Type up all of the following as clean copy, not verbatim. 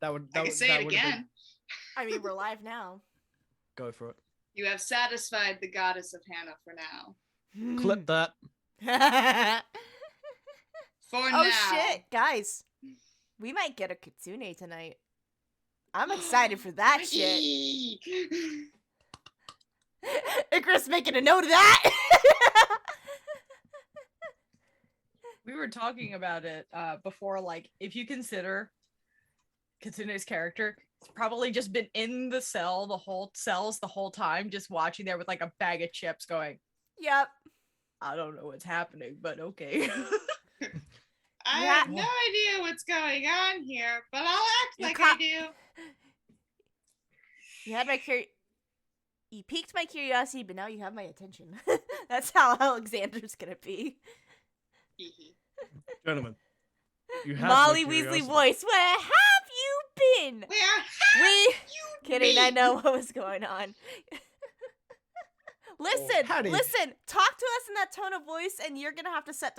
That would. I can say it again. I mean, we're live now. Go for it. You have satisfied the goddess of Hannah for now. Clip that. For Oh now. shit, guys. We might get a kitsune tonight. I'm excited for that shit. Icarus making a note of that. We were talking about it before, like, if you consider Kitsune's character, it's probably just been in the cells the whole time, just watching there with like a bag of chips going, Yep. I don't know what's happening, but okay. I have no idea what's going on here, but I'll act like I do. You had you piqued my curiosity, but now you have my attention. That's how Alexander's gonna be. Gentlemen, you have Molly my Weasley curiosity. voice. Where have you been? Kidding. I know what was going on. Listen, listen. Talk to us in that tone of voice, and you're gonna have to sit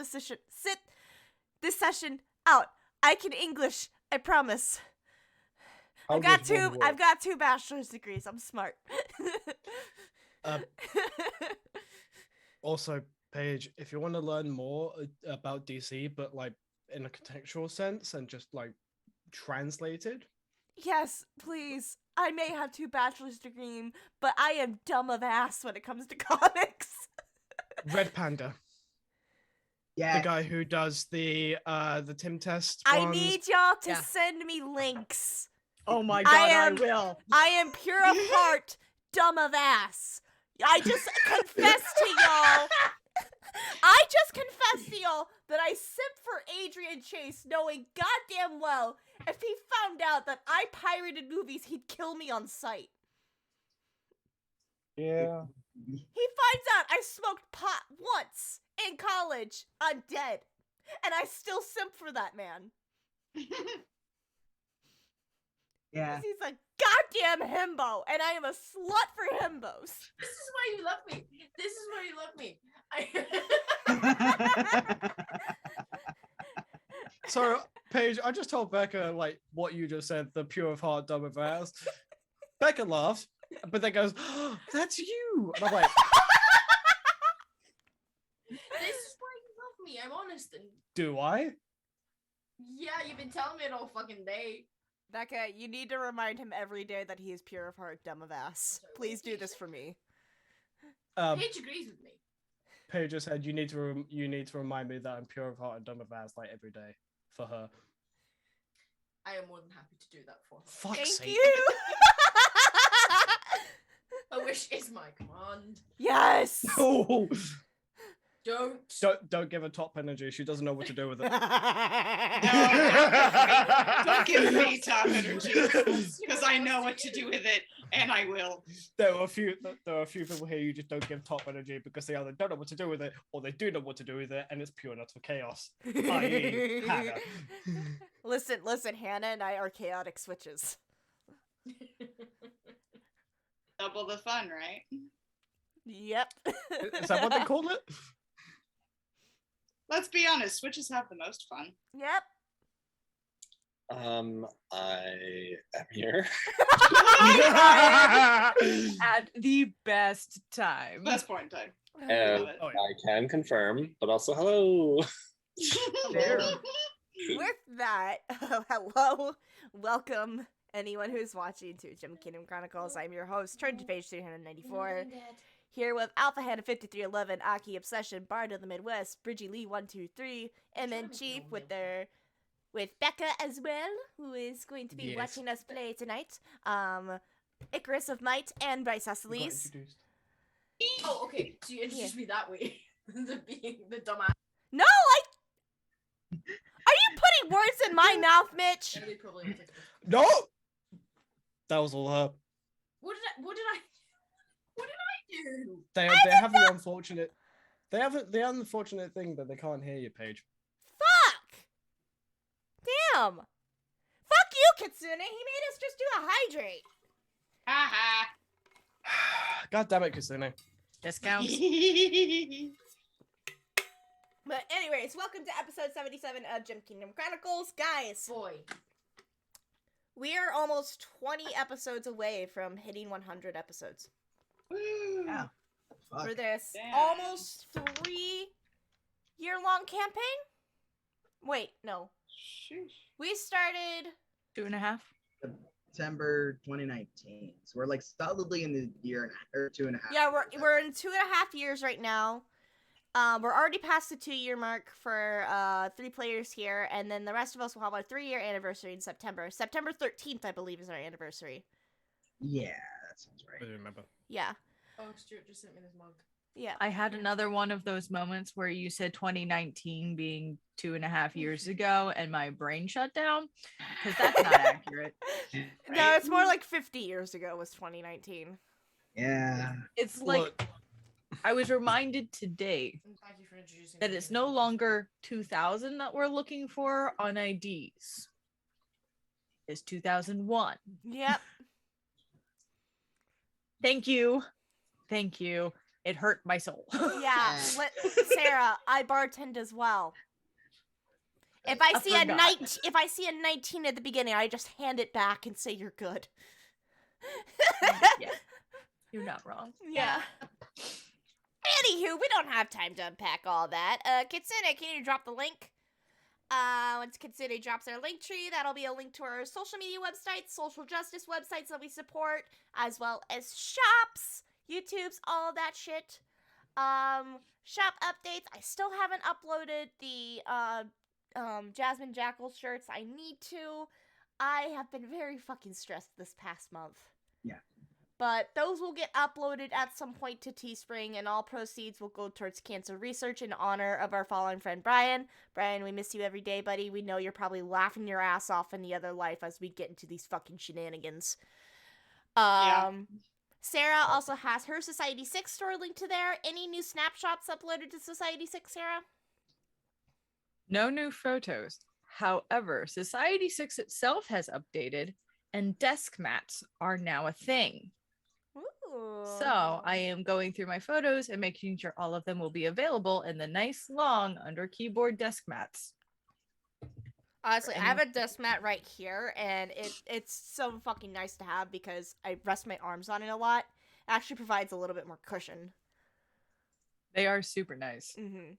this session out. I can English. I promise. I've got two bachelor's degrees. I'm smart. Also, Paige, if you want to learn more about DC, but like in a contextual sense and just like translated. Yes, please. I may have two bachelor's degrees, but I am dumb of ass when it comes to comics. Red Panda. Yeah. The guy who does the Tim test I ones. need y'all to send me links. Oh my god, I will. I am pure of heart, dumb of ass. I just confessed to y'all. I just confessed to y'all that I simped for Adrian Chase, knowing goddamn well if he found out that I pirated movies, he'd kill me on sight. Yeah. He finds out I smoked pot once in college. I'm dead. And I still simp for that man. Yeah. He's a goddamn himbo, and I am a slut for himbos. This is why you love me. This is why you love me. So, Paige, I just told Becca like what you just said, the pure of heart, dumb of ass. Becca laughs, but then goes, oh, "That's you," and I'm like, This is why you love me. I'm honest. And "Do I?" yeah, you've been telling me it all fucking day. Becca, you need to remind him every day that he is pure of heart, dumb of ass. Please do this for me. Paige agrees with me. Paige just said, "You need to remind me that I'm pure of heart and dumb of ass like every day for her." I am more than happy to do that for her. Fuck's sake. You. A wish is my command. Yes. Oh. Don't give her top energy. She doesn't know what to do with it. Don't give me top energy, because I know what to do with it, and I will. There are a few people here you just don't give top energy because they either don't know what to do with it or they do know what to do with it, and it's pure and utter chaos. I.e. Hannah. Listen, Hannah and I are chaotic switches. Double the fun, right? Yep. Is that what they call it? Let's be honest, switches have the most fun. Yep. I am here. At the best time. Best point in time. And I can confirm, but also hello. With that, hello, welcome anyone who's watching to Kingdom Chronicles. I'm your host, turned to page 394. Here with Alpha Hannah 5311, Aki Obsession, Bard of the Midwest, Bridgie Lee 123, and then Chief with Becca as well, who is going to be watching us play tonight. Icarus of Might and Bryce Cecily's. Oh, okay. So you introduced me that way. Being the dumbass. No, are you putting words in my mouth, Mitch? No. That was all her. What did I do? They have the unfortunate. They have the unfortunate thing that they can't hear you, Paige. Fuck! Damn! Fuck you, Kitsune! He made us just do a hydrate! Haha. God damn it, Kitsune. Discounts. But anyways, welcome to episode 77 of Kingdom Chronicles. Guys, Boy. we are almost 20 episodes away from hitting 100 episodes. Woo. Yeah. For Fuck. this Damn. almost 3-year-long campaign? Wait, no. Sheesh. We started... 2.5. September 2019. So we're like solidly in the year and or 2.5. Yeah, we're in 2.5 years right now. We're already past the 2-year mark for 3 players here, and then the rest of us will have our 3-year anniversary in September. September 13th, I believe, is our anniversary. Yeah, that sounds I right. do remember. Yeah. Oh, Stuart just sent me this mug. Yeah. I had another one of those moments where you said 2019 being 2.5 years ago, and my brain shut down because that's not accurate. No, it's more like 50 years ago was 2019. Yeah. It's like Look, I was reminded today And thank you for introducing that me it's to no this. longer 2000 that we're looking for on IDs. It's 2001. Yep. Thank you. Thank you. It hurt my soul. Yeah. Sarah, I bartend as well. If I see a 19 at the beginning, I just hand it back and say you're good. Yeah. You're not wrong. Yeah. Anywho, we don't have time to unpack all that. Kitsune, can you drop the link? Once Kitsune drops our link tree, that'll be a link to our social media websites, social justice websites that we support, as well as shops, YouTubes, all of that shit. Shop updates. I still haven't uploaded the Jasmine Jackal shirts. I need to. I have been very fucking stressed this past month. Yeah. But those will get uploaded at some point to Teespring, and all proceeds will go towards cancer research in honor of our fallen friend Brian. Brian, we miss you every day, buddy. We know you're probably laughing your ass off in the other life as we get into these fucking shenanigans. Sarah also has her Society 6 store linked to there. Any new snapshots uploaded to Society 6, Sarah? No new photos. However, Society 6 itself has updated, and desk mats are now a thing. Ooh. So I am going through my photos and making sure all of them will be available in the nice long under keyboard desk mats. Honestly, I have a desk mat right here, and it's so fucking nice to have because I rest my arms on it a lot. It actually provides a little bit more cushion. They are super nice. Mm-hmm.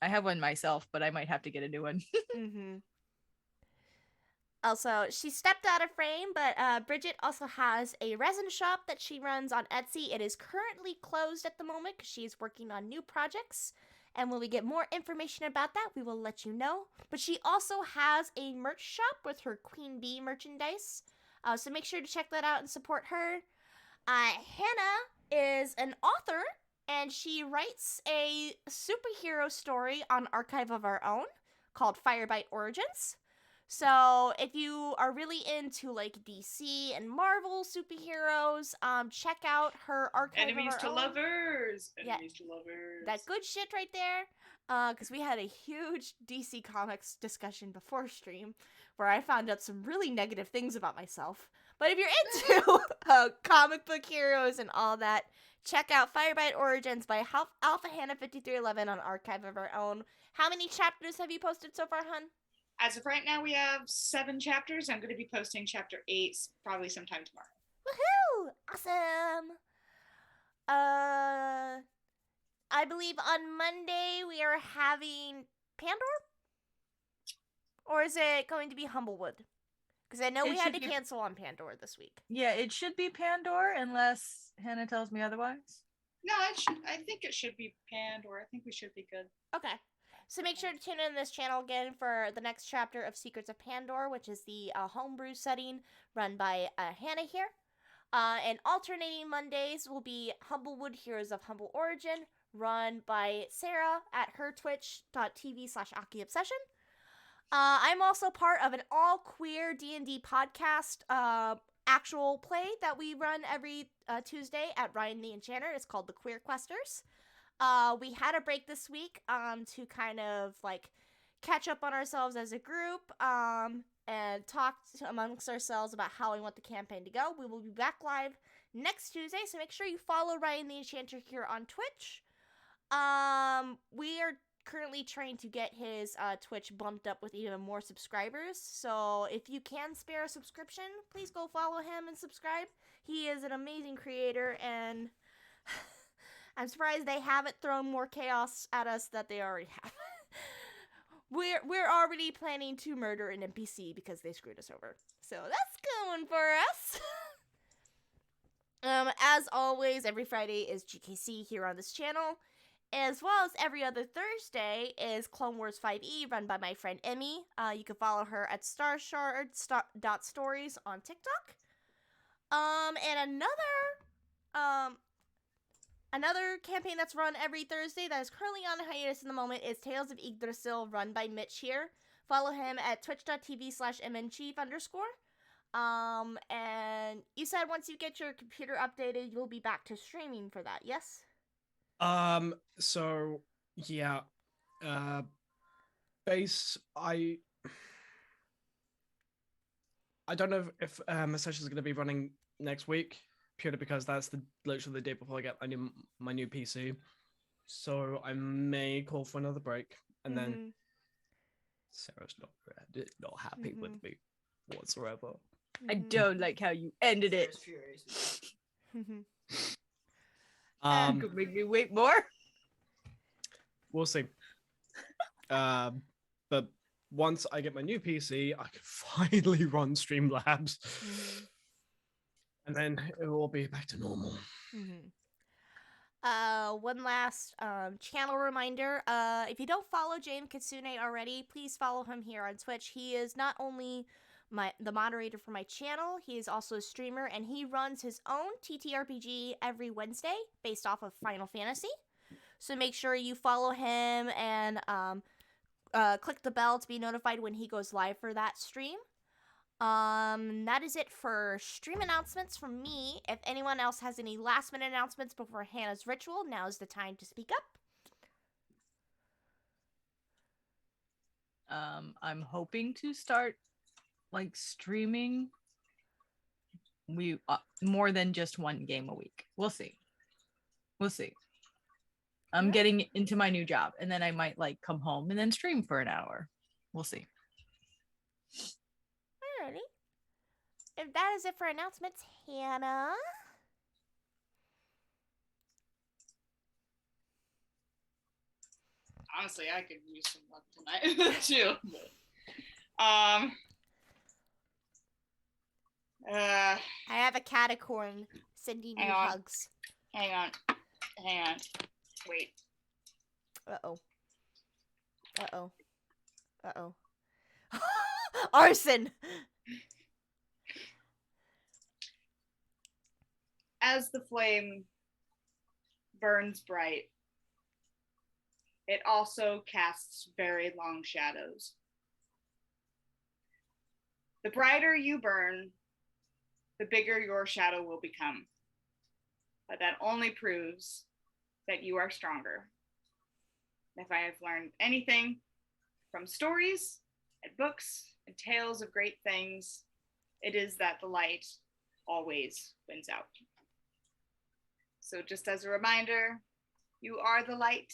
I have one myself, but I might have to get a new one. Mm-hmm. Also, she stepped out of frame, but Bridget also has a resin shop that she runs on Etsy. It is currently closed at the moment because she is working on new projects. And when we get more information about that, we will let you know. But she also has a merch shop with her Queen Bee merchandise. So make sure to check that out and support her. Hannah is an author, and she writes a superhero story on Archive of Our Own called Firebite Origins. So if you are really into like DC and Marvel superheroes, check out her Archive Enemies of to Our Own. Lovers. Yeah. Enemies to lovers. That good shit right there. Because we had a huge DC Comics discussion before stream where I found out some really negative things about myself. But if you're into comic book heroes and all that, check out Firebite Origins by Alpha Hannah 5311 on Archive of Our Own. How many chapters have you posted so far, hun? As of right now, we have 7 chapters. I'm going to be posting chapter 8 probably sometime tomorrow. Woohoo! Awesome! I believe on Monday we are having Pandor? Or is it going to be Humblewood? Because I know we had to cancel on Pandor this week. Yeah, it should be Pandor unless Hannah tells me otherwise. No, I think it should be Pandora. I think we should be good. Okay. So make sure to tune in this channel again for the next chapter of Secrets of Pandor, which is the homebrew setting run by Hannah here. And alternating Mondays will be Humblewood Heroes of Humble Origin, run by Sarah at her twitch.tv/AkiObsession. I'm also part of an all-queer D&D podcast actual play that we run every Tuesday at Ryan the Enchanter. It's called The Queer Questers. We had a break this week to kind of like catch up on ourselves as a group and talk amongst ourselves about how we want the campaign to go. We will be back live next Tuesday, so make sure you follow Ryan the Enchanter here on Twitch. We are currently trying to get his Twitch bumped up with even more subscribers. So if you can spare a subscription, please go follow him and subscribe. He is an amazing creator, and I'm surprised they haven't thrown more chaos at us that they already have. We're already planning to murder an NPC because they screwed us over. So that's going for us. As always, every Friday is GKC here on this channel, as well as every other Thursday is Clone Wars 5e, run by my friend Emmy. You can follow her at starshard.stories on TikTok. And another campaign that's run every Thursday that is currently on hiatus in the moment is Tales of Yggdrasil, run by Mitch here. Follow him at twitch.tv/mnchief_. And you said once you get your computer updated, you'll be back to streaming for that, yes? So yeah, base. I don't know if my session is going to be running next week, purely because that's literally the day before I get my new PC. So I may call for another break, and then Sarah's not happy with me whatsoever. I don't like how you ended it. Could make me wait more. We'll see. But once I get my new PC, I can finally run Streamlabs, and then it will be back to normal. One last channel reminder. If you don't follow James Kitsune already, please follow him here on Twitch. He is not only the moderator for my channel, he is also a streamer, and he runs his own TTRPG every Wednesday based off of Final Fantasy. So make sure you follow him and click the bell to be notified when he goes live for that stream. That is it for stream announcements from me. If anyone else has any last minute announcements before Hannah's ritual, now is the time to speak up. I'm hoping to start streaming more than just one game a week. We'll see. I'm getting into my new job, and then I might come home and then stream for an hour. We'll see. Alrighty. If that is it for announcements, Hannah. Honestly, I could use some luck tonight too. I have a catacorn sending you hugs. Hang on. Wait. Uh-oh. Arson! As the flame burns bright, it also casts very long shadows. The brighter you burn, the bigger your shadow will become. But that only proves that you are stronger. If I have learned anything from stories and books and tales of great things, it is that the light always wins out. So just as a reminder, you are the light.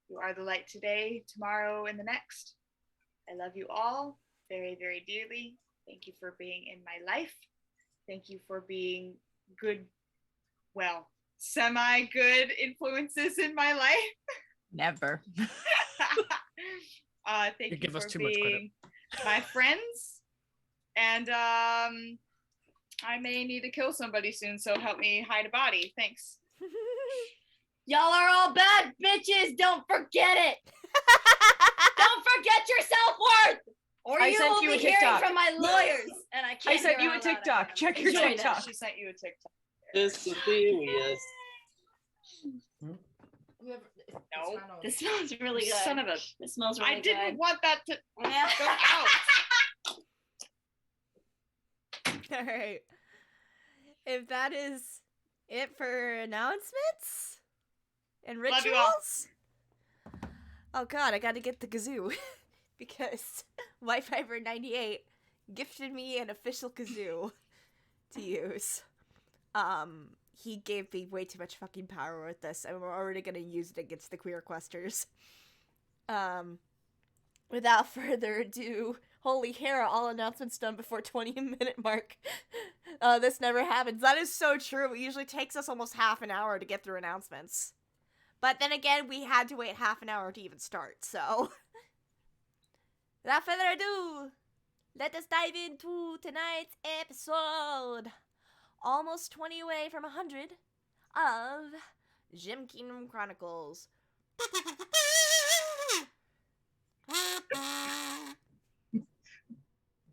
You are the light today, tomorrow, and the next. I love you all very, very dearly. Thank you for being in my life. Thank you for being good, well, semi-good influences in my life. Never. Thank you for being my friends. And I may need to kill somebody soon, so help me hide a body. Thanks. Y'all are all bad bitches. Don't forget it. Don't forget your self-worth. Or I you sent will you be a hearing TikTok. from my lawyers. And I can't I sent hear you a out loud. TikTok. Check your Enjoy TikTok. She sent you a TikTok. This is serious. No. This smells really good. Son of a... This smells really good. I didn't want that to Yeah. go out. Alright. If that is it for announcements and Love you all. rituals. Oh god, I gotta get the kazoo. Because Wi-Fi98 gifted me an official kazoo to use. He gave me way too much fucking power with this, and we're already gonna use it against the queer questers. Without further ado, holy Hera, all announcements done before 20-minute mark. This never happens. That is so true. It usually takes us almost half an hour to get through announcements. But then again, we had to wait half an hour to even start, so. Without further ado, let us dive into tonight's episode. Almost 20 away from 100 of Kingdom Chronicles.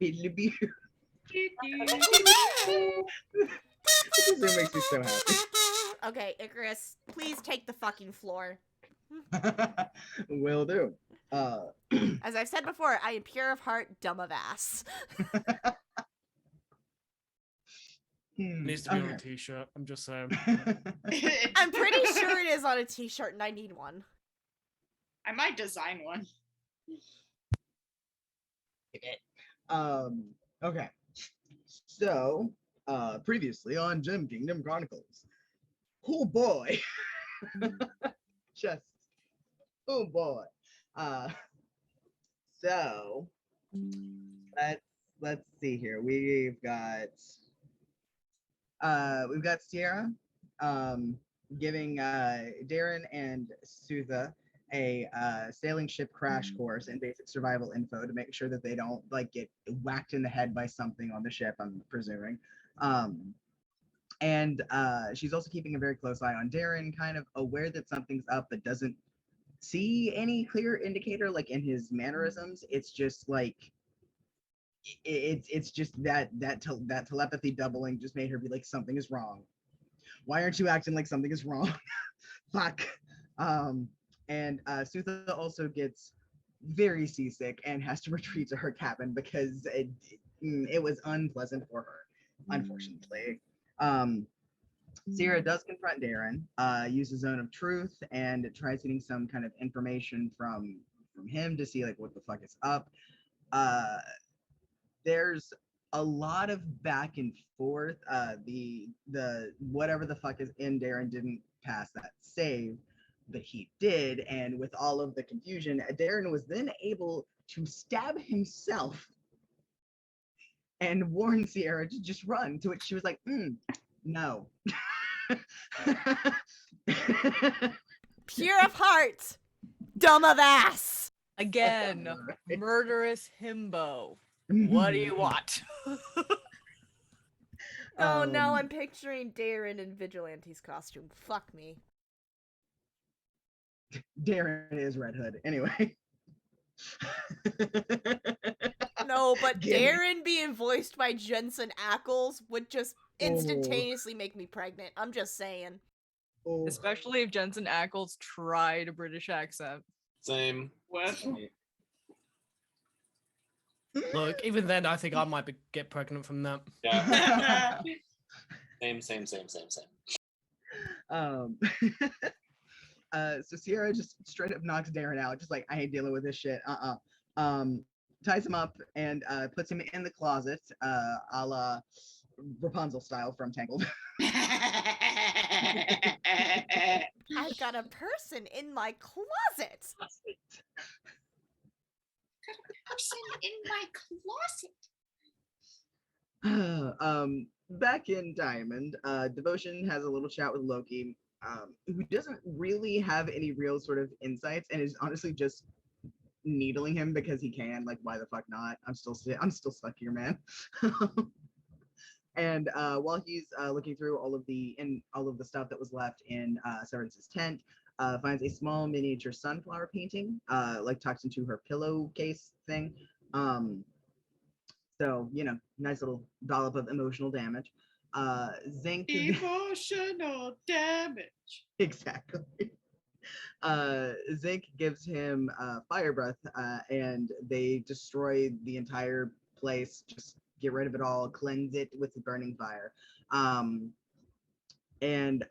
It just makes me so happy. Okay, Icarus, please take the fucking floor. Will do. As I've said before, I am pure of heart, dumb of ass. Needs to be on a t-shirt. I'm just saying. I'm pretty sure it is on a t-shirt and I need one. I might design one. Okay. So, previously on Kingdom Chronicles. Oh boy. Just, oh boy. So, let's see here. We've got Sierra giving Darren and Sutha a sailing ship crash course and basic survival info to make sure that they don't like get whacked in the head by something on the ship, I'm presuming. And she's also keeping a very close eye on Darren, kind of aware that something's up but doesn't see any clear indicator like in his mannerisms. It's just like it's just that telepathy doubling just made her be like, something is wrong. Why aren't you acting like something is wrong? Fuck. And Sutha also gets very seasick and has to retreat to her cabin because it was unpleasant for her, unfortunately. Sierra does confront Darren, uses Zone of Truth, and tries getting some kind of information from him to see like what the fuck is up. There's a lot of back and forth. The whatever the fuck is in Darren didn't pass that save, but he did, and with all of the confusion, Darren was then able to stab himself and warn Sierra to just run, to which she was like, no. Pure of heart, dumb of ass. Again, murderous himbo. What do you want? Oh, now I'm picturing Darren in Vigilante's costume. Fuck me. Darren is Red Hood. Anyway. No, but Darren being voiced by Jensen Ackles would just instantaneously make me pregnant. I'm just saying. Especially if Jensen Ackles tried a British accent. Same. What? Look, even then, I think I might get pregnant from that. Yeah. Same. So Sierra just straight up knocks Darren out, just like, I ain't dealing with this shit. Ties him up and puts him in the closet, a la Rapunzel style from Tangled. I've got a person in my closet. Person in my closet. Back in Diamond, Devotion has a little chat with Loki, who doesn't really have any real sort of insights and is honestly just needling him because he can. Like, why the fuck not? I'm still stuck here, man. And while he's looking through all of the stuff that was left in Severance's tent, finds a small miniature sunflower painting, like tucked into her pillowcase thing. So, nice little dollop of emotional damage. Zinc. Emotional damage. Exactly. Zinc gives him fire breath, and they destroy the entire place. Just get rid of it all, cleanse it with the burning fire. And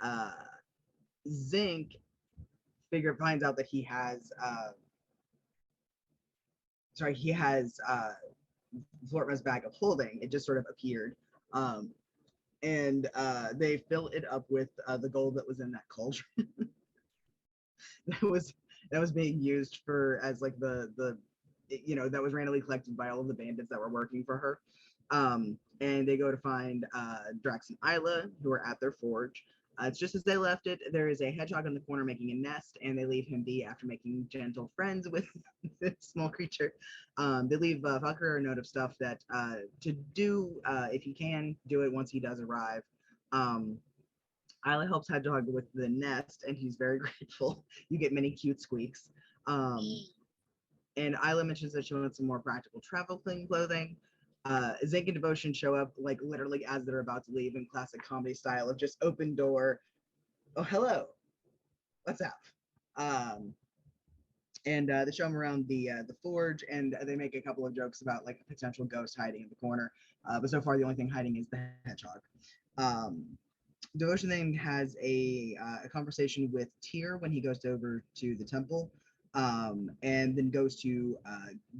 Zinc finds out that he has Flortma's bag of holding. It just sort of appeared. And they fill it up with the gold that was in that cauldron. that was being used for as like the that was randomly collected by all of the bandits that were working for her. And they go to find Drax and Isla, who are at their forge. It's just as they left it, there is a hedgehog in the corner making a nest, and they leave him be after making gentle friends with this small creature. They leave Valkyrie a note of stuff that to do, if you can, do it once he does arrive. Isla helps Hedgehog with the nest, and he's very grateful. You get many cute squeaks. And Isla mentions that she wants some more practical travel clothing. Zink and Devotion show up like literally as they're about to leave in classic comedy style of just open door. Oh, hello. What's up? And they show them around the forge, and they make a couple of jokes about like a potential ghost hiding in the corner. But so far, the only thing hiding is the hedgehog. Devotion then has a conversation with Tyr when he goes over to the temple, and then goes to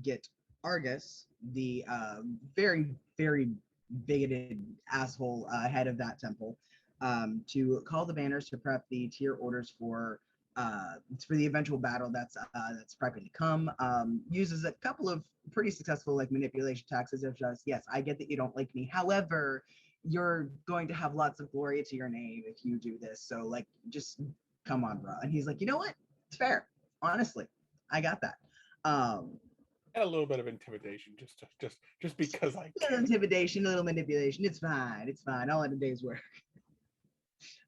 get Argus, the very, very bigoted asshole head of that temple, to call the banners to prep the Tyr orders for the eventual battle that's prepping to come. Uses a couple of pretty successful like manipulation tactics of just, yes, I get that you don't like me, however, you're going to have lots of glory to your name if you do this. So like, just come on, bro. And he's like, you know what? It's fair. Honestly, I got that. And a little bit of intimidation, just because I can. A little intimidation, a little manipulation. It's fine. It's fine. All in a day's work.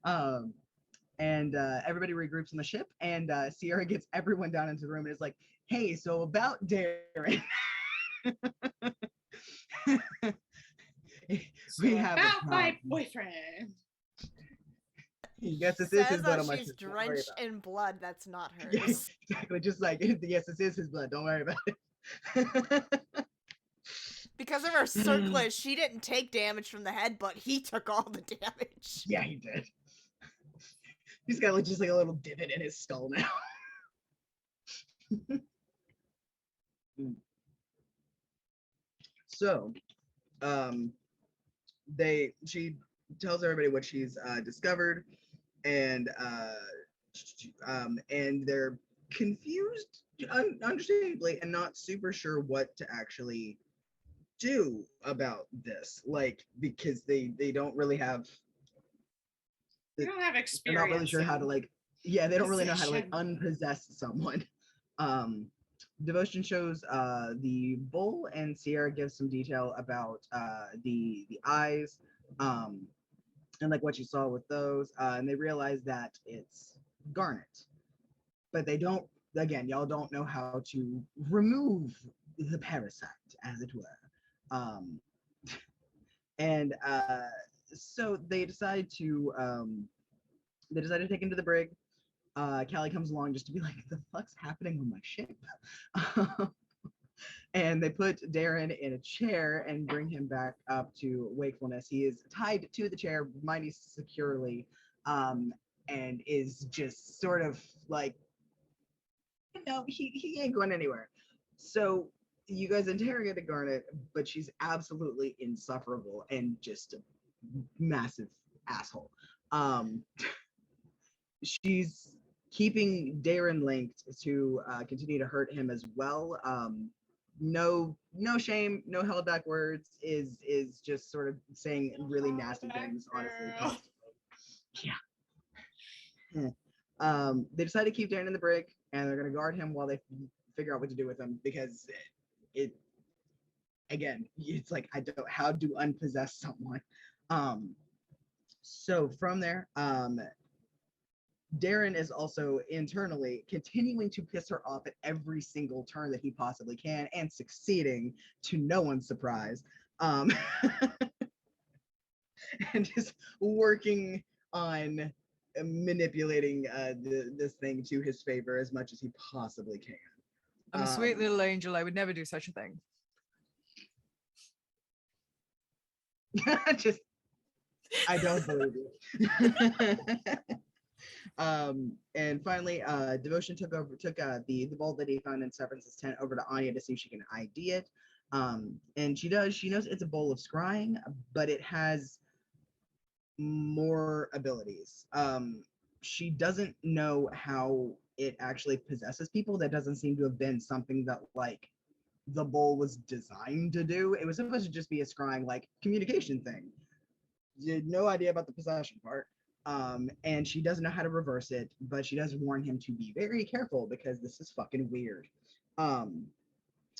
And everybody regroups on the ship, and Sierra gets everyone down into the room and is like, hey, so about Darren. We have about my boyfriend. Yes, this is his blood. She's drenched in blood. That's not hers. Yes, exactly. Just like, yes, this is his blood. Don't worry about it. Because of her circlet, she didn't take damage from the head, but he took all the damage. Yeah, he did. He's got like just like a little divot in his skull now. So, she tells everybody what she's discovered, and they're confused, understandably, and not super sure what to actually do about this, like, because they don't really have. They don't have experience. They're not really sure how to like. Yeah, they don't really know how to like unpossess someone. Devotion shows the bull, and Sierra gives some detail about the eyes, and like what you saw with those, and they realize that it's garnet, but they don't. Again, y'all don't know how to remove the parasite, as it were, and so they decide to take him to the brig. Callie comes along just to be like, the fuck's happening on my ship? And they put Darren in a chair and bring him back up to wakefulness. He is tied to the chair mighty securely, and is just sort of like, he ain't going anywhere. So you guys interrogated Garnet, but she's absolutely insufferable and just a massive asshole. She's keeping Darren linked to continue to hurt him as well. No shame, no held back words, is just sort of saying really nasty things, honestly. Yeah. They decide to keep Darren in the brig, and they're going to guard him while they figure out what to do with him, because it's like, how to unpossess someone. So from there, Darren is also internally continuing to piss her off at every single turn that he possibly can, and succeeding to no one's surprise. And just working on manipulating this thing to his favor as much as he possibly can. I'm a sweet little angel. I would never do such a thing. I don't believe you. And finally, Devotion took the bolt that he found in Severance's tent over to Anya to see if she can ID it. And she does. She knows it's a bowl of scrying, but it has more abilities. She doesn't know how it actually possesses people. That doesn't seem to have been something that like the bowl was designed to do. It was supposed to just be a scrying like communication thing. You had no idea about the possession part. And she doesn't know how to reverse it, but she does warn him to be very careful because this is fucking weird. Um,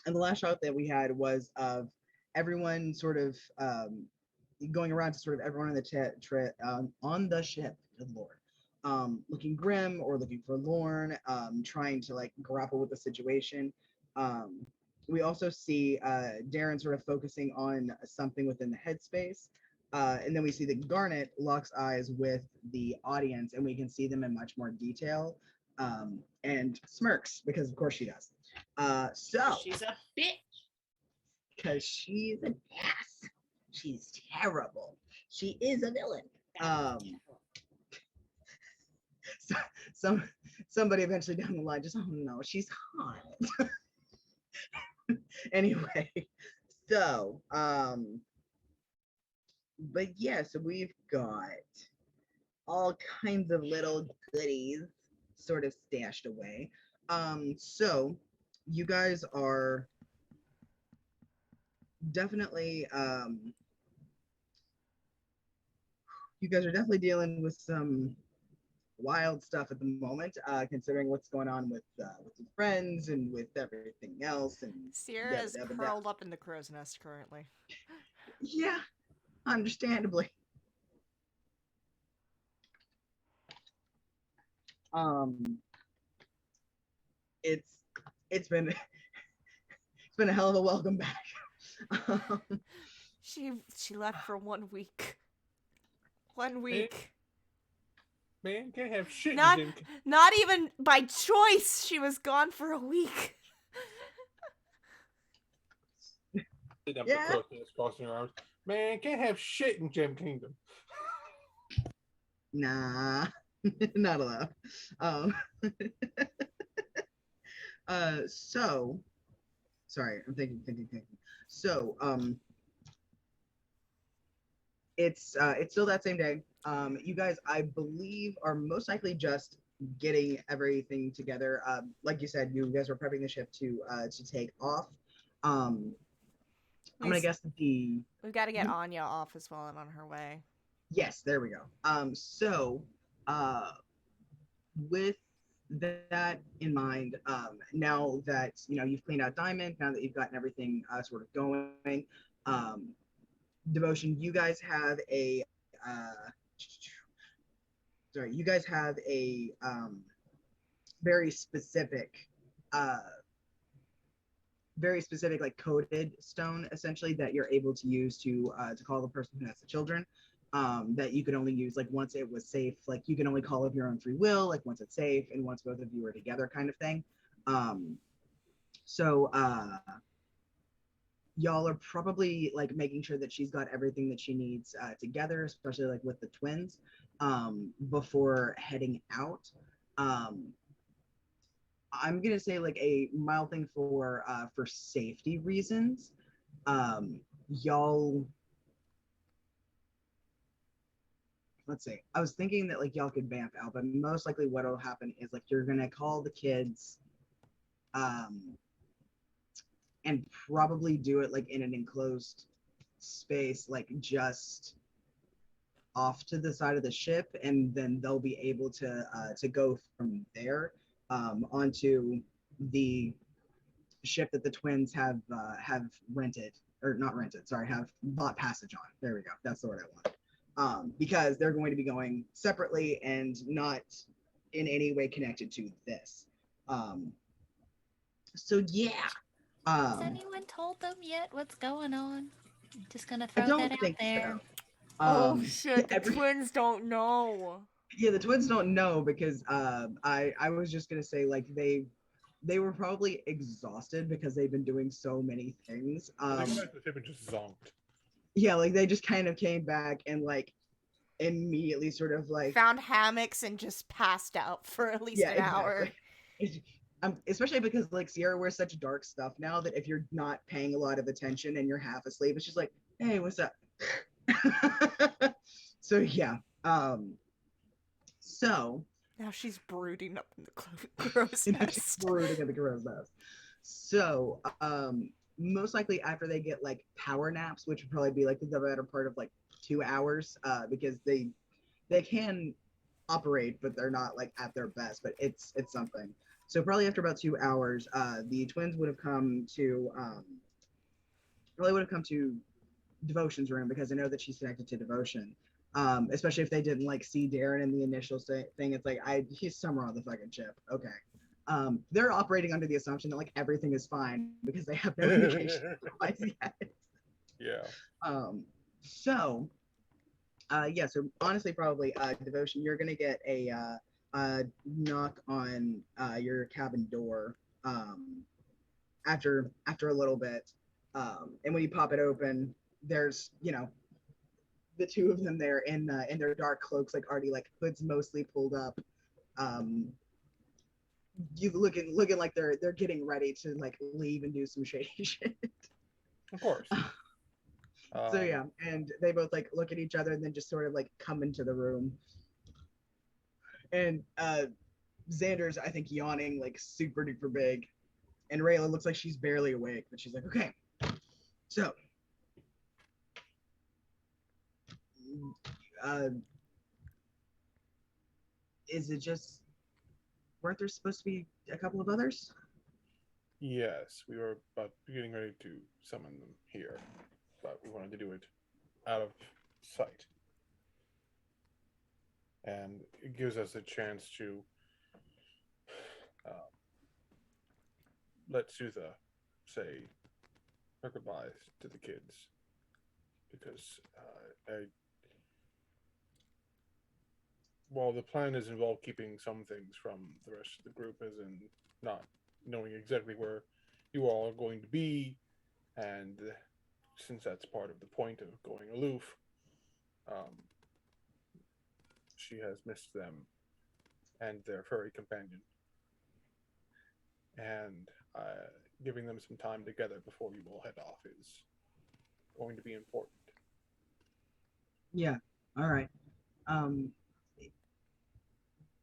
and the last shot that we had was of everyone sort of going around to sort of everyone on the ship. Good lord, looking grim or looking forlorn, trying to like grapple with the situation. Um, we also see Darren sort of focusing on something within the headspace. And then we see that Garnet locks eyes with the audience, and we can see them in much more detail, and smirks because, of course, she does. So She's a bitch. because she's an ass, she's terrible. She is a villain. So, somebody eventually down the line just, oh no, she's hot. Anyway, so but yeah, so we've got all kinds of little goodies sort of stashed away. So you guys are definitely dealing with some wild stuff at the moment, considering what's going on with your friends and with everything else. And Sierra is curled up in the crow's nest currently. Yeah, understandably. It's it's been it's been a hell of a welcome back. She left for 1 week. 1 week. Man, can't have shit. Not even by choice. She was gone for a week. Yeah. Crossing her arms. Man, can't have shit in Gem Kingdom. Nah, not allowed. So sorry, I'm thinking. So, it's still that same day. You guys, I believe, are most likely just getting everything together. Like you said, you guys were prepping the ship to take off. I'm gonna guess that we've got to get Anya off as well and on her way. Yes, there we go. So, with that in mind, now that you've cleaned out Diamond, now that you've gotten everything sort of going, Devotion, you guys have a very specific like coded stone essentially that you're able to use to call the person who has the children, that you could only use like once it was safe. Like you can only call of your own free will, like once it's safe and once both of you are together, kind of thing. So y'all are probably like making sure that she's got everything that she needs together, especially like with the twins, before heading out. I'm gonna say like a mild thing for safety reasons. Y'all, let's see. I was thinking that like y'all could vamp out, but most likely what'll happen is like you're gonna call the kids, and probably do it like in an enclosed space, like just off to the side of the ship, and then they'll be able to go from there onto the ship that the twins have rented, or not rented, sorry, have bought passage on. There we go. That's the word I want. Because they're going to be going separately and not in any way connected to this. So yeah. Has anyone told them yet what's going on? Just gonna throw that out there. So. Oh shit, the twins don't know. Yeah, the twins don't know because I was just gonna say like they were probably exhausted because they've been doing so many things. They went back to the ship and just zonked. Yeah, like they just kind of came back and like immediately sort of like found hammocks and just passed out for at least an hour. Especially because like Sierra wears such dark stuff now that if you're not paying a lot of attention and you're half asleep, it's just like, hey, what's up? So yeah. So Now she's brooding up in the crow's And she's nest. brooding in the crow's nest. So, most likely after they get like power naps, which would probably be like the better part of like 2 hours, because they can operate, but they're not like at their best. But it's something. So probably after about 2 hours, the twins would have come to Devotion's room because I know that she's connected to Devotion. Especially if they didn't like see Darren in the initial thing. It's like he's somewhere on the fucking ship. Okay. They're operating under the assumption that like everything is fine because they have no indication otherwise yet. Yeah. So yeah, so honestly probably Devotion, you're gonna get a knock on your cabin door after a little bit. And when you pop it open, there's the two of them there in their dark cloaks, like already like hoods mostly pulled up. You looking like they're getting ready to like leave and do some shady shit. Of course. So yeah, and they both like look at each other and then just sort of like come into the room. And Xander's, I think, yawning like super duper big, and Rayla looks like she's barely awake, but she's like, okay, so is it just, weren't there supposed to be a couple of others? Yes, we were about getting ready to summon them here, but we wanted to do it out of sight. And it gives us a chance to let Sutha say her goodbyes to the kids, because while the plan is involved keeping some things from the rest of the group, as in not knowing exactly where you all are going to be, and since that's part of the point of going aloof, she has missed them and their furry companion. And giving them some time together before you all head off is going to be important. Yeah, all right.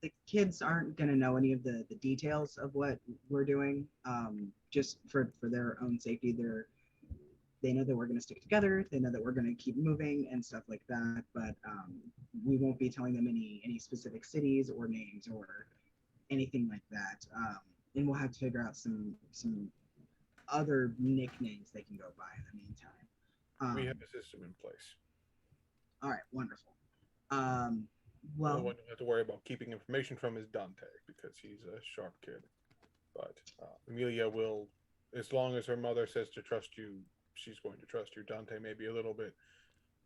The kids aren't going to know any of the details of what we're doing, just for their own safety. They know that we're going to stick together. They know that we're going to keep moving and stuff like that. But we won't be telling them any specific cities or names or anything like that. And we'll have to figure out some other nicknames they can go by in the meantime. We have a system in place. All right, wonderful. The only one you have to worry about keeping information from is Dante, because he's a sharp kid. But Amelia will, as long as her mother says to trust you, she's going to trust you. Dante may be a little bit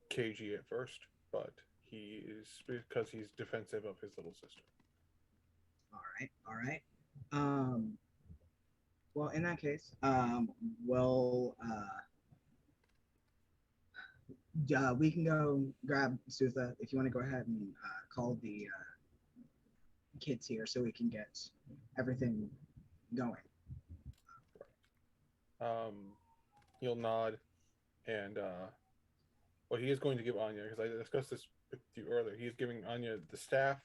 cagey at first, but he is, because he's defensive of his little sister. All right. Well, in that case, we can go grab Sutha if you want to go ahead and call the kids here so we can get everything going. He'll nod, and well, he is going to give Anya, because I discussed this with you earlier, he's giving Anya the staff,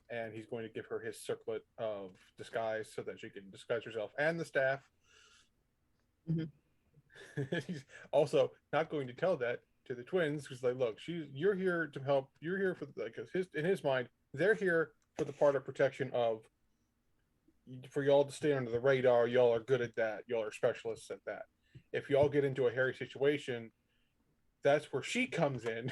and he's going to give her his circlet of disguise so that she can disguise herself and the staff. Mm-hmm. He's also not going to tell that to the twins, because like, look, you're here to help. You're here for in his mind, they're here for the part of protection of, for y'all to stay under the radar. Y'all are good at that. Y'all are specialists at that. If y'all get into a hairy situation, that's where she comes in.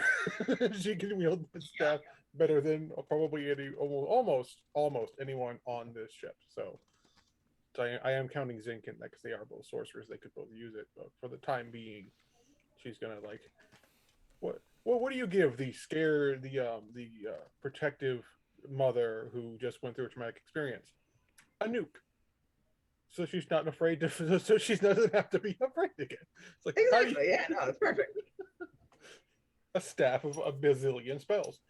She can wield the staff better than probably almost anyone on this ship. So I am counting Zinc in that, because they are both sorcerers. They could both use it, but for the time being, she's gonna like, what do you give the protective mother who just went through a traumatic experience? A nuke. So she's not afraid to. So she doesn't have to be afraid again. It's like, exactly. Yeah, no, it's perfect. A staff of a bazillion spells,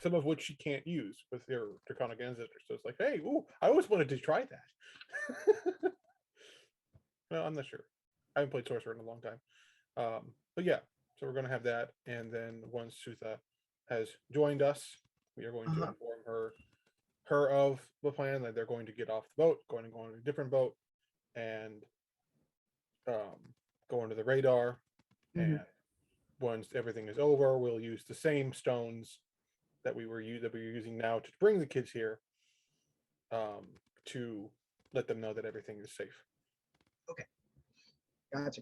some of which she can't use with her draconic ancestors. So it's like, hey, ooh, I always wanted to try that. Well, I'm not sure. I haven't played Sorcerer in a long time. But yeah, so we're going to have that. And then once Sutha has joined us, we are going to inform her her of the plan that they're going to get off the boat, going to go on a different boat, and go into the radar. And once everything is over, we'll use the same stones that we're using now to bring the kids here, to let them know that everything is safe. Okay. Gotcha.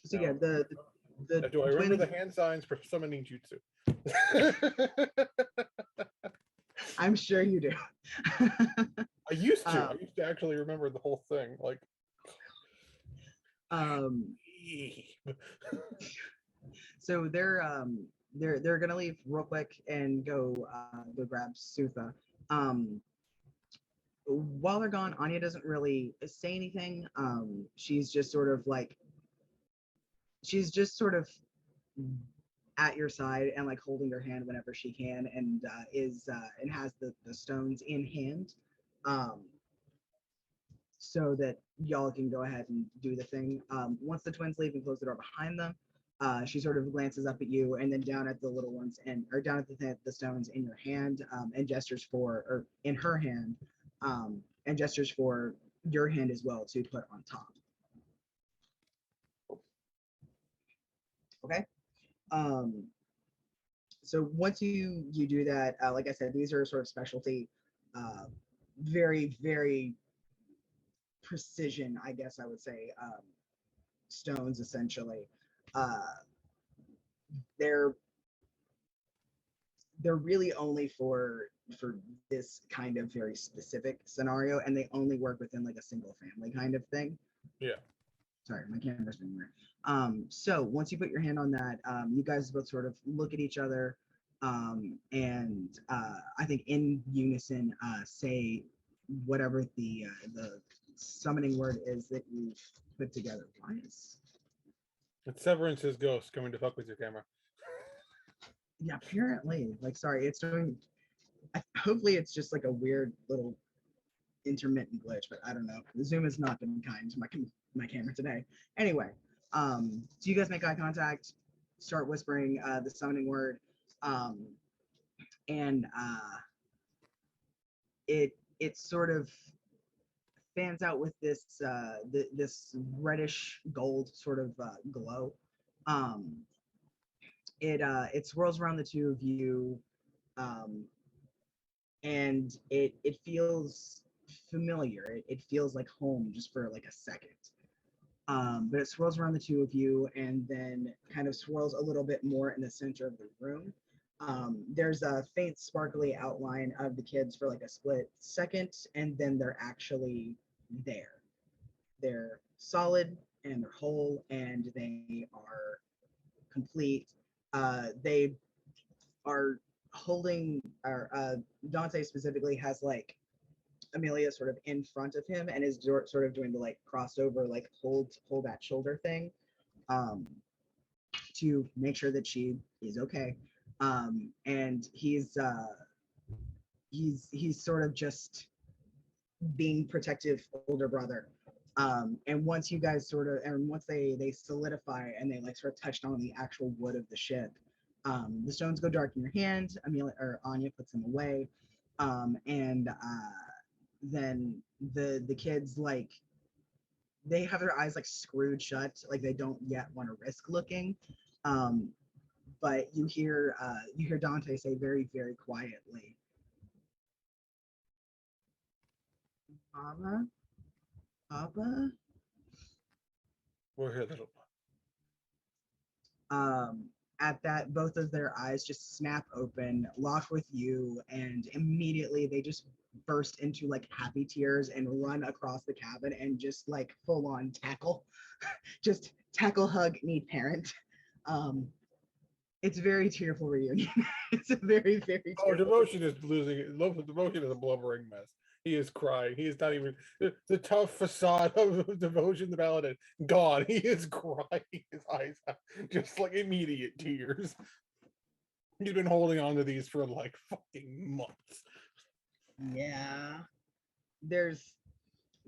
So Now, yeah, the do I remember twins, the hand signs for summoning jutsu? I'm sure you do. I used to actually remember the whole thing. Like, so they're gonna leave real quick and go grab Sutha. While they're gone, Anya doesn't really say anything. She's just sort of at your side and like holding your hand whenever she can, and and has the stones in hand, so that y'all can go ahead and do the thing. Once the twins leave and close the door behind them, she sort of glances up at you and then down at the little ones or down at the stones in your hand, and gestures or in her hand, and gestures for your hand as well to put on top. Okay. So once you do that, like I said, these are sort of specialty, very, very precision, I guess I would say, stones essentially. They're really only for this kind of very specific scenario, and they only work within like a single family kind of thing. Yeah. Sorry, my camera's been weird. So once you put your hand on that, you guys both sort of look at each other, and I think in unison say whatever the summoning word is that you've put together. Why is It's Severance's ghost coming to fuck with your camera. Yeah, apparently. Like, sorry, it's doing. Hopefully, it's just like a weird little intermittent glitch, but I don't know. The Zoom has not been kind to my camera today. Anyway, so you guys make eye contact, start whispering the summoning word, and it sort of fans out with this this reddish gold sort of glow. It swirls around the two of you, and it feels familiar. It feels like home just for like a second. But it swirls around the two of you and then kind of swirls a little bit more in the center of the room. There's a faint sparkly outline of the kids for like a split second, and then they're actually there. They're solid and they're whole and they are complete. They are holding, or Dante specifically has like Amelia sort of in front of him and is sort of doing the like crossover, like hold that shoulder thing, to make sure that she is okay. And he's sort of just being protective older brother. And once you guys once they solidify and they like sort of touched on the actual wood of the ship, the stones go dark in your hand. Anya puts them away, and then the kids, like, they have their eyes like screwed shut, like they don't yet want to risk looking. But you hear Dante say very, very quietly, "Mama, Papa." We're here, little one. At that, both of their eyes just snap open, lock with you, and immediately they just burst into like happy tears and run across the cabin and just like full on tackle, just tackle, hug, need parent. It's a very tearful reunion. It's a very, very tearful. Oh, Devotion is losing it. Devotion is a blubbering mess. He is crying. He is not even the tough facade of Devotion the Paladin. God, he is crying his eyes out, just like immediate tears. He's been holding on to these for like fucking months. Yeah, there's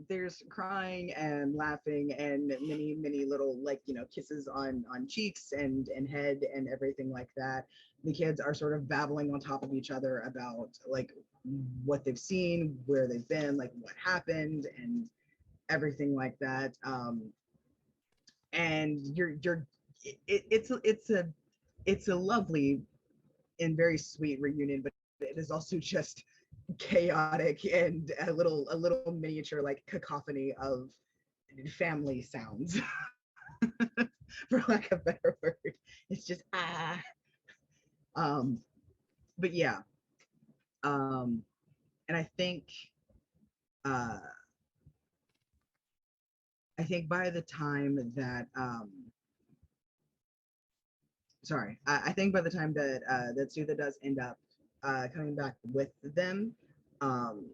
there's crying and laughing and many little, like, kisses on cheeks and head and everything like that. The kids are sort of babbling on top of each other about like what they've seen, where they've been, like what happened and everything like that. And it's a lovely and very sweet reunion, but it is also just chaotic and a little miniature like cacophony of family sounds for lack of a better word. It's just um but yeah. And uh I think by the time that I think by the time that that Sutha does end up coming back with them, um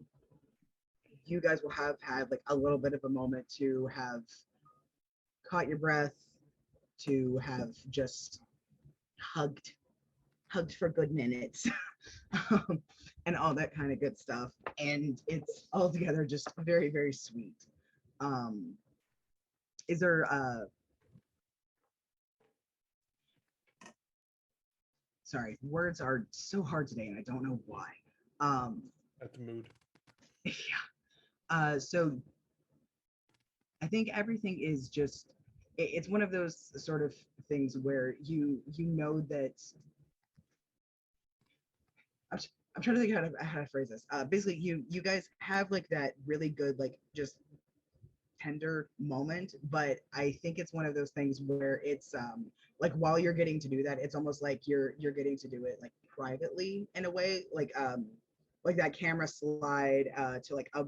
you guys will have had like a little bit of a moment to have caught your breath, to have just hugged for good minutes, and all that kind of good stuff. And it's altogether just very, very sweet. Is there sorry, words are so hard today and I don't know why. At the mood. Yeah. So I think everything is just it's one of those sort of things where you know that I'm trying to think how to phrase this. Basically, you guys have like that really good like just tender moment, but I think it's one of those things where it's like while you're getting to do that, it's almost like you're getting to do it like privately in a way, like that camera slide to like a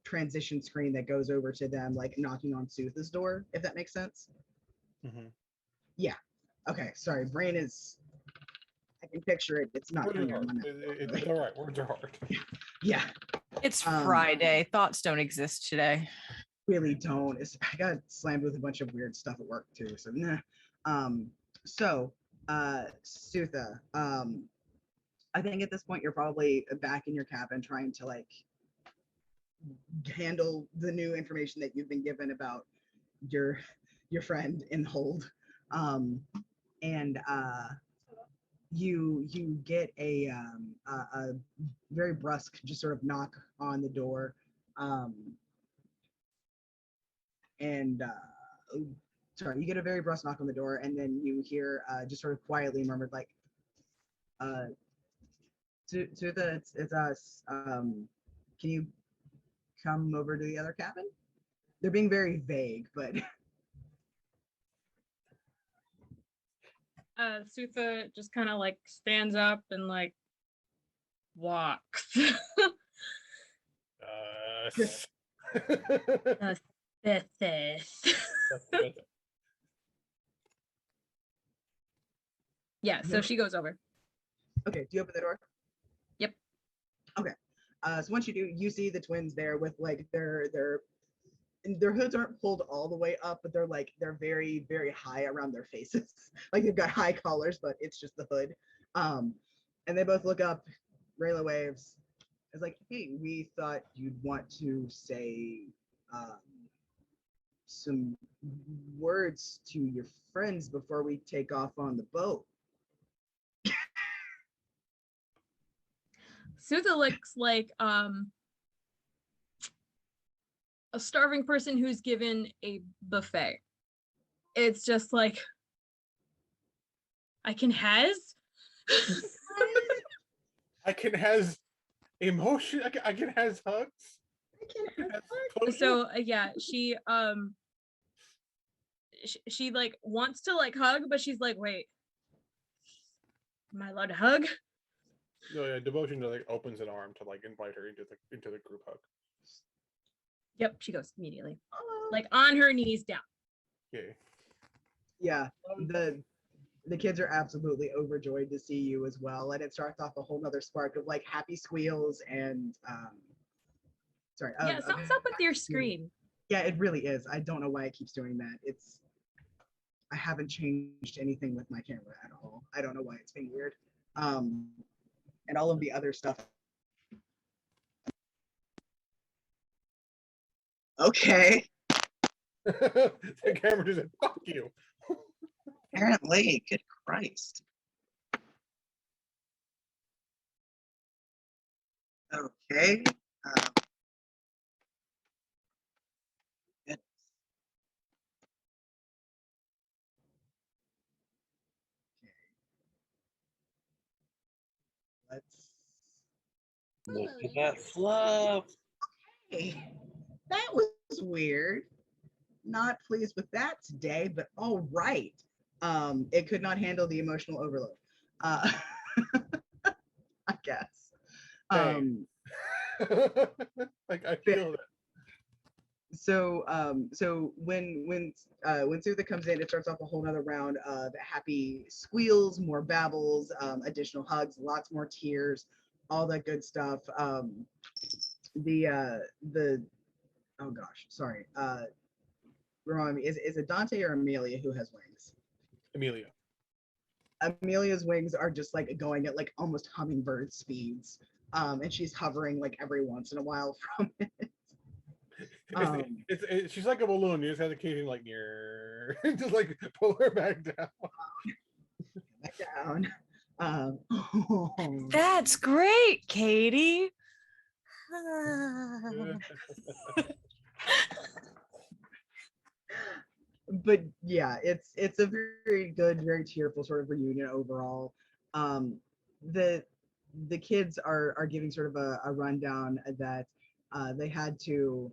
transition screen that goes over to them like knocking on Sutha's door, if that makes sense. Mm-hmm. Yeah. Okay. Sorry. Brain is. I can picture it. It's not Words coming are out of hard. my mouth. It's all right. Words are hard. Yeah. It's Friday. Thoughts don't exist today. Really don't. I got slammed with a bunch of weird stuff at work too. So nah. So Sutha, I think at this point you're probably back in your cabin trying to like handle the new information that you've been given about your friend in hold. And you get a very brusque just sort of knock on the door, and sorry, you get a very brusque knock on the door, and then you hear just sort of quietly murmured like, to the it's us. Can you come over to the other cabin? They're being very vague, but Sutha just kind of like stands up and like walks. Yeah, so she goes over. Okay, do you open the door? Yep. Okay. So once you do, you see the twins there with like their hoods aren't pulled all the way up, but they're very, very high around their faces. Like they've got high collars, but it's just the hood. And they both look up, Rayla waves. It's like, hey, we thought you'd want to say some words to your friends before we take off on the boat. Sutha looks like a starving person who's given a buffet. It's just like, I can has emotion. I can has hugs. So yeah, she like wants to like hug, but she's like, wait, am I allowed to hug? No, yeah, devotion like opens an arm to like invite her into the group hug. Yep, she goes immediately, like on her knees down. Yeah, the kids are absolutely overjoyed to see you as well, and it starts off a whole nother spark of like happy squeals and sorry. Yeah, something's up with your screen. Yeah, it really is. I don't know why it keeps doing that. I haven't changed anything with my camera at all. I don't know why it's being weird. And all of the other stuff Okay. The camera just said, "Fuck you." Apparently, good Christ. Okay. Goodness. Let's. Look at that fluff. Hey, that was weird. Not pleased with that today, but all right. It could not handle the emotional overload. I guess. Hey. Like I feel that. So when Sutha comes in, it starts off a whole nother round of happy squeals, more babbles, additional hugs, lots more tears, all that good stuff. The oh gosh, sorry. Remind me, is it Dante or Amelia who has wings? Amelia. Amelia's wings are just like going at like almost hummingbird speeds. And she's hovering like every once in a while from it. She's like a balloon. You just have to occasionally like near, just like pull her back down. Back down. That's great, Katie. But yeah, it's a very good, very tearful sort of reunion overall. The kids are giving sort of a rundown that they had to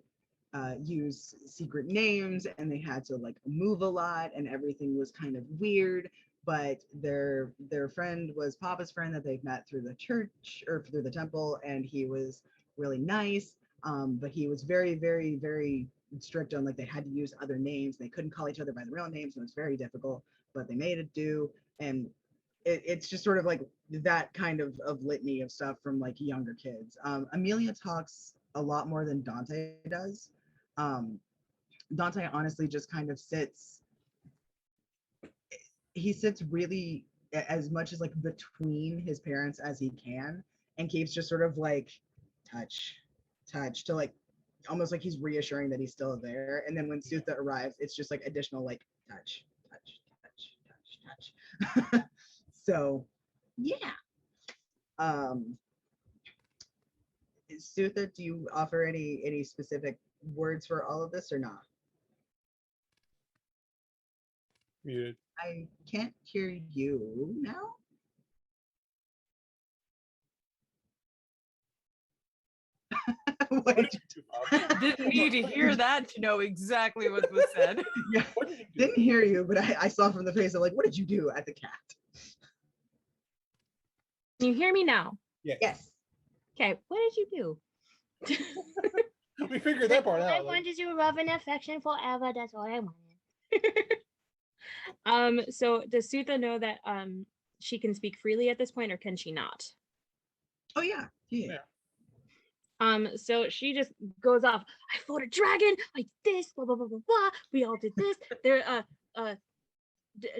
use secret names and they had to like move a lot and everything was kind of weird, but their friend was Papa's friend that they've met through the church or through the temple, and he was really nice, but he was very, very, very strict on like they had to use other names. They couldn't call each other by the real names, and it was very difficult, but they made it do. And it's just sort of like that kind of litany of stuff from like younger kids. Amelia talks a lot more than Dante does. Dante honestly just kind of sits really as much as like between his parents as he can, and keeps just sort of like touch to like almost like he's reassuring that he's still there. And then when Sutha arrives, it's just like additional like touch. So yeah. Sutha, do you offer any specific words for all of this or not? Muted. I can't hear you now. What did you do? Didn't need to hear that to know exactly what was said. Yeah, didn't hear you, but I saw from the face of like, what did you do at the cat? Can you hear me now? Yes. Okay, what did you do? We figured that part out. I wanted to love and affection forever. That's all I wanted. So does Sutha know that she can speak freely at this point, or can she not? Oh yeah. So she just goes off. I fought a dragon. I did this. Blah blah blah blah blah. We all did this. There,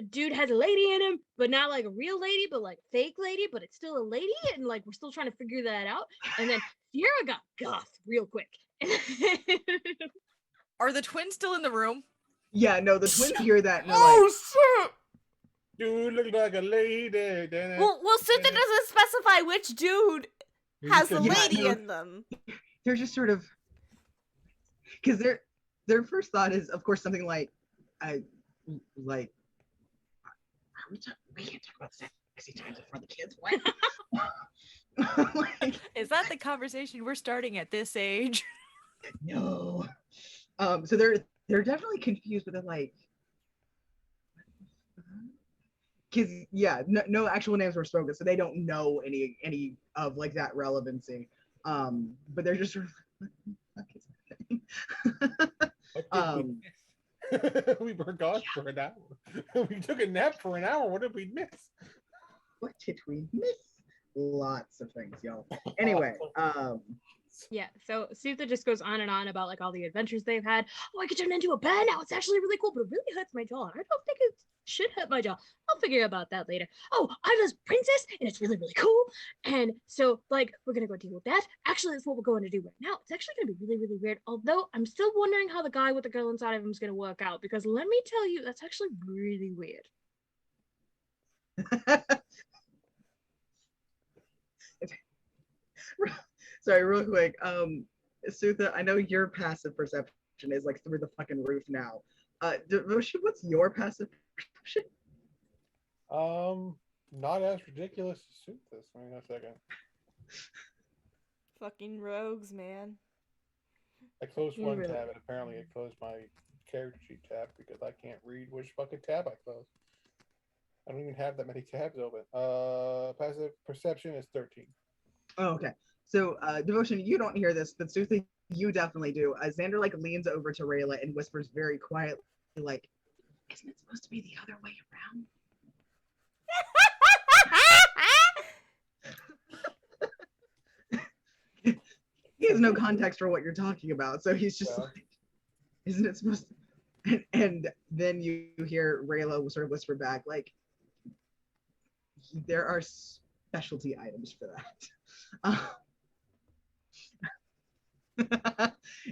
dude has a lady in him, but not like a real lady, but like fake lady, but it's still a lady, and like we're still trying to figure that out. And then Sierra got goth real quick. Are the twins still in the room? Yeah, no, the twins hear that. And shit! You look like a lady. Well, Sutha doesn't specify which dude has the lady in them. They're just sort of, because their first thought is, of course, something like, we can't talk about sexy times in front of the kids. What? Like, is that the conversation we're starting at this age? No. So they're definitely confused, but they're like, because yeah, no actual names were spoken, so they don't know any of like that relevancy. But they're just sort of we were gone for an hour. We took a nap for an hour. What did we miss? What did we miss? Lots of things, y'all. Anyway, yeah, so Sutha just goes on and on about like all the adventures they've had. Oh, I could turn into a bear now. It's actually really cool, but it really hurts my jaw. I don't think it's should hurt my jaw. I'll figure about that later. Oh, I'm this princess, and it's really, really cool. And so, like, we're gonna go deal with that. Actually, that's what we're going to do right now. It's actually gonna be really, really weird. Although I'm still wondering how the guy with the girl inside of him is gonna work out, because let me tell you, that's actually really weird. Sorry, real quick. Sutha, I know your passive perception is like through the fucking roof now. Devotion, what's your passive perception? Not as ridiculous as Sutha's. Wait a second. Fucking rogues, man. I closed one Really? tab and apparently it closed my character sheet tab because I can't read which fucking tab I closed. I don't even have that many tabs open. Passive perception is 13. Oh, okay. So, Devotion, you don't hear this, but Sutha, you definitely do. Xander like leans over to Rayla and whispers very quietly, like, "Isn't it supposed to be the other way around?" He has no context for what you're talking about, so he's just like, "Isn't it supposed to?" And then you hear Rayla sort of whisper back, like, "There are specialty items for that."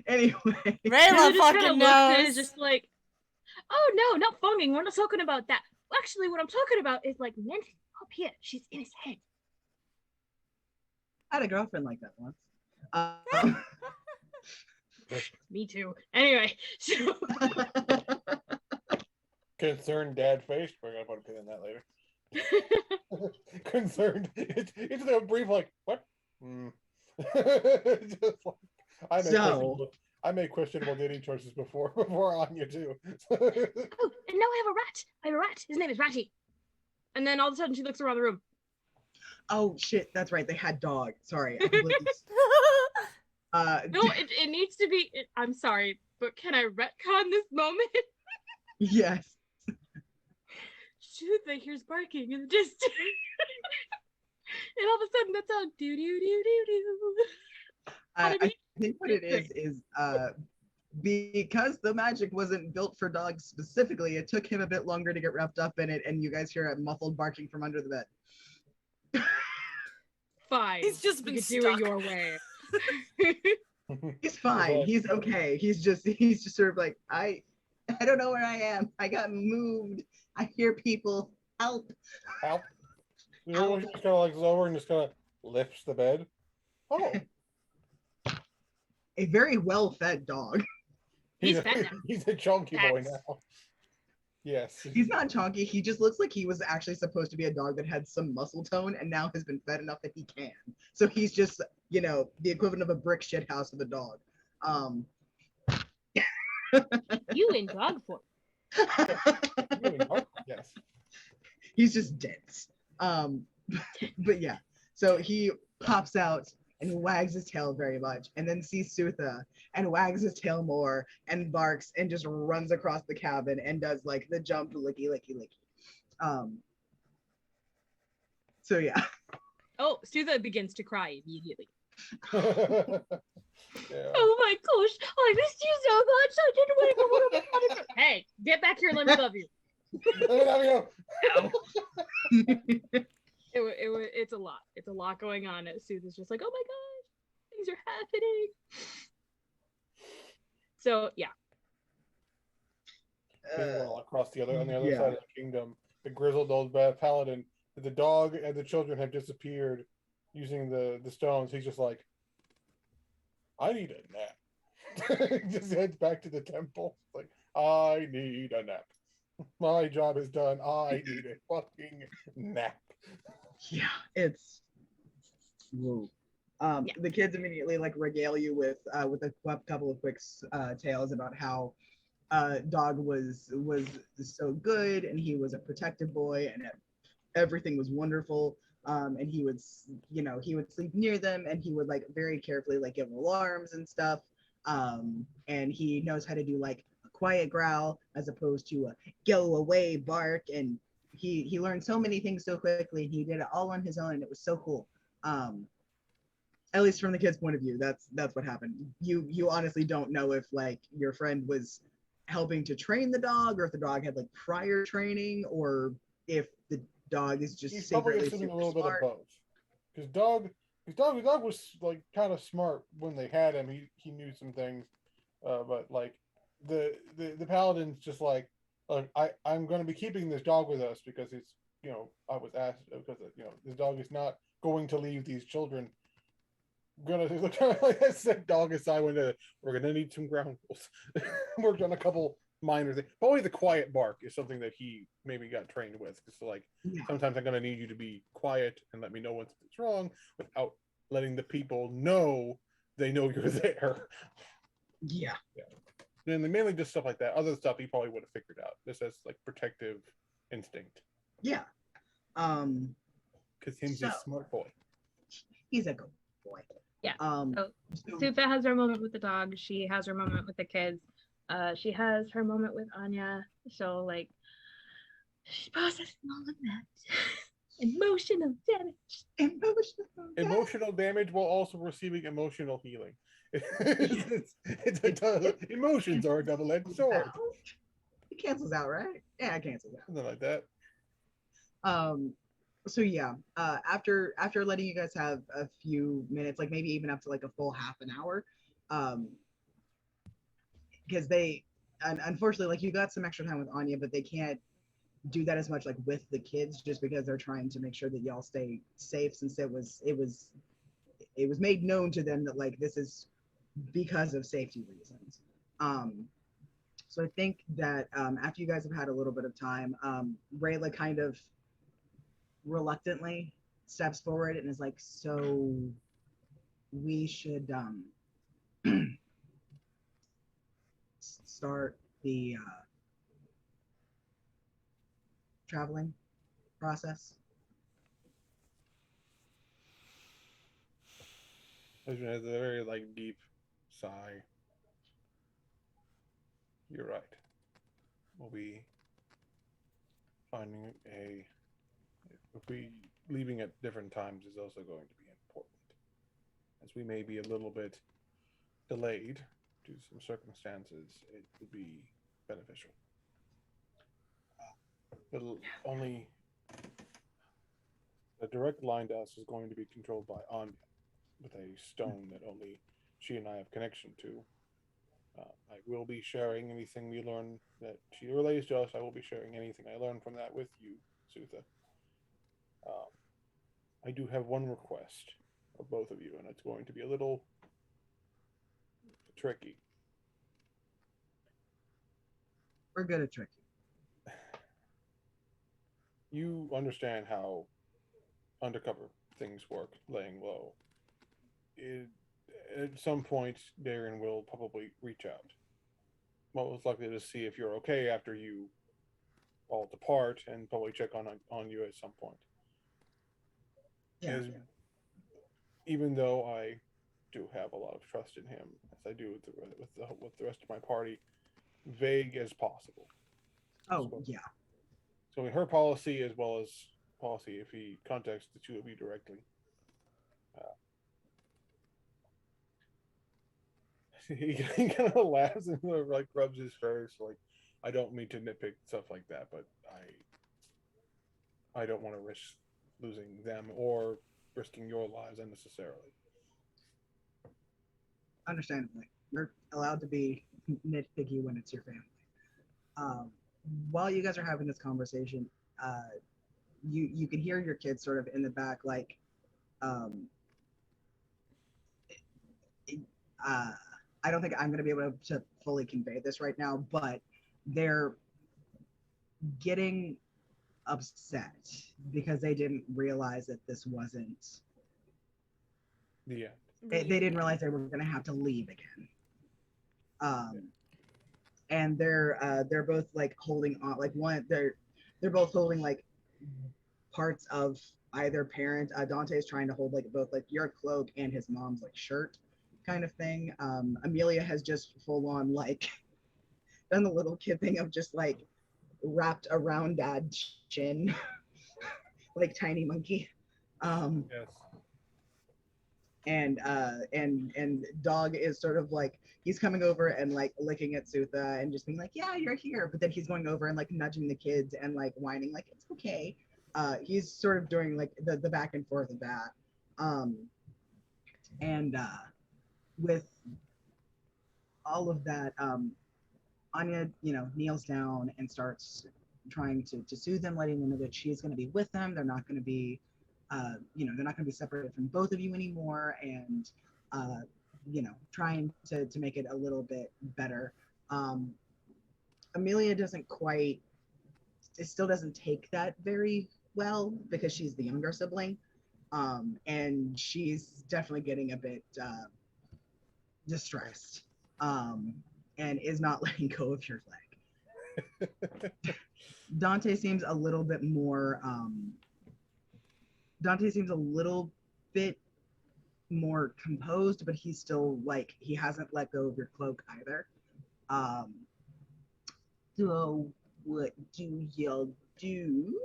Anyway, Rayla just fucking kinda looks knows. and is just like, oh no, not funging. We're not talking about that. Actually, what I'm talking about is like Nancy up here. She's in his head. I had a girlfriend like that once. Me too. Anyway, so Concerned dad face. We're gonna put a pin in that later. Concerned. It's a brief like what? Just like, I made questionable dating choices before Anya too. oh, and now I have a rat. I have a rat. His name is Ratty. And then all of a sudden she looks around the room. Oh shit, that's right. They had dog. Sorry. No, it needs to be. I'm sorry, but can I retcon this moment? Yes. Shoot, they hears barking in the distance. And all of a sudden that song do do do do do. I think what it is because the magic wasn't built for dogs specifically, it took him a bit longer to get wrapped up in it, and you guys hear a muffled barking from under the bed. Fine. He's just been do stuck. it your way. He's fine. He's okay. He's just sort of like, I don't know where I am. I got moved. I hear people. Help. Help. You know, he just kind of like over and just kind of lifts the bed. Oh. A very well-fed dog. He's fed now. He's a chunky boy now. Yes. He's not chunky. He just looks like he was actually supposed to be a dog that had some muscle tone and now has been fed enough that he can. So he's just, you know, the equivalent of a brick shit house of a dog. You in dog form. Yes. He's just dense. But yeah. So he pops out and wags his tail very much, and then sees Sutha and wags his tail more and barks and just runs across the cabin and does like the jump licky licky licky. So yeah. Oh, Sutha begins to cry immediately. Yeah. Oh my gosh, I missed you so much. I didn't want to go. Hey, get back here. Let me love you. It's a lot. It's a lot going on. Sutha's just like, oh my gosh, things are happening. So yeah. Meanwhile, across on the other side of the kingdom, the grizzled old paladin, the dog and the children have disappeared using the stones. He's just like, I need a nap. He just heads back to the temple. Like, I need a nap. My job is done. I need a fucking nap. Yeah, it's whoa. The kids immediately like regale you with a couple of quick tales about how Dog was so good and he was a protective boy and everything was wonderful. And he would sleep near them and he would like very carefully like give alarms and stuff. And he knows how to do like a quiet growl as opposed to a go away bark. And he learned so many things so quickly. He did it all on his own and it was so cool. At least from the kid's point of view, that's what happened. You honestly don't know if like your friend was helping to train the dog, or if the dog had like prior training, or if the dog is just He's probably secretly assuming a super little bit of smart. both. Because dog was like kind of smart when they had him. He knew some things, but like the paladin's just like, I'm going to be keeping this dog with us because it's, I was asked because this dog is not going to leave these children. Gonna look like I said, dog aside, we're gonna need some ground rules. Worked on a couple minor things. Probably the quiet bark is something that he maybe got trained with. Because like sometimes I'm gonna need you to be quiet and let me know when something's wrong without letting the people know they know you're there. Yeah. Then they mainly just stuff like that. Other stuff he probably would have figured out. This is like protective instinct. Yeah. Because he's a smart boy. He's a good boy. Yeah. So Sutha has her moment with the dog. She has her moment with the kids. She has her moment with Anya. So like, she's processing all of that. Emotional damage. Emotional damage while also receiving emotional healing. Emotions are a double-edged sword. It cancels out, right? Yeah, it cancels out. Something like that. So yeah, after letting you guys have a few minutes, like maybe even up to like a full half an hour, because they unfortunately, like, you got some extra time with Anya, but they can't do that as much like with the kids, just because they're trying to make sure that y'all stay safe, since it was made known to them that like this is because of safety reasons. So I think that after you guys have had a little bit of time, Rayla kind of reluctantly steps forward and is like, so we should start the traveling process. Husband has a very like deep sigh. You're right. We'll be finding if we leaving at different times is also going to be important, as we may be a little bit delayed due to some circumstances. It would be beneficial, but only the direct line to us is going to be controlled by Anya, with a stone that only she and I have connection to. I will be sharing anything we learn that she relays to us. I will be sharing anything I learn from that with you, Sutha. I do have one request of both of you, and it's going to be a little tricky. We're good at tricky. You understand how undercover things work, laying low. At some point, Darren will probably reach out. Most likely to see if you're okay after you all depart, and probably check on you at some point. Yeah. Even though I do have a lot of trust in him, as I do with the rest of my party, vague as possible. Oh yeah. So her policy, as well as policy, if he contacts the two of you directly. He kind of laughs and like rubs his face, like, I don't mean to nitpick stuff like that, but I don't want to risk losing them or risking your lives unnecessarily. Understandably, you're allowed to be nitpicky when it's your family. While you guys are having this conversation, you can hear your kids sort of in the back, like, I don't think I'm going to be able to fully convey this right now, but they're getting upset because they didn't realize that this wasn't the end. They didn't realize they were going to have to leave again. And they're both like holding on, like they're both holding like parts of either parent. Dante's trying to hold like both like your cloak and his mom's like shirt kind of thing. Amelia has just full on like done the little kid thing of just like wrapped around dad's chin like tiny monkey. Yes. and Dog is sort of like he's coming over and like licking at Sutha and just being like, yeah, you're here, but then he's going over and like nudging the kids and like whining like it's okay. He's sort of doing like the back and forth of that. And with all of that, Anya, kneels down and starts trying to soothe them, letting them know that she's going to be with them. They're not going to be, they're not going to be separated from both of you anymore, and trying to make it a little bit better. Amelia doesn't quite, it still doesn't take that very well because she's the younger sibling, and she's definitely getting a bit distressed, and is not letting go of your leg. Dante seems a little bit more composed, but he's still like he hasn't let go of your cloak either. So what do y'all do?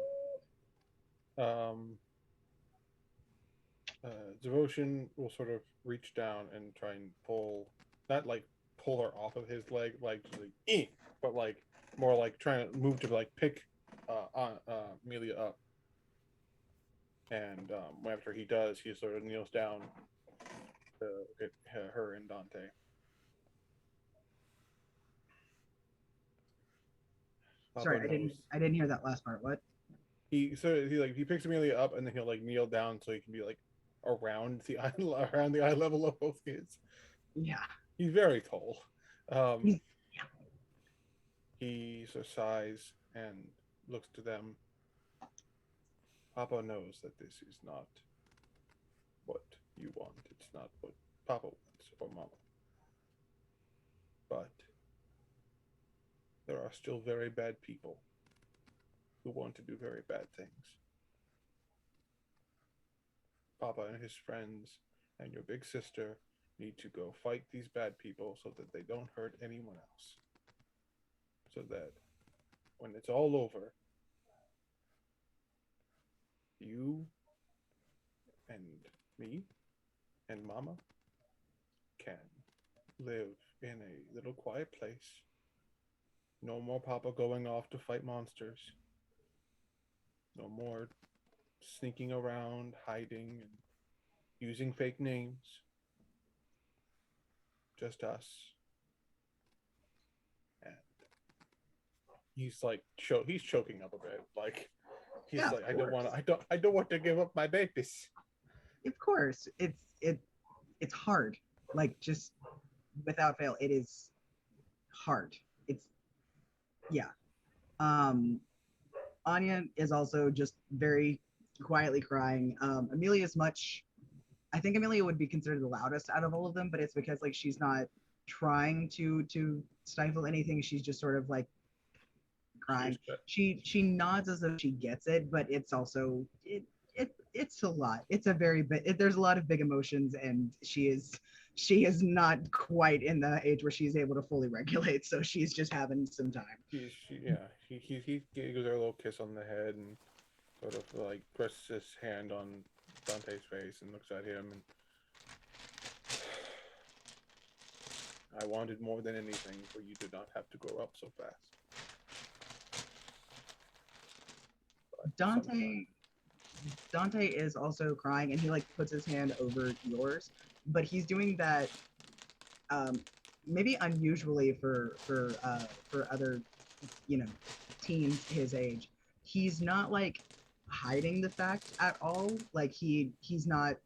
Devotion will sort of reach down and try and not like pull her off of his leg, like but like more like trying to move to like pick Amelia up. And after he does, he sort of kneels down to get her and Dante. Sorry, I didn't hear that last part. What? He picks Amelia up and then he'll like kneel down so he can be like around the eye level of both kids. Yeah. He's very tall. He sort of sighs and looks to them. Papa knows that this is not what you want. It's not what Papa wants or Mama. But there are still very bad people who want to do very bad things. Papa and his friends and your big sister need to go fight these bad people so that they don't hurt anyone else. So that when it's all over, you and me and Mama can live in a little quiet place. No more Papa going off to fight monsters. No more sneaking around, hiding, and using fake names. Just us. And he's like, he's choking up a bit. Like, he's like, I don't want to give up my babies. Of course, it's hard. Like, just without fail, it is hard. Anya is also just very quietly crying. I think Amelia would be considered the loudest out of all of them, but it's because like she's not trying to stifle anything. She's just sort of like crying. She nods as though she gets it, but it's also it's a lot. It's a very big. There's a lot of big emotions, and she is not quite in the age where she's able to fully regulate. So she's just having some time. He gives her a little kiss on the head and sort of like presses his hand on Dante's face and looks at him. And I wanted more than anything for you to not have to grow up so fast. Dante is also crying, and he like puts his hand over yours, but he's doing that maybe unusually for other teens his age. He's not like hiding the fact at all. Like he's not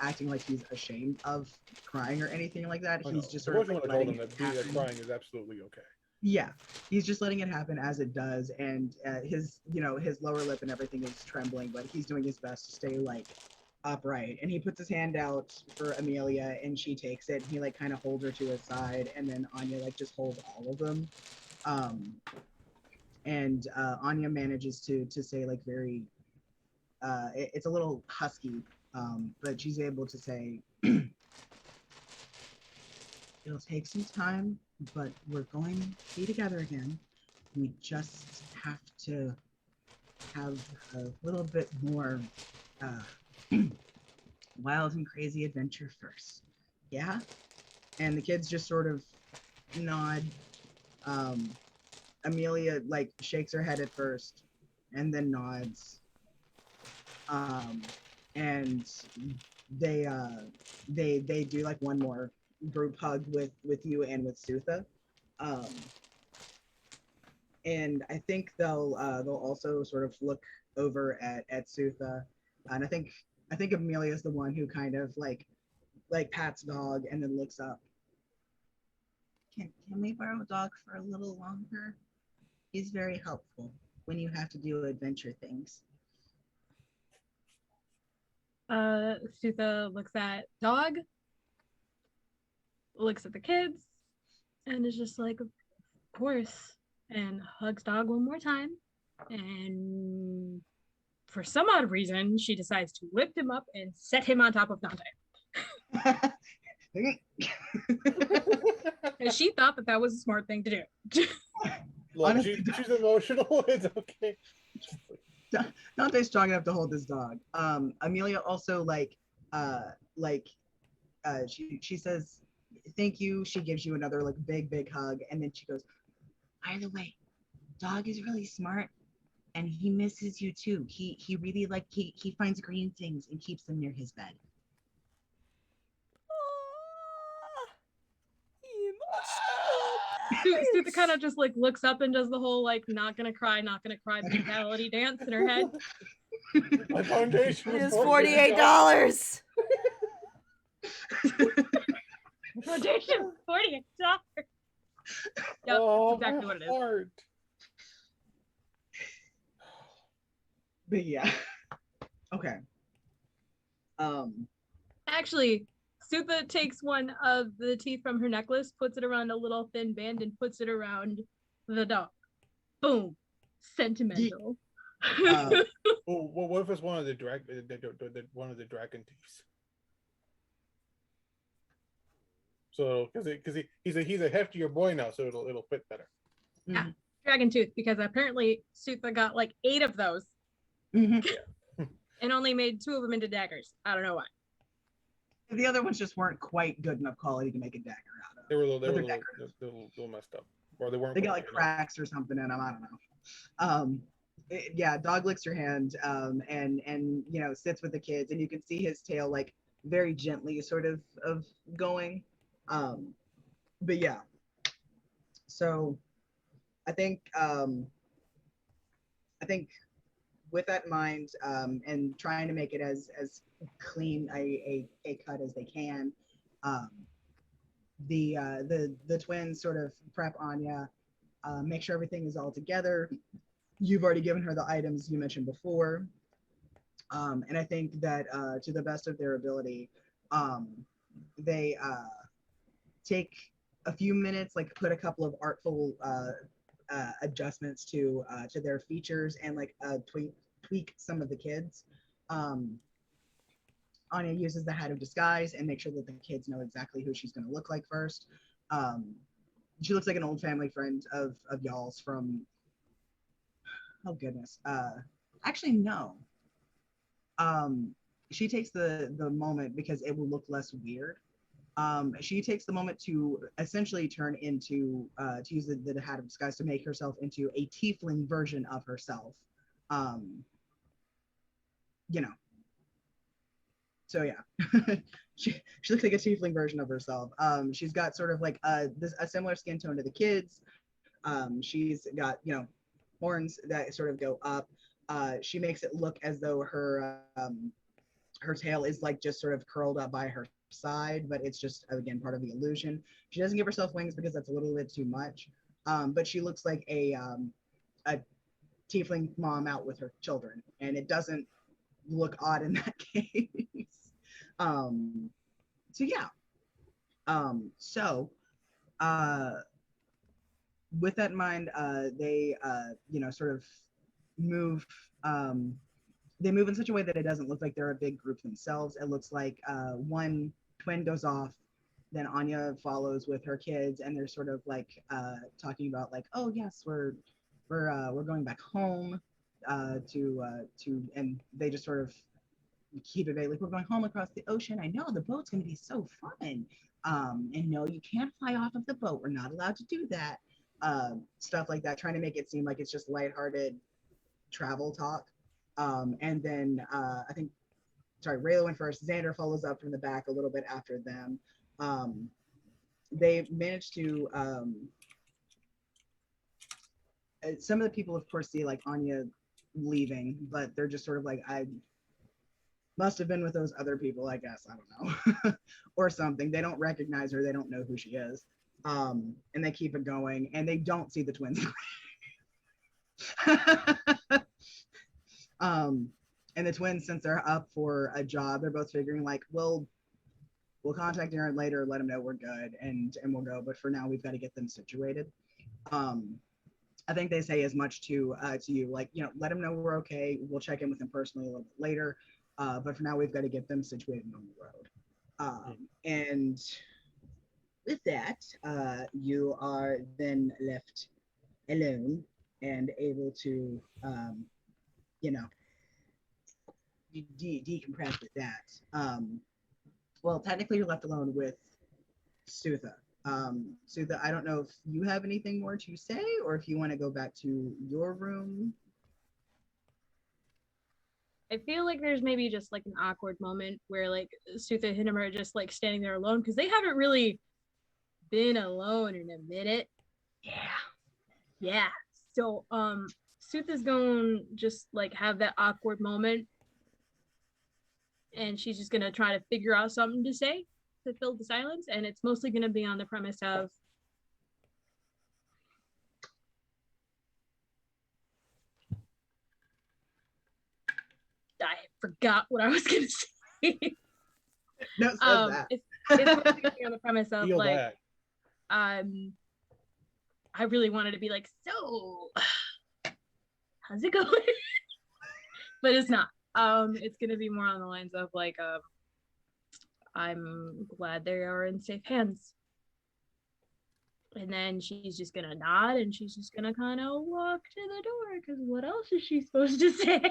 acting like he's ashamed of crying or anything like that. He's just sort of like told him that crying is absolutely okay. Yeah, he's just letting it happen as it does, and his lower lip and everything is trembling, but he's doing his best to stay like upright. And he puts his hand out for Amelia, and she takes it. And he like kind of holds her to his side, and then Anya like just holds all of them. And Anya manages to say like very, it's a little husky, but she's able to say, it'll take some time, but we're going to be together again. We just have to have a little bit more wild and crazy adventure first. Yeah? And the kids just sort of nod. Amelia like shakes her head at first and then nods. And they do like one more group hug with you and with Sutha. And I think they'll also sort of look over at Sutha, and I think Amelia's the one who kind of like pats dog and then looks up. Can we borrow dog for a little longer? He's very helpful when you have to do adventure things. Sutha looks at dog, looks at the kids, and is just like, of course, and hugs dog one more time. And for some odd reason, she decides to lift him up and set him on top of Dante. And she thought that was a smart thing to do. Look, she's emotional. It's okay. Dante's strong enough to hold this dog. Amelia also she says thank you. She gives you another like big hug, and then she goes, by the way, dog is really smart and he misses you too. He really he finds green things and keeps them near his bed. Sutha kind of just like looks up and does the whole like not gonna cry mentality dance in her head. My foundation is $48. Foundation $48. Yep, Oh, that's exactly what it is. Heart. But yeah. Okay. Actually, Sutha takes one of the teeth from her necklace, puts it around a little thin band, and puts it around the dog. Boom. Sentimental. What if it's one of the one of the dragon teeth? So, because he's a heftier boy now, so it'll fit better. Yeah, dragon tooth, because apparently Sutha got like 8 of those, and only made 2 of them into daggers. I don't know why. The other ones just weren't quite good enough quality to make a dagger out of. They were a little messed up, or they weren't. They got like cracks or something in them. I don't know. Dog licks your hand, and sits with the kids, and you can see his tail like very gently sort of going. But yeah. So, I think with that in mind, and trying to make it as clean a cut as they can, the twins sort of prep Anya, make sure everything is all together. You've already given her the items you mentioned before, and I think that to the best of their ability, they take a few minutes, like put a couple of artful adjustments to their features and like tweak some of the kids. Anya uses the hat of disguise and make sure that the kids know exactly who she's going to look like first. She looks like an old family friend of y'all's from, oh goodness, actually no. She takes the moment because it will look less weird. She takes the moment to essentially turn into, to use the hat of disguise to make herself into a tiefling version of herself. So yeah, she looks like a tiefling version of herself. She's got sort of like a similar skin tone to the kids. She's got, horns that sort of go up. She makes it look as though her tail is like just sort of curled up by her side, but it's just, again, part of the illusion. She doesn't give herself wings because that's a little bit too much. But she looks like a tiefling mom out with her children, and it doesn't look odd in that case. So yeah. With that in mind, they sort of move. They move in such a way that it doesn't look like they're a big group themselves. It looks like one twin goes off, then Anya follows with her kids, and they're sort of like talking about like, oh yes, we're going back home to and they just sort of keep it vague. Like, we're going home across the ocean. I know the boat's going to be so fun. And no, you can't fly off of the boat. We're not allowed to do that. Stuff like that, trying to make it seem like it's just lighthearted travel talk. And then I think, sorry, Rayla went first. Xander follows up from the back a little bit after them. They managed to, some of the people, of course, see like Anya leaving, but they're just sort of like, I must have been with those other people, I guess. I don't know. Or something. They don't recognize her. They don't know who she is. And they keep it going, and they don't see the twins. And the twins, since they're up for a job, they're both figuring like, well, we'll contact Aaron later, let them know we're good, and we'll go. But for now, we've got to get them situated. I think they say as much to you, like, you know, let them know we're okay. We'll check in with them personally a little bit later. But for now, we've got to get them situated on the road. And with that, you are then left alone and able to, you know, decompress with that. Well, technically, you're left alone with Sutha. Sutha, I don't know if you have anything more to say or if you want to go back to your room. I feel like there's maybe just like an awkward moment where like Sutha and him are just like standing there alone because they haven't really been alone in a minute. Yeah. So Sutha's going just like have that awkward moment, and she's just gonna try to figure out something to say to fill the silence, and it's mostly gonna be on the premise of I forgot what I was gonna say. No, that. It's mostly gonna be on the premise of Feel like that. I really wanted to be like, so how's it going? But it's not. It's gonna be more on the lines of like I'm glad they are in safe hands. And then she's just gonna nod and she's just gonna kind of walk to the door because what else is she supposed to say?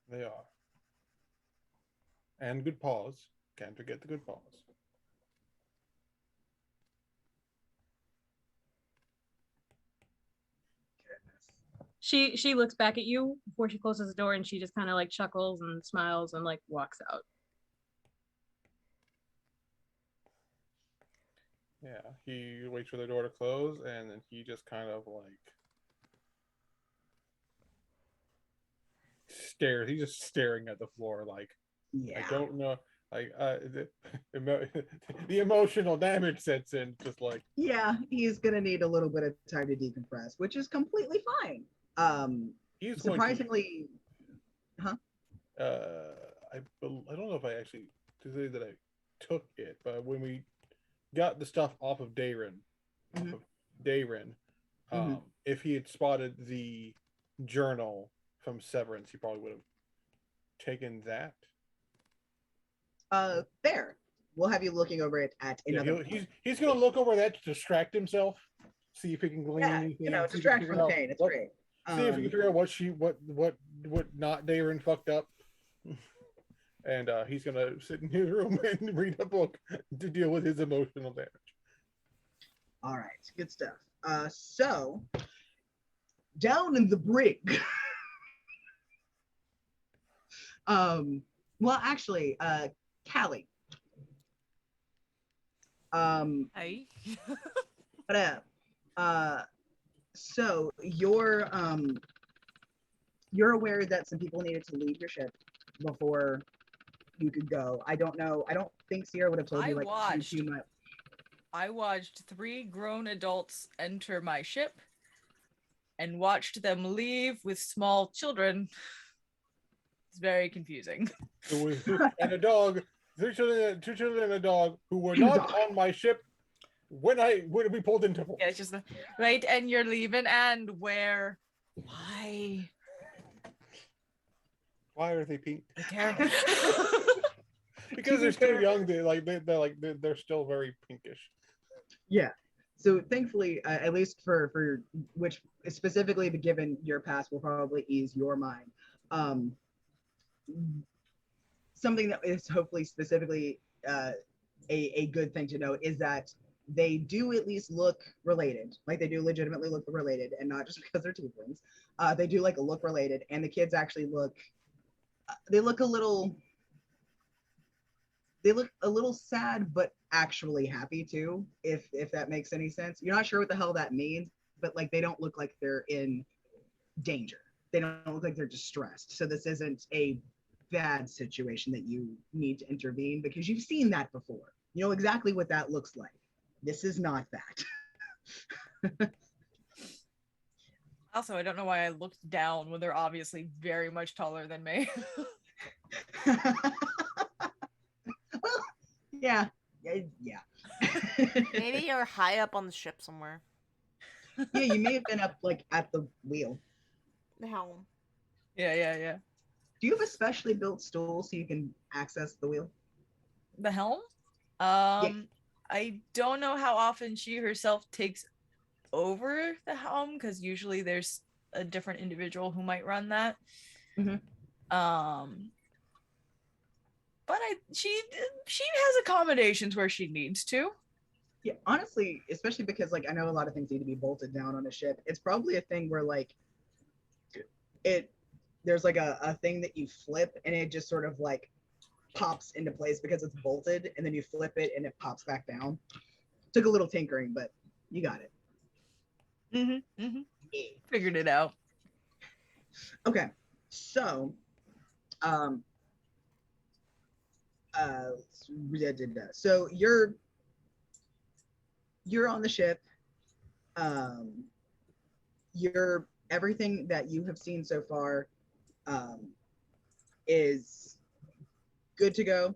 They are. And good pause. Can't forget the good pause. She looks back at you before she closes the door and she just kind of like chuckles and smiles and like walks out. Yeah, he waits for the door to close and then he just kind of like stares. He's just staring at the floor like, Yeah. I don't know. Like the emotional damage sets in, just like, Yeah, he's gonna need a little bit of time to decompress, which is completely fine. he's Surprisingly, going to, I don't know if I actually to say that I took it, but when we got the stuff off of Dayrin, if he had spotted the journal from Severance, he probably would have taken that. there. We'll have you looking over it at another. He's going to look over that to distract himself, see if he can glean anything. You know, distract from the pain. It's great. See if he can figure out what not Dayrin fucked up. And he's gonna sit in his room and read a book to deal with his emotional damage. All right, good stuff. So down in the brig. Well, actually, Callie. Hey. What up? So you're aware that some people needed to leave your ship before you could go. I don't know. I don't think Sierra would have told you like too much. I watched 3 grown adults enter my ship and watched them leave with small children. It's very confusing. And a dog, 2 children and a dog who were not on my ship when we pulled into port. Yeah, it's just right, and you're leaving, and where? Why? Why are they pink? They're terrible. Because they're still young. They're still very pinkish. Yeah. So thankfully, at least for which specifically, given your past, will probably ease your mind. Something that is hopefully specifically a good thing to note is that they do at least look related. Like they do legitimately look related, and not just because they're tieflings. They do like look related, and the kids actually look. They look a little. They look a little sad, but actually happy too. If that makes any sense. You're not sure what the hell that means, but like they don't look like they're in danger. They don't look like they're distressed. So this isn't a bad situation that you need to intervene because you've seen that before. You know exactly what that looks like. This is not that. Also, I don't know why I looked down when they're obviously very much taller than me. Well, yeah. Maybe you're high up on the ship somewhere. Yeah, you may have been up like at the wheel. The helm. Yeah. Do you have a specially built stool so you can access the wheel? The helm? Yeah. I don't know how often she herself takes over the helm because usually there's a different individual who might run that. Mm-hmm. But she has accommodations where she needs to. Yeah, honestly, especially because like I know a lot of things need to be bolted down on a ship. It's probably a thing where like there's like a thing that you flip and it just sort of like pops into place because it's bolted, and then you flip it and it pops back down. Took a little tinkering, but you got it. Yeah. Figured it out. Okay, so so you're on the ship. You're everything that you have seen so far is good to go.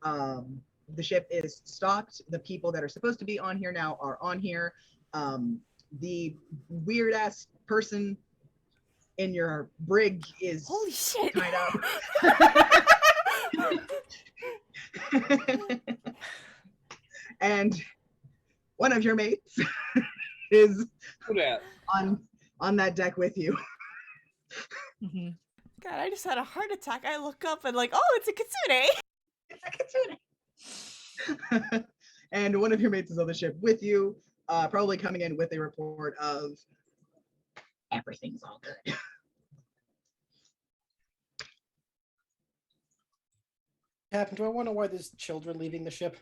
The ship is stocked. The people that are supposed to be on here now are on here. The weird ass person in your brig is holy shit tied up. And one of your mates is on that deck with you. God, I just had a heart attack. I look up and like, oh, it's a kitsune. It's a kitsune. And one of your mates is on the ship with you, probably coming in with a report of everything's all good. Captain, do I want to know why there's children leaving the ship?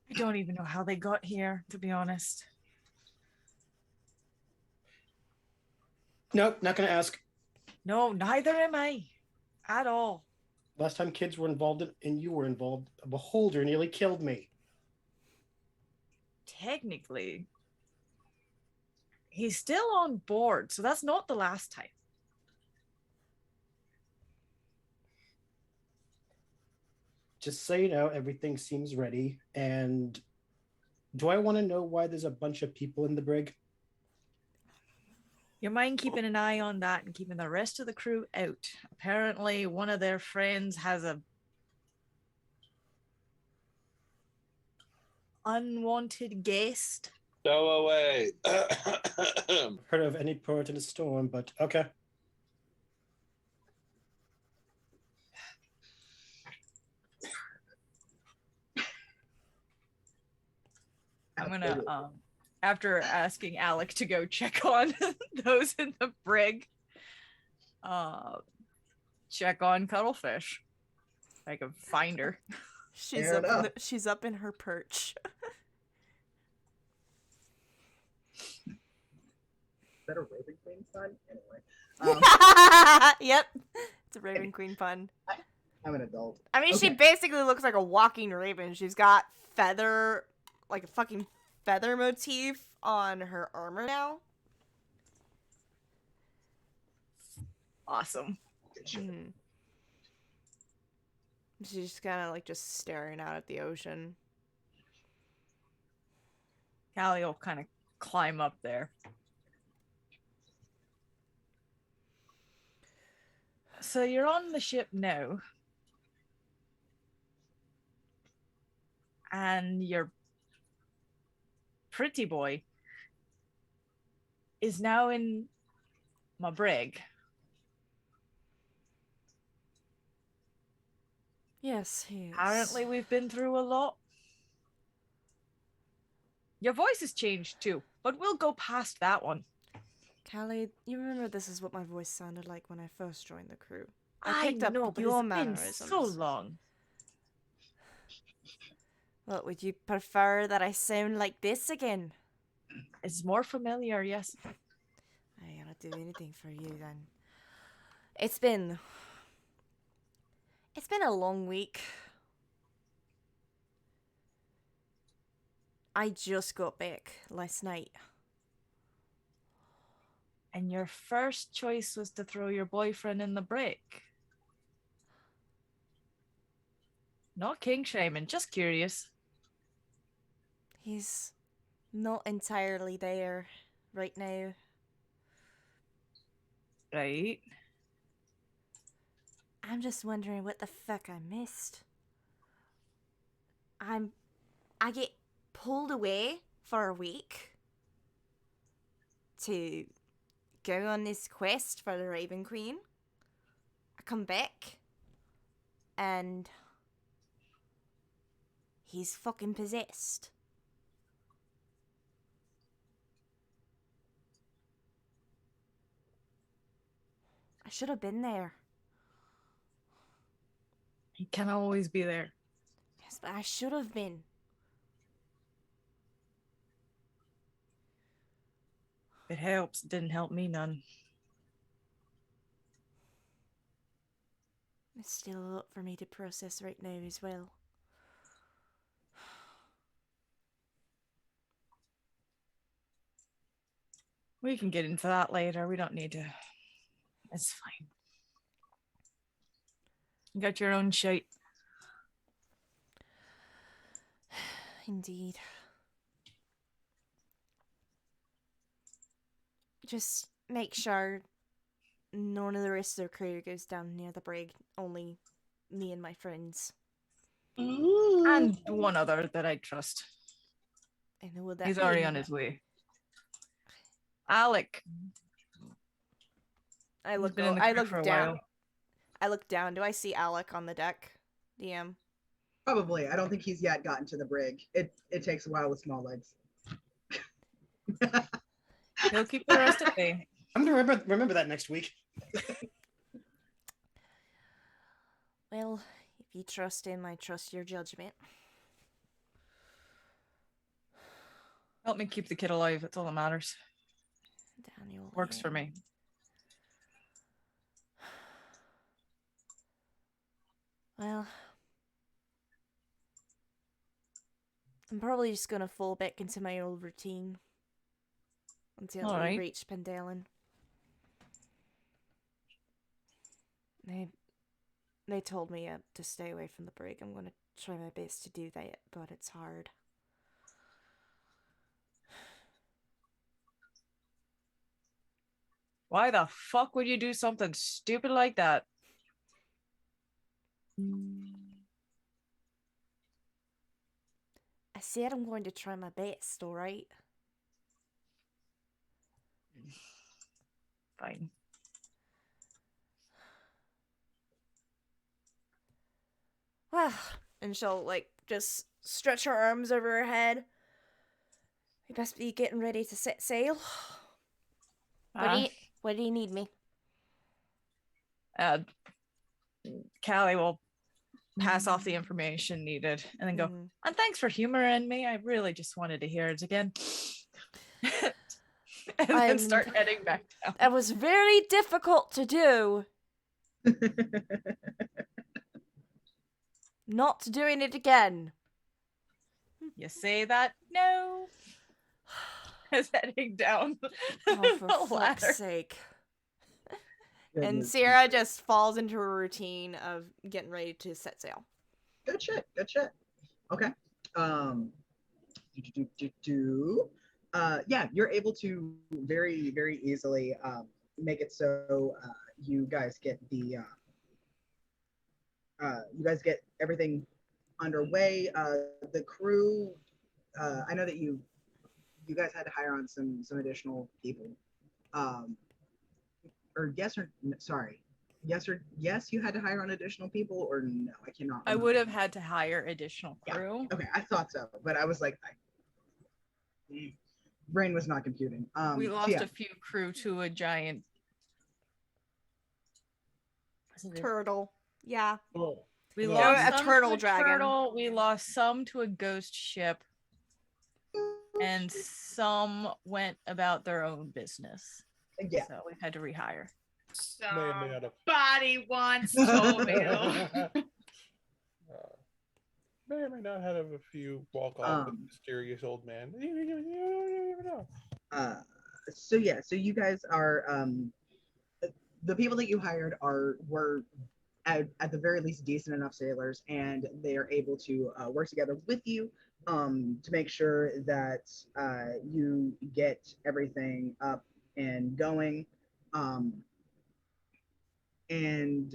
I don't even know how they got here, to be honest. Nope, not going to ask. No, neither am I. At all. Last time kids were involved and you were involved, a beholder nearly killed me. Technically, he's still on board, so that's not the last time. Just so you know, everything seems ready. And do I want to know why there's a bunch of people in the brig? You mind keeping an eye on that and keeping the rest of the crew out. Apparently, one of their friends has a unwanted guest. Go away. Heard of any port in a storm, but okay. I'm gonna after asking Alec to go check on those in the brig, check on Cuttlefish. I can find her. She's up in her perch. Is that a Raven Queen pun? Anyway. Yep. It's a Raven Queen pun. I'm an adult. I mean, Okay. She basically looks like a walking raven. She's got feather, like a fucking feather motif on her armor now. Awesome. Mm-hmm. She's just kind of like just staring out at the ocean. Callie will kind of climb up there. So you're on the ship now. And you're pretty boy, is now in my brig. Yes, he is. Apparently, we've been through a lot. Your voice has changed too, but we'll go past that one. Callie, you remember this is what my voice sounded like when I first joined the crew. I picked up know, but your it's been mannerisms. so long. Well, would you prefer that I sound like this again? It's more familiar, yes. I gotta do anything for you then. It's been a long week. I just got back last night. And your first choice was to throw your boyfriend in the break. Not king shaming, just curious. He's not entirely there right now. Right. I'm just wondering what the fuck I missed. I get pulled away for a week to go on this quest for the Raven Queen. I come back and he's fucking possessed. I should have been there. He can always be there. Yes, but I should have been. It helps. It didn't help me none. It's still a lot for me to process right now as well. We can get into that later. We don't need to. It's fine. You got your own shite. Indeed. Just make sure none of the rest of the crew goes down near the brig. Only me and my friends. And one other that I trust. I know what that He's already means. on his way. Alec. I look been in the crew for a down. while. I look down. Do I see Alec on the deck? DM. Probably. I don't think he's yet gotten to the brig. It takes a while with small legs. He'll keep the rest at bay. I'm gonna remember that next week. Well, if you trust him, I trust your judgment. Help me keep the kid alive. That's all that matters. Daniel. Works for me. Well, I'm probably just gonna fall back into my old routine until All we right. reach Pendalen. They told me to stay away from the brig. I'm gonna try my best to do that, but it's hard. Why the fuck would you do something stupid like that? I said I'm going to try my best, alright? Fine. And she'll, just stretch her arms over her head. We best be getting ready to set sail. Where do you need me? Callie will pass off the information needed and then go, and thanks for humoring me. I really just wanted to hear it again. And then start heading back down. That was very difficult to do. Not doing it again. You say that? No. Is heading down Oh, for the ladder. fuck's sake. And Sarah just falls into a routine of getting ready to set sail. Good shit. Okay. Yeah, you're able to very, very easily make it so you guys get everything underway. The crew, I know that you you guys had to hire on some additional people. Or yes or sorry, yes, you had to hire on additional people, or no, I cannot I remember. would have had to hire additional crew. Yeah. Okay, I thought so, but I was like, brain was not computing. We so lost yeah. a few crew to a giant turtle. Yeah. Oh. We No, lost a some turtle to a dragon. turtle. We lost some to a ghost ship, and some went about their own business. Yeah. So we had to rehire. Somebody wants toenail. May or may not have a few walk off with mysterious old man. You never know. So yeah, so you guys are the people that you hired were at the very least decent enough sailors, and they are able to work together with you to make sure that you get everything up and going. And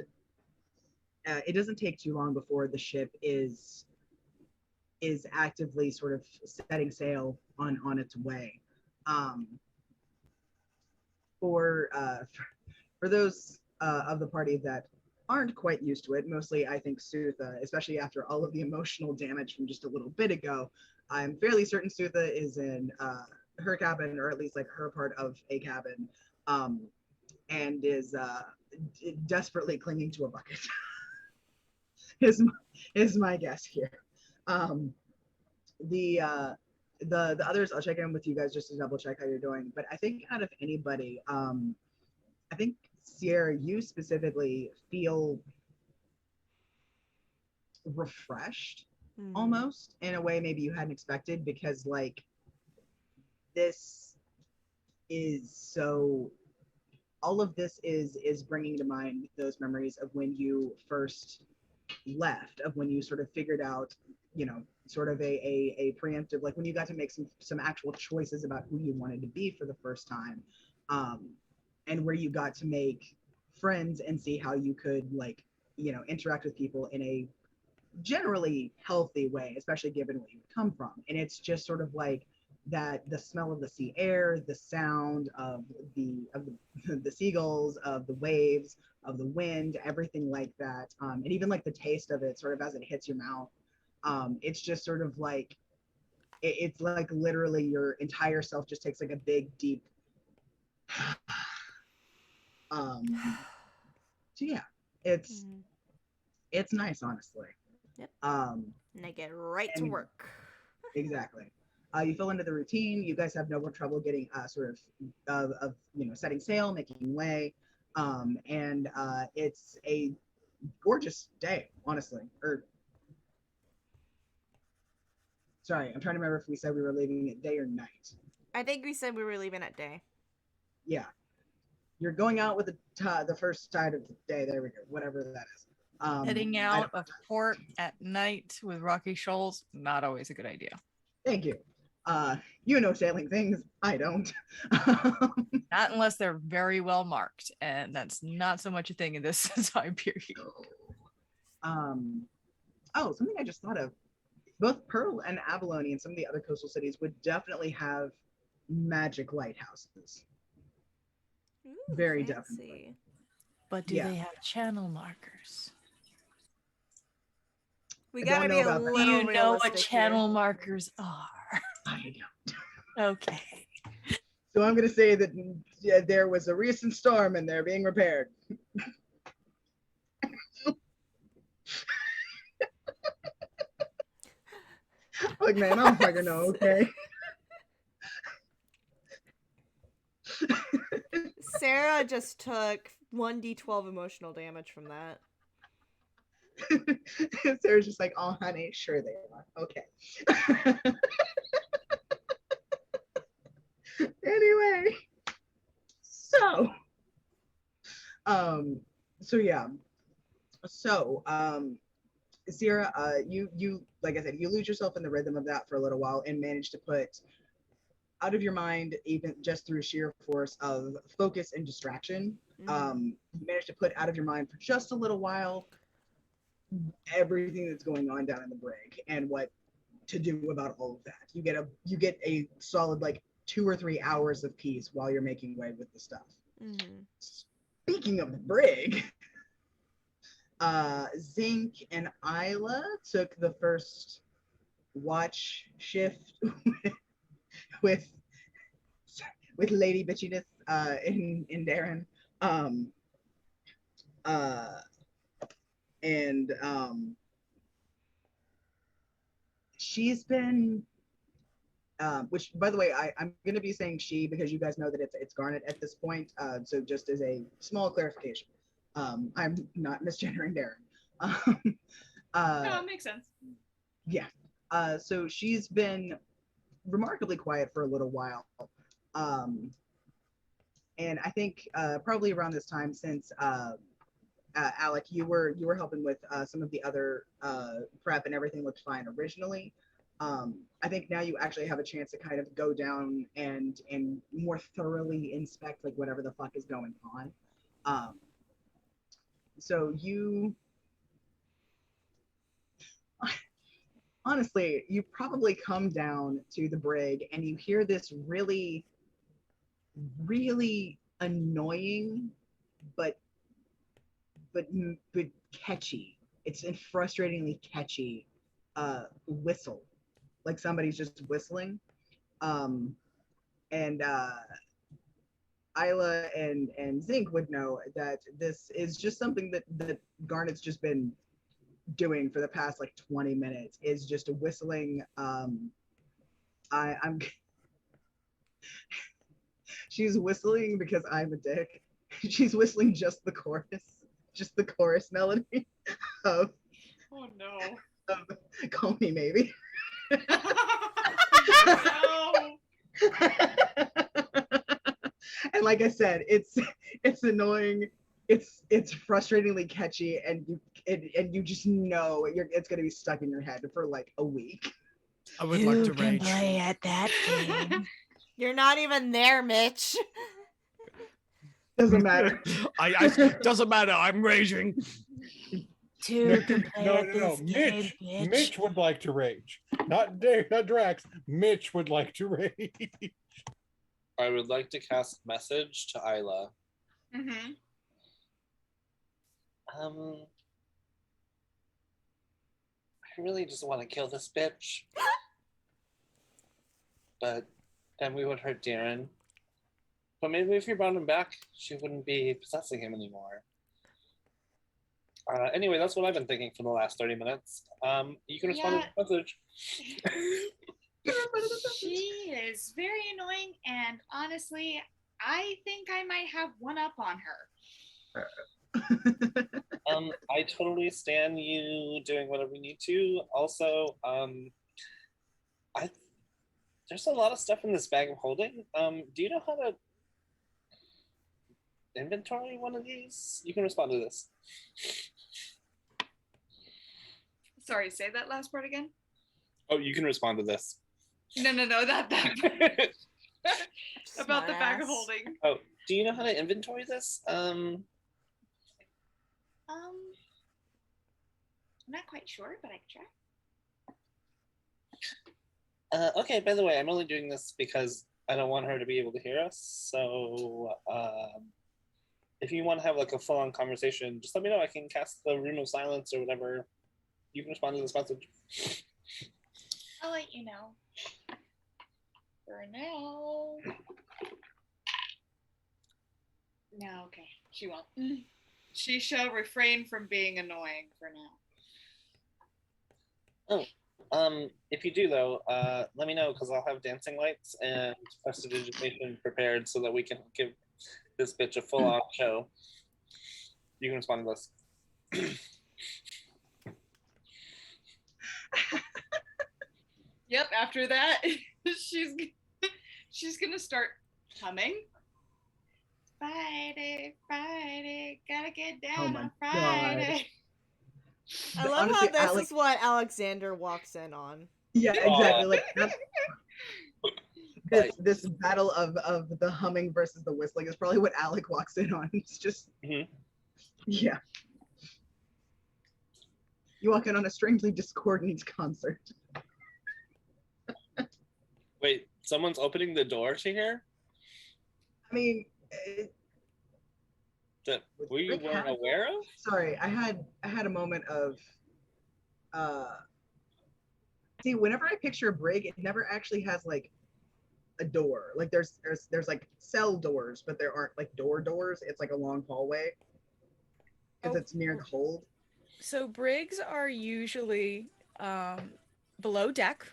it doesn't take too long before the ship is actively sort of setting sail on its way. For those of the party that aren't quite used to it, mostly I think Sutha, especially after all of the emotional damage from just a little bit ago, I'm fairly certain Sutha is in her cabin, or at least like her part of a cabin, and is desperately clinging to a bucket. is my guess here. The others, I'll check in with you guys just to double check how you're doing. But I think out of anybody, I think Sierra, you specifically feel refreshed almost in a way maybe you hadn't expected, because like this is so, all of this is bringing to mind those memories of when you first left, of when you sort of figured out, you know, sort of a preemptive, like when you got to make some actual choices about who you wanted to be for the first time, and where you got to make friends and see how you could, like, you know, interact with people in a generally healthy way, especially given where you come from. And it's just sort of like that, the smell of the sea air, the sound of the seagulls, of the waves, of the wind, everything like that, and even like the taste of it sort of as it hits your mouth. It's just sort of like it's like literally your entire self just takes like a big deep so yeah, it's nice, honestly. Yep. And I get right to work. Exactly. You fell into the routine. You guys have no more trouble getting sort of you know, setting sail, making way, and it's a gorgeous day, honestly. Or sorry, I'm trying to remember if we said we were leaving at day or night. I think we said we were leaving at day. Yeah, you're going out with the first tide of the day. There we go. Whatever that is. Heading out of port at night with rocky shoals, not always a good idea. Thank you. You know sailing things. I don't. Not unless they're very well marked, and that's not so much a thing in this time period. Oh, something I just thought of. Both Pearl and Abalone and some of the other coastal cities would definitely have magic lighthouses. Ooh, very fancy. Definitely. But do they have channel markers? We gotta be a little realistic. Do you know what channel here. markers are? I don't. Okay. So I'm going to say that there was a recent storm and they're being repaired. Look, man, I don't fucking know, okay? Sarah just took 1d12 emotional damage from that. Sarah's just like, oh, honey, sure they are. Okay. Anyway, so yeah. So, Sierra, you like I said, you lose yourself in the rhythm of that for a little while and manage to put out of your mind, even just through sheer force of focus and distraction, you manage to put out of your mind for just a little while everything that's going on down in the brig and what to do about all of that. You get a solid like 2 or 3 hours of peace while you're making way with the stuff. Mm-hmm. Speaking of the brig, Zinc and Isla took the first watch shift with Lady Bitchiness in Darren. And she's been which by the way I'm going to be saying she because you guys know that it's Garnet at this point, so just as a small clarification, I'm not misgendering Darren. No, it makes sense. Yeah. So she's been remarkably quiet for a little while. And I think probably around this time, since Alec, you were helping with some of the other prep and everything looked fine originally. I think now you actually have a chance to kind of go down and more thoroughly inspect like whatever the fuck is going on. So you honestly, you probably come down to the brig and you hear this really, really annoying, but catchy. It's a frustratingly catchy whistle, like somebody's just whistling. And Isla and Zinc would know that this is just something that Garnet's just been doing for the past like 20 minutes, is just a whistling. I'm she's whistling because I'm a dick. She's whistling just the chorus melody of Oh no. Call Me Maybe. No. And like I said, it's annoying. It's frustratingly catchy, and you just know it's gonna be stuck in your head for like a week. I would like to rage. Play at that game. You're not even there, Mitch. Doesn't matter. I doesn't matter. I'm raging. Two can play No, at this game, bitch. Mitch would like to rage. Not Dave, not Drax. Mitch would like to rage. I would like to cast message to Isla. Mm-hmm. I really just want to kill this bitch. But then we would hurt Darren. But maybe if you brought him back, she wouldn't be possessing him anymore. Anyway, that's what I've been thinking for the last 30 minutes. You can respond to the message. She is very annoying, and honestly, I think I might have one up on her. I totally stand you doing whatever you need to. Also, there's a lot of stuff in this bag of holding. Do you know how to inventory one of these? You can respond to this. Sorry, say that last part again. Oh, you can respond to this. No, that part. About the bag of holding. Oh, do you know how to inventory this? I'm not quite sure, but I can try. Okay, by the way, I'm only doing this because I don't want her to be able to hear us. So if you want to have like a full-on conversation, just let me know. I can cast the Rune of Silence or whatever. You can respond to this message. I'll let you know. For now. No, okay. She won't. She shall refrain from being annoying for now. Oh, if you do though, let me know because I'll have dancing lights and prestidigitation prepared so that we can give this bitch a full-on show. You can respond to this. Yep, after that, she's gonna start humming. Friday, Friday, gotta get down on Friday. I love how this is what Alexander walks in on. Yeah, exactly. Like this battle of the humming versus the whistling is probably what Alec walks in on. It's just yeah. You walk in on a strangely discordant concert. Wait, someone's opening the door to here? I mean, That we Rick weren't had- aware of? sorry, I had a moment of see, whenever I picture a brig, it never actually has like a door. Like there's like cell doors, but there aren't like doors. It's like a long hallway because it's near the hold. So brigs are usually below deck.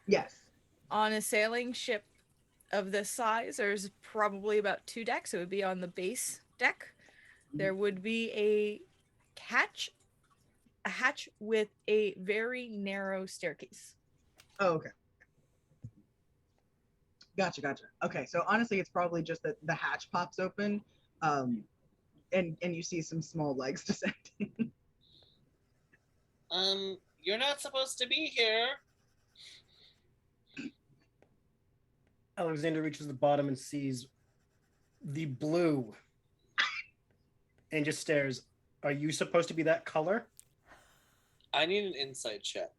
Yes. On a sailing ship of this size, there's probably about 2 decks. It would be on the base deck. There would be a hatch with a very narrow staircase. Oh, okay. Gotcha. Okay, so honestly, it's probably just that the hatch pops open, and you see some small legs descending. You're not supposed to be here. Alexander reaches the bottom and sees the blue and just stares. Are you supposed to be that color? I need an insight check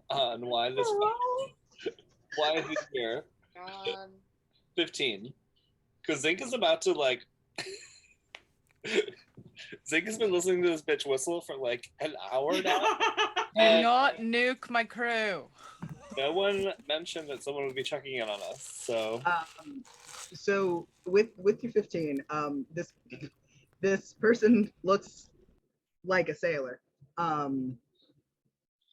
on why is he here? God. 15. Because Zink is about to like Zink has been listening to this bitch whistle for like an hour now. Do not nuke my crew. No one mentioned that someone would be checking in on us, so So with your 15, this person looks like a sailor.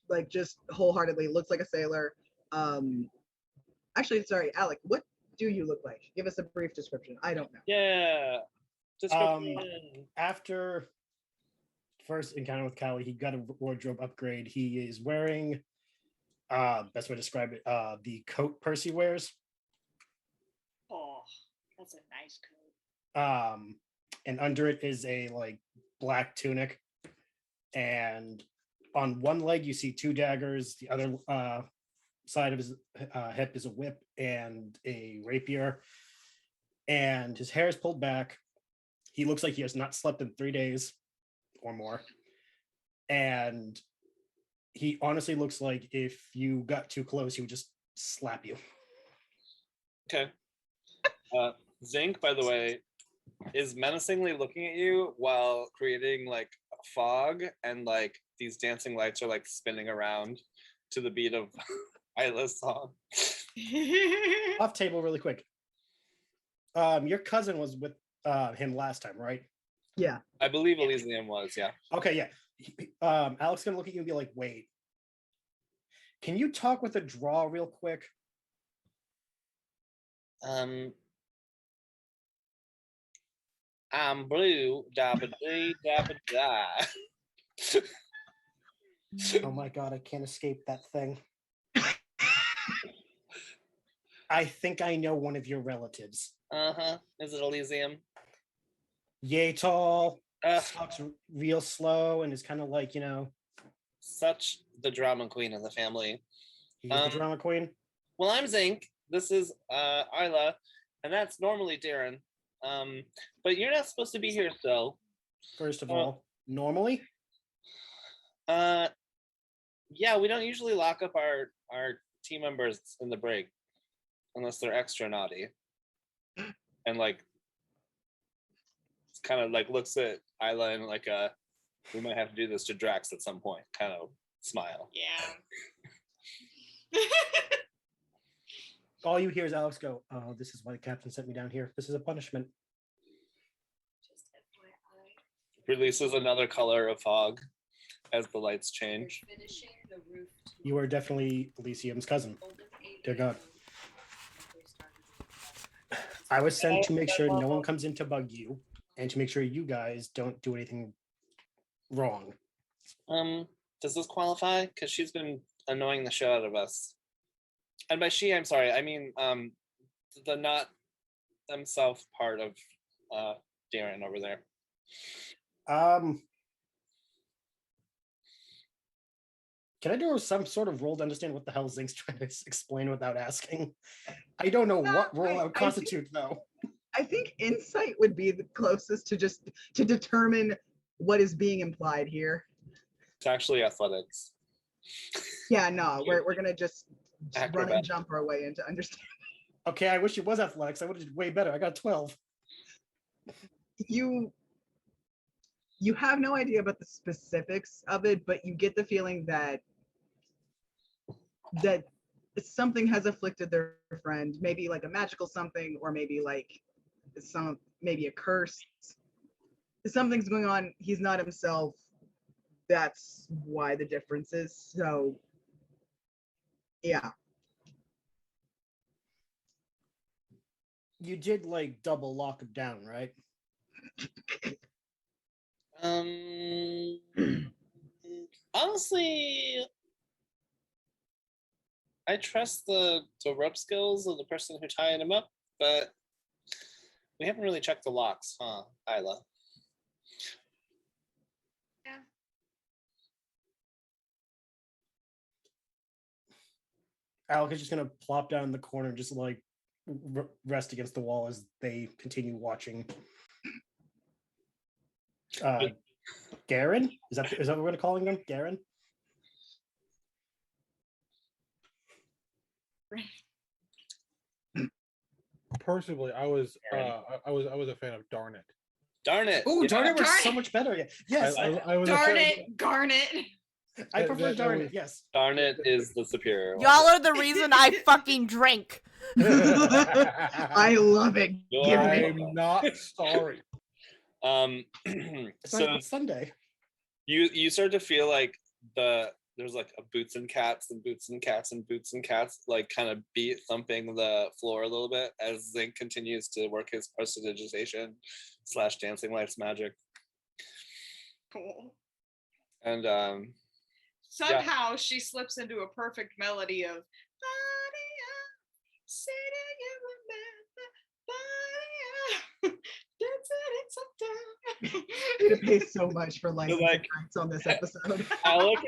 Like just wholeheartedly looks like a sailor. Actually, sorry, Alec, what do you look like? Give us a brief description. I don't know. yeah. After first encounter with Callie, he got a wardrobe upgrade. He is wearing best way to describe it, the coat Percy wears. Oh, that's a nice coat. And under it is a like black tunic, and on one leg you see 2 daggers. The other side of his hip is a whip and a rapier, and his hair is pulled back. He looks like he has not slept in 3 days or more, and he honestly looks like if you got too close, he would just slap you. Okay. Zink, by the way, is menacingly looking at you while creating like fog, and like these dancing lights are like spinning around to the beat of Isla's song. Off table really quick. Your cousin was with him last time, right? Yeah. I believe Elysium was, yeah. Okay, yeah. Alex gonna look at you and be like, wait. Can you talk with a draw real quick? I'm blue, dabba dee, dabba da. Oh my god, I can't escape that thing. I think I know one of your relatives. Uh-huh. Is it Elysium? Yay tall, talks real slow, and is kind of like, such the drama queen of the family. He's the drama queen? Well, I'm Zink. This is Isla, and that's normally Darren. But you're not supposed to be here, so. First of all, normally? Yeah, we don't usually lock up our team members in the break unless they're extra naughty. And like, it's kind of like looks at Isla and like we might have to do this to Drax at some point. Kind of smile. Yeah. All you hear is Alex go, "Oh, this is why the captain sent me down here. This is a punishment." Releases another color of fog as the lights change. You are definitely Elysium's cousin. Dear God. I was sent to make sure no one comes in to bug you, and to make sure you guys don't do anything wrong. Does this qualify? Because she's been annoying the shit out of us. And by she, I'm sorry, I mean the not themselves part of Darren over there. Can I do some sort of roll to understand what the hell Zink's trying to explain without asking? I don't know what role I would constitute, though. I think insight would be the closest to determine what is being implied here. It's actually athletics. Yeah, no, we're gonna just run Acrobat. and jump our way into understanding. Okay, I wish it was athletics. I would have did way better. I got 12. You have no idea about the specifics of it, but you get the feeling that something has afflicted their friend, maybe like a magical something, or maybe like maybe a curse. Something's going on. He's not himself. That's why the difference is. So, yeah. You did like double lock him down, right? Honestly, I trust the rope skills of the person who tied him up, but we haven't really checked the locks, huh, Isla? Yeah. Alec is just gonna plop down in the corner and just like rest against the wall as they continue watching. Garen? Is that what we're calling them? Garen? Personally, I was a fan of Darn It. Darn it! Oh, yeah. Darn It was Darn so it! much better. Yes, I was a Darn fan- it, Garnet. I prefer that Darn was- It. Yes. Darn it is the superior one. Y'all are the reason I fucking drink. I love it. You Give are- me. I'm not sorry. It's So not even Sunday. you start to feel like there's like a boots and cats and boots and cats and boots and cats like kind of beat thumping the floor a little bit as Zink continues to work his prestidigitation / dancing lights magic. Cool. And Somehow she slips into a perfect melody of Maria, say that you remember, Maria, dancing It pays so much for licensing like- rights on this episode. Alec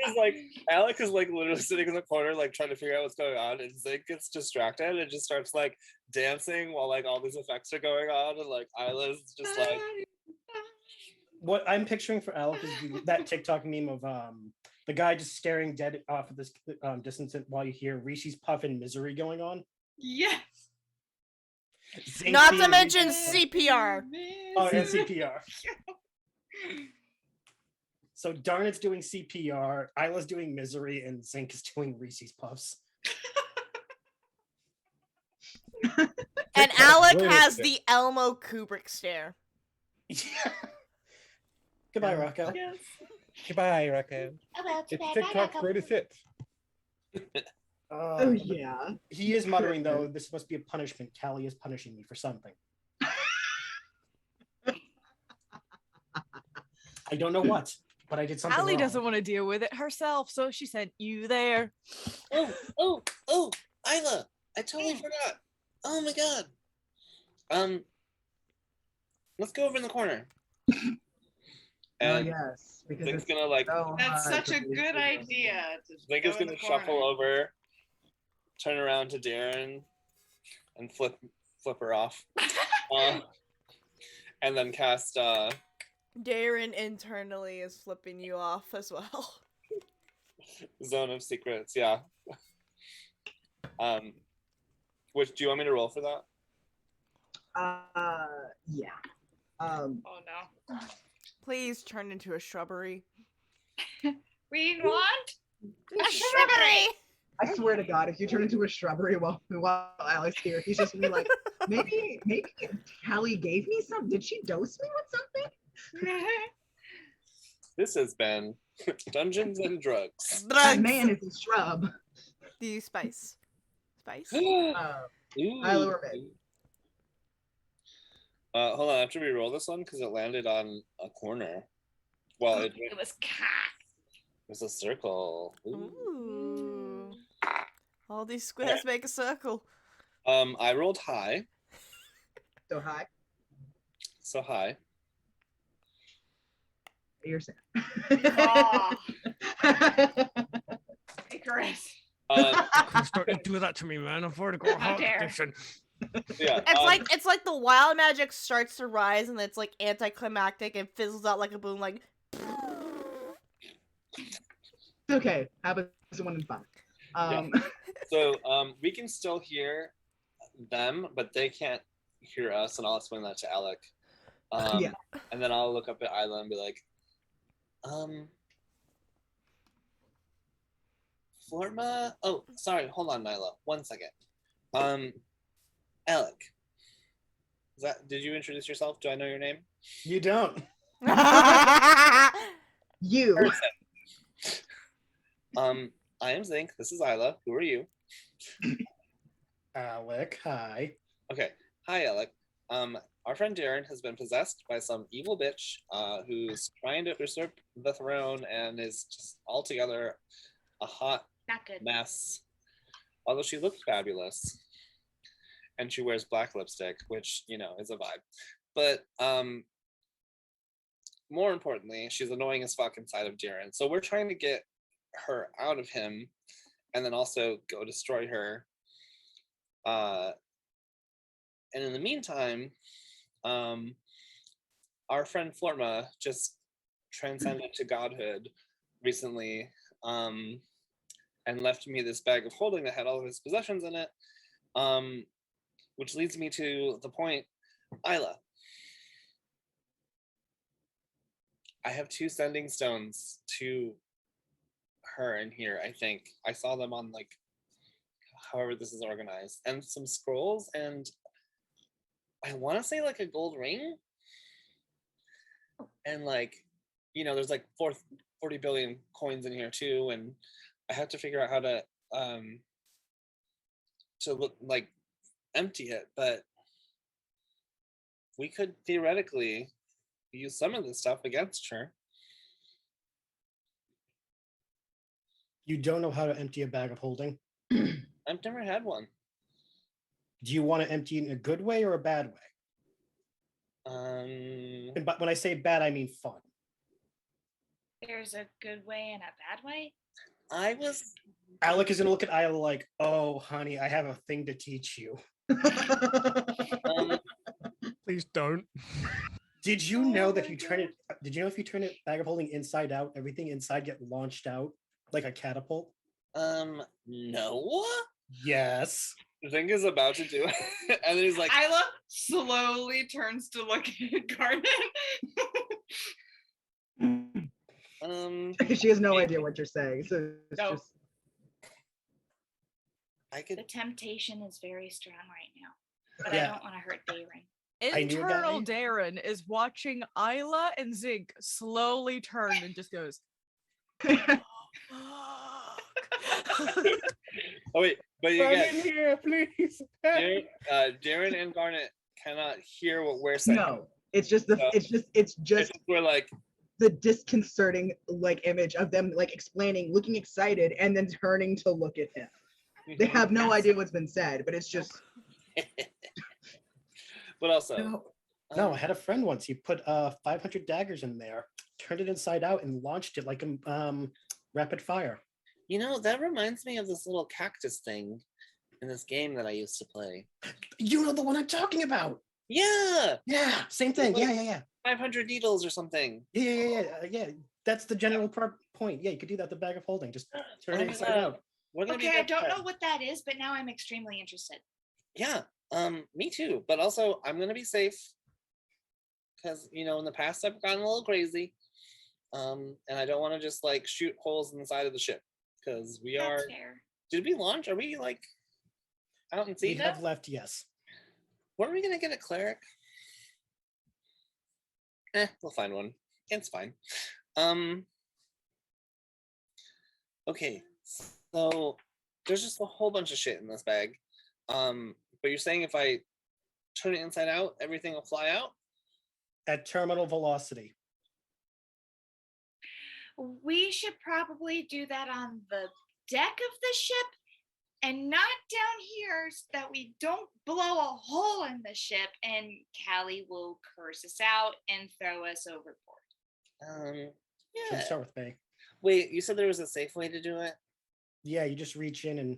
is like literally sitting in the corner like trying to figure out what's going on, and Zink gets distracted and just starts like dancing while like all these effects are going on, and like Isla's just like What I'm picturing for Alec is that TikTok meme of the guy just staring dead off of this distance while you hear Rishi's puff and misery going on. Yes. Zink Not being to mention Rishi's- CPR. Oh, and CPR. So Darn It's doing CPR, Isla's doing misery, and Zink is doing Reese's Puffs. And Alec Wait a has second. the Elmo Kubrick stare. Goodbye, Rocco. Yes. Goodbye, Rocco. About It's today, TikTok's bye, greatest hits. Oh yeah. He is muttering though, this must be a punishment. Callie is punishing me for something. I don't know what, but I did something Allie wrong. doesn't want to deal with it herself, so she sent you there. oh, Isla, I totally forgot. Oh my god. Let's go over in the corner. And Yes, because Zink's it's gonna like so That's hard such for a these good to- idea. Zink go is in gonna the shuffle corner. over, turn around to Darren, and flip her off. And then cast Darren internally is flipping you off as well. Zone of Secrets, yeah. Which do you want me to roll for that? Yeah. Oh no. Please turn into a shrubbery. We want A shrubbery! I swear to God, if you turn into a shrubbery while Alex here, he's just gonna be like, maybe Callie gave me some. Did she dose me with something? This has been Dungeons and Drugs. That man is a shrub. Do you spice? Spice? Isla or Meg? Hold on, after we roll this one, because it landed on a corner. Well, it was cat. was a circle. Ooh. Ooh. All these squares make a circle. I rolled high. So high. So high. You're sad. Oh. Hey, Chris. Start to do that to me, man. I've already got a How heart dare. condition. Yeah. It's like the wild magic starts to rise and it's like anticlimactic and fizzles out like a boom, like It's okay. Happens 1 in 5. So we can still hear them, but they can't hear us, and I'll explain that to Alec. Yeah. And then I'll look up at Isla and be like, Florma. Oh, sorry. Hold on, Nyla. 1 second. Alec. Did you introduce yourself? Do I know your name? You don't. You. I am Zink. This is Isla. Who are you? Alec, hi. Okay. Hi, Alec. Our friend Darren has been possessed by some evil bitch who's trying to usurp the throne and is just altogether a hot Not good. mess. Although she looks fabulous. And she wears black lipstick, which, you know, is a vibe. But more importantly, she's annoying as fuck inside of Darren. So we're trying to get her out of him and then also go destroy her. And in the meantime, our friend Florma just transcended to godhood recently and left me this bag of holding that had all of his possessions in it, which leads me to the point. Isla, I have 2 sending stones to her in here, I think. I saw them on, like, however this is organized, and some scrolls, and I want to say like a gold ring, and like, you know, there's like 40 billion coins in here too, and I have to figure out how to look like empty it, but we could theoretically use some of this stuff against her. You don't know how to empty a bag of holding? I've never had one. Do you want to empty it in a good way or a bad way? But when I say bad, I mean fun. There's a good way and a bad way. Alec is gonna look at Isla like, "Oh, honey, I have a thing to teach you." Please don't. Did you know that if you turn it? Did you know if you turn it bag of holding inside out, everything inside get launched out like a catapult? No. Yes. Zink is about to do it, and then he's like, Isla slowly turns to look at Garnet. She has no idea what you're saying, so it's No. just. The temptation is very strong right now, but Yeah. I don't want to hurt Darren. Internal Darren is watching Isla and Zink slowly turn and just goes, oh wait, but you Come guys, in here, please. Darren and Garnet cannot hear what we're saying. No, it's just we're like the disconcerting like image of them like explaining, looking excited, and then turning to look at him. They have no idea what's been said, but it's just. But also, no, I had a friend once. He put 500 daggers in there, turned it inside out, and launched it like a rapid fire. You know, that reminds me of this little cactus thing in this game that I used to play. You know the one I'm talking about. Yeah. Yeah. Same thing. Like Yeah. 500 needles or something. Yeah. That's the general point. Yeah, you could do that. The bag of holding. Just turn it inside out. Okay, I don't know what that is, but now I'm extremely interested. Yeah. Me too. But also, I'm gonna be safe because in the past I've gotten a little crazy, and I don't want to just like shoot holes in the side of the ship because we That's are. Fair. Did we launch? Are we like out in sea? We have left. Yes. What are we gonna get a cleric? We'll find one. It's fine. Okay, so there's just a whole bunch of shit in this bag. But you're saying if I turn it inside out, everything will fly out? At terminal velocity. We should probably do that on the deck of the ship and not down here so that we don't blow a hole in the ship and Callie will curse us out and throw us overboard. Should start with me. Wait, you said there was a safe way to do it? Yeah, you just reach in and,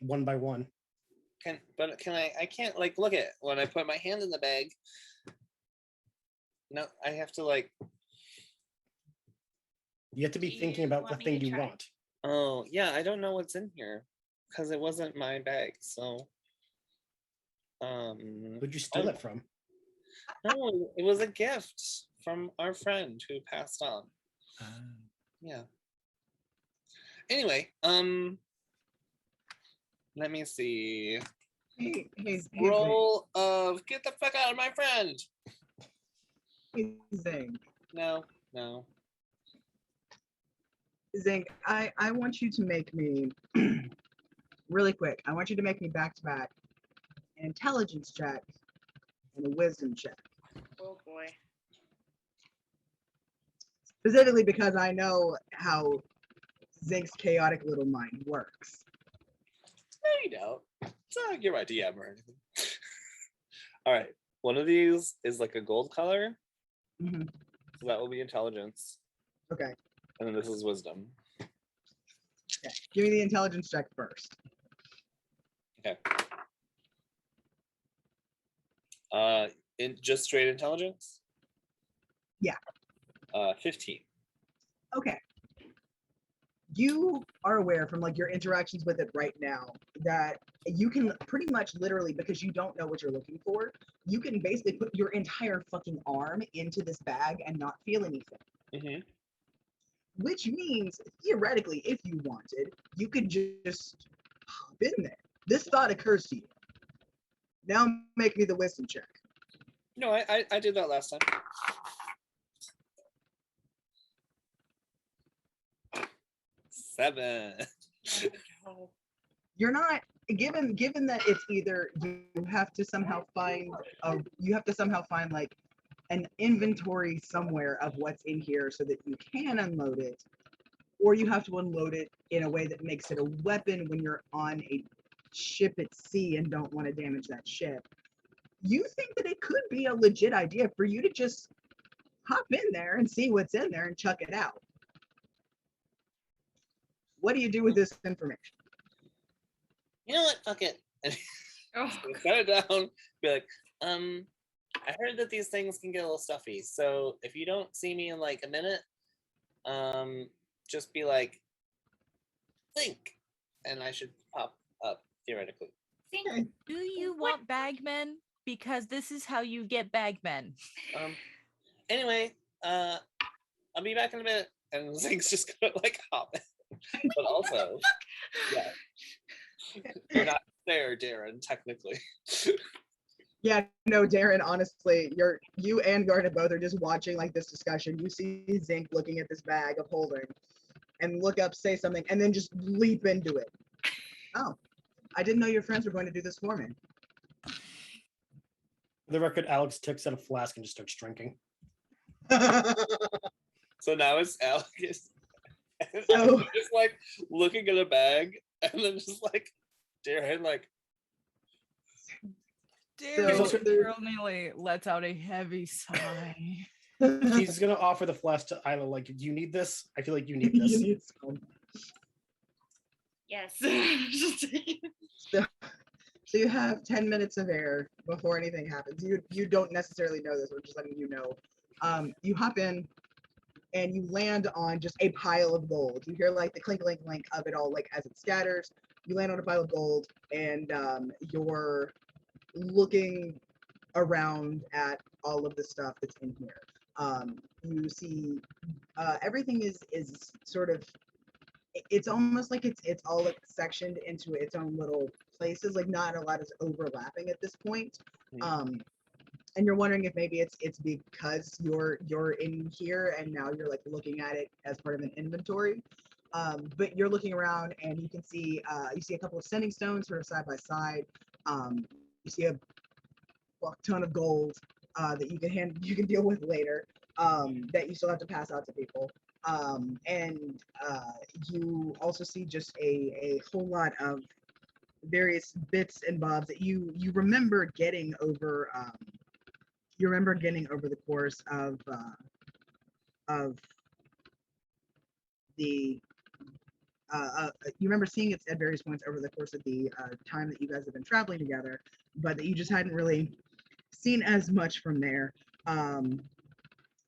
one by one. I can't like look at when I put my hand in the bag. No, I have to like. You have to be thinking about the thing you want. Oh, yeah, I don't know what's in here because it wasn't my bag. So, Who'd you steal it from? no, it was a gift from our friend who passed on. Yeah. Anyway, let me see. Hey, Roll of get the fuck out of my friend. Zing. No. Zing, I want you to make me really quick. I want you to make me back to back an intelligence check and a wisdom check. Oh boy. Specifically because I know how Zink's chaotic little mind works. No, you don't. It's not your idea or anything. All right. One of these is like a gold color. Mm-hmm. So that will be intelligence. Okay. And then this is wisdom. Okay. Give me the intelligence check first. Okay. In just straight intelligence? Yeah. 15. Okay. You are aware from like your interactions with it right now that you can pretty much literally, because you don't know what you're looking for, you can basically put your entire fucking arm into this bag and not feel anything. Mm-hmm. Which means theoretically, if you wanted, you could just hop in there. This thought occurs to you. Now make me the wisdom check. No, I did that last time. Seven. You're not given that it's either you have to somehow find like an inventory somewhere of what's in here so that you can unload it, or you have to unload it in a way that makes it a weapon when you're on a ship at sea and don't want to damage that ship. You think that it could be a legit idea for you to just hop in there and see what's in there and chuck it out. What do you do with this information? You know what? Fuck it. Oh. Set it down. Be like, I heard that these things can get a little stuffy. So if you don't see me in like a minute, just be like, think, and I should pop up theoretically. Think, do you want bagmen? Because this is how you get bagmen. Anyway, I'll be back in a bit, and Zink's just gonna like hop in. But also, yeah, you're not there, Darren, technically. Yeah, no, Darren, honestly, you and Garnet both are just watching like this discussion. You see Zink looking at this bag of holding and look up, say something, and then just leap into it. Oh, I didn't know your friends were going to do this for me. For the record, Alex takes out a flask and just starts drinking. So now it's Alex. So, just like looking at a bag, and then just like Darren, like. Darren nearly lets out a heavy sigh. He's gonna offer the flask to Isla. Like, do you need this? I feel like you need this. You need some. Yes. So you have 10 minutes of air before anything happens. You don't necessarily know this, we're just letting you know. You hop in and you land on just a pile of gold. You hear like the clink, clink, clink of it all, like as it scatters. You land on a pile of gold, and you're looking around at all of the stuff that's in here. You see everything is sort of, it's almost like it's all like sectioned into its own little places, like not a lot is overlapping at this point. And you're wondering if maybe it's because you're in here and now you're like looking at it as part of an inventory. But you're looking around and you can see a couple of sending stones sort of side by side. You see a fuck ton of gold that you can deal with later, that you still have to pass out to people. And you also see just a whole lot of various bits and bobs that you remember getting over the course of the you remember seeing it at various points over the course of the time that you guys have been traveling together, but that you just hadn't really seen as much from there.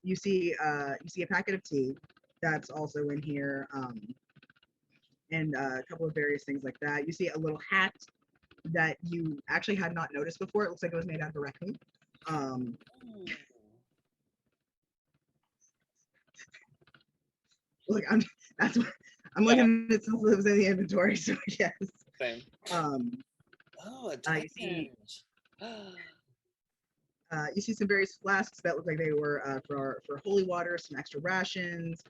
You see a packet of tea that's also in here. and a couple of various things like that. You see a little hat that you actually had not noticed before. It looks like it was made out of a raccoon. Look, that's what I'm looking at stuff that was in the inventory. So yes. Same. Oh, a you see some various flasks that look like they were for holy water, some extra rations,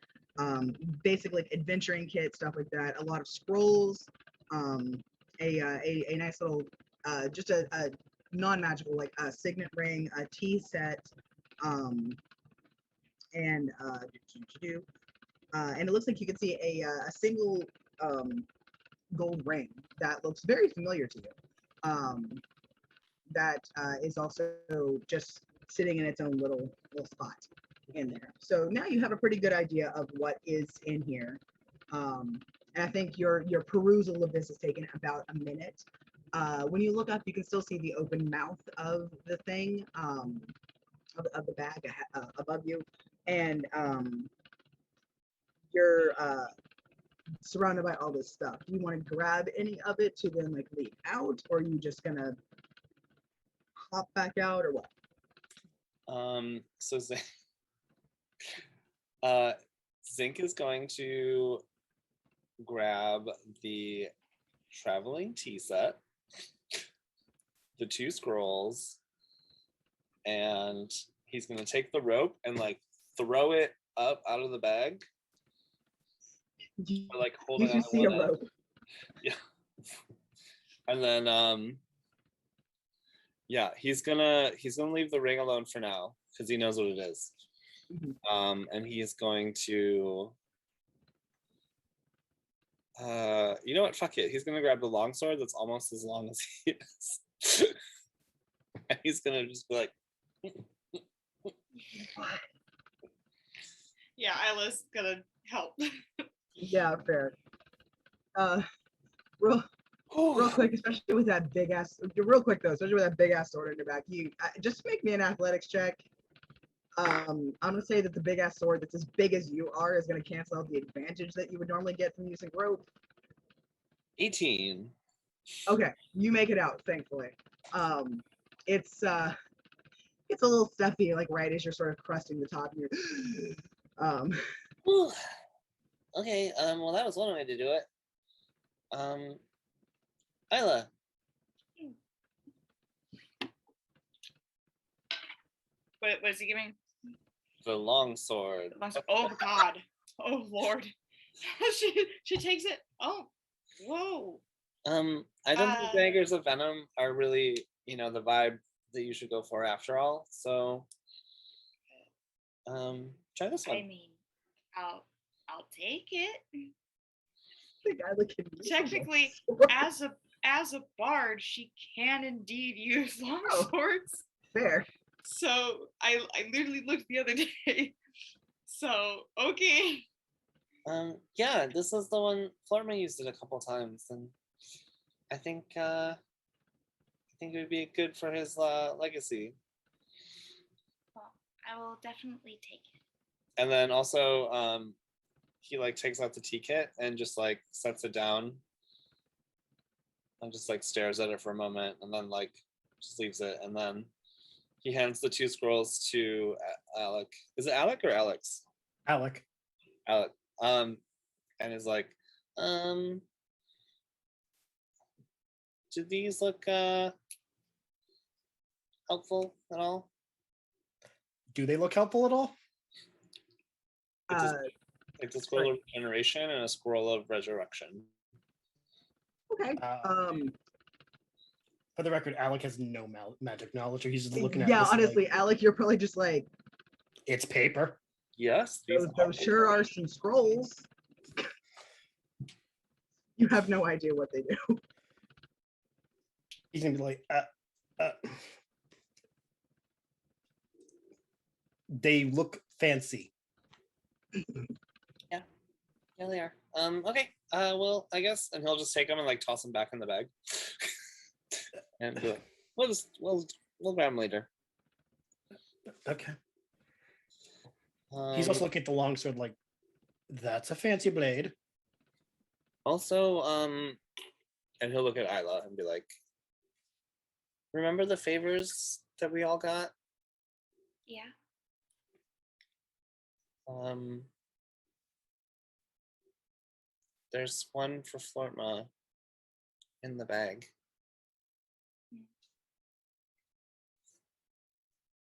basic like adventuring kit, stuff like that. A lot of scrolls, a nice little just a non-magical like a signet ring, a tea set, and and it looks like you can see a single gold ring that looks very familiar to you. That is also just sitting in its own little spot in there. So now you have a pretty good idea of what is in here. And I think your perusal of this has taken about a minute. When you look up, you can still see the open mouth of the thing, of the bag above you, and you're surrounded by all this stuff. Do you want to grab any of it to then like leave out, or are you just gonna hop back out, or what? So Zink is going to grab the traveling tea set, the 2 scrolls, and he's going to take the rope and like throw it up out of the bag. Or, like holding on to see a rope. Yeah. And then yeah, he's gonna leave the ring alone for now because he knows what it is. And he is going to you know what, fuck it, he's gonna grab the longsword that's almost as long as he is. And he's gonna just be like Yeah, Isla's gonna help. Yeah, fair. Real quick, especially with that big ass. Real quick though, especially with that big ass sword in your back, you just make me an athletics check. I'm gonna say that the big ass sword that's as big as you are is gonna cancel out the advantage that you would normally get from using rope. 18. Okay, you make it out, thankfully. It's a little stuffy, like right as you're sort of crusting the top. You're, Okay, well that was one way to do it. Isla. What is he giving? The long sword. Oh God. Oh Lord. she takes it. Oh, whoa. I don't think daggers of venom are really, the vibe that you should go for after all. So try this one. I mean, I'll take it. The guy looking Technically, as a bard, she can indeed use long swords. Fair. So I literally looked the other day. So okay. Yeah, this is the one Florma used it a couple times, and I think it would be good for his legacy. Well, I will definitely take it. And then also, he like takes out the tea kit and just like sets it down, and just like stares at it for a moment, and then like just leaves it, and then he hands the 2 scrolls to Alec. Is it Alec or Alex? Alec. Alec. And is like, do these look helpful at all? Do they look helpful at all? It's a scroll of regeneration and a scroll of resurrection. Okay. For the record, Alec has no magic knowledge, or he's just looking at Yeah, this honestly, like, Alec, you're probably just like, it's paper. Yes, those sure are some scrolls. You have no idea what they do. He's gonna be like, they look fancy. Yeah, they are. Okay. Well, I guess, and he'll just take them and like toss them back in the bag, and we'll grab them later. Okay. He's also looking at the longsword like, that's a fancy blade. Also, and he'll look at Isla and be like, remember the favors that we all got? Yeah. There's one for Florma in the bag.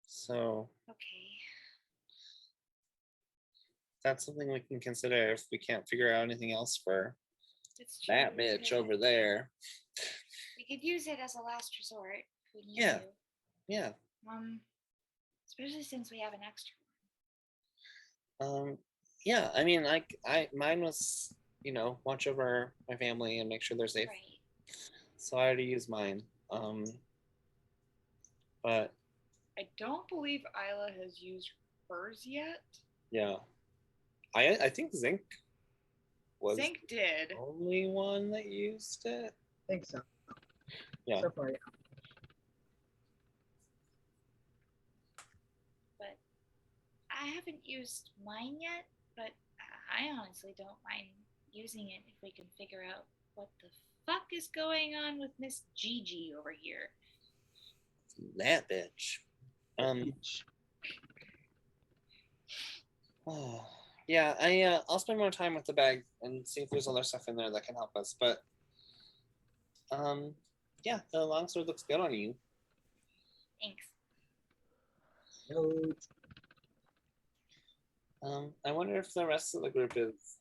So Okay. that's something we can consider if we can't figure out anything else for It's true. that bitch over there. We could use it as a last resort if we need Yeah. to. Yeah. Especially since we have an extra. Yeah, I mean, mine was, watch over my family and make sure they're safe. Right. So I already used mine. But I don't believe Isla has used hers yet. yeah, I think Zinc was Zinc did. the only one that used it. I think so. Yeah. So far, yeah. But I haven't used mine yet, but I honestly don't mind using it if we can figure out what the fuck is going on with Miss Gigi over here. That bitch. Oh, yeah, I'll spend more time with the bag and see if there's other stuff in there that can help us. But yeah, the longsword looks good on you. Thanks. I wonder if the rest of the group is.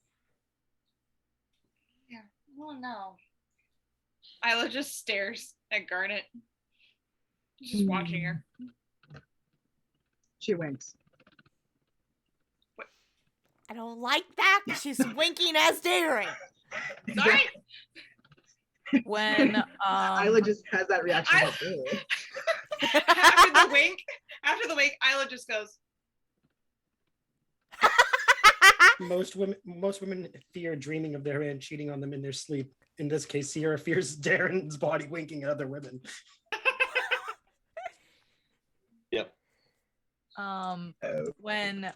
Yeah. Oh no. Isla just stares at Garnet. Just watching her. She winks. I don't like that. She's winking as daring. Sorry. When Isla just has that reaction. After the wink, Isla just goes. Most women fear dreaming of their man cheating on them in their sleep. In this case, Sierra fears Darren's body winking at other women. Yep. When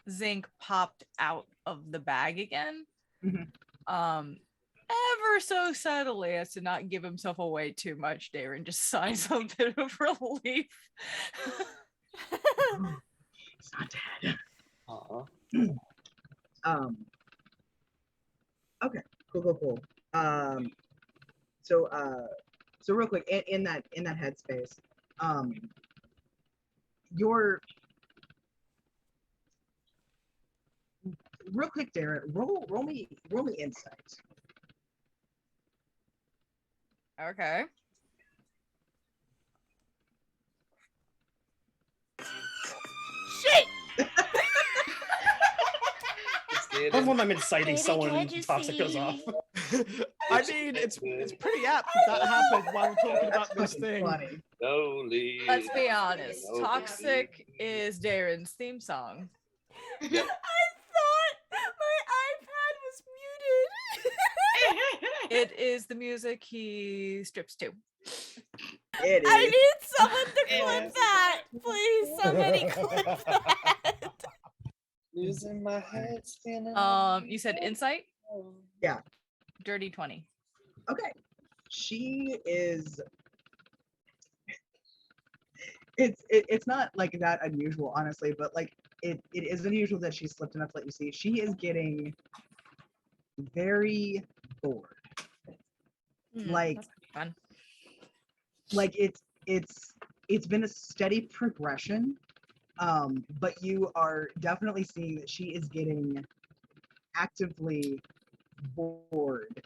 Zinc popped out of the bag again, ever so subtly as to not give himself away too much, Darren just sighs a bit of relief. It's not dead. Okay, cool. So real quick, in that headspace, your real quick, Darren, roll me insight. Okay. Shit! I love when I'm inciting someone toxic goes off. I mean, it's pretty apt that happened while we're talking about this thing. Funny. Slowly. Let's be honest. Toxic is Darren's theme song. Yep. I thought my iPad was muted. It is the music he strips to. It is. I need someone to clip that. Please, somebody clip that. Losing my head spinning. You said insight? Yeah. Dirty 20. Okay. She is. It's not like that unusual, honestly, but like it is unusual that she slipped enough to let you see. She is getting very bored. Like fun. Like it's been a steady progression, but you are definitely seeing that she is getting actively bored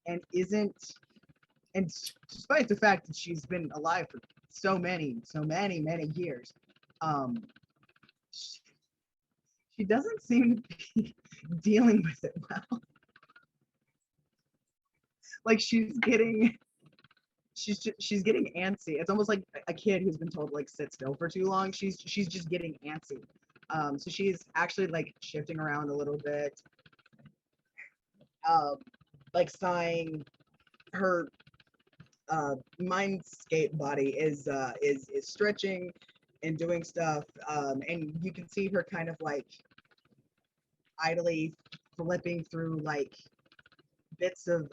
and despite the fact that she's been alive for so many years, she doesn't seem to be dealing with it well. Like she's getting antsy. It's almost like a kid who's been told like sit still for too long. She's just getting antsy. So she's actually like shifting around a little bit, like sighing. Her mindscape body is stretching and doing stuff, and you can see her kind of like idly flipping through like bits of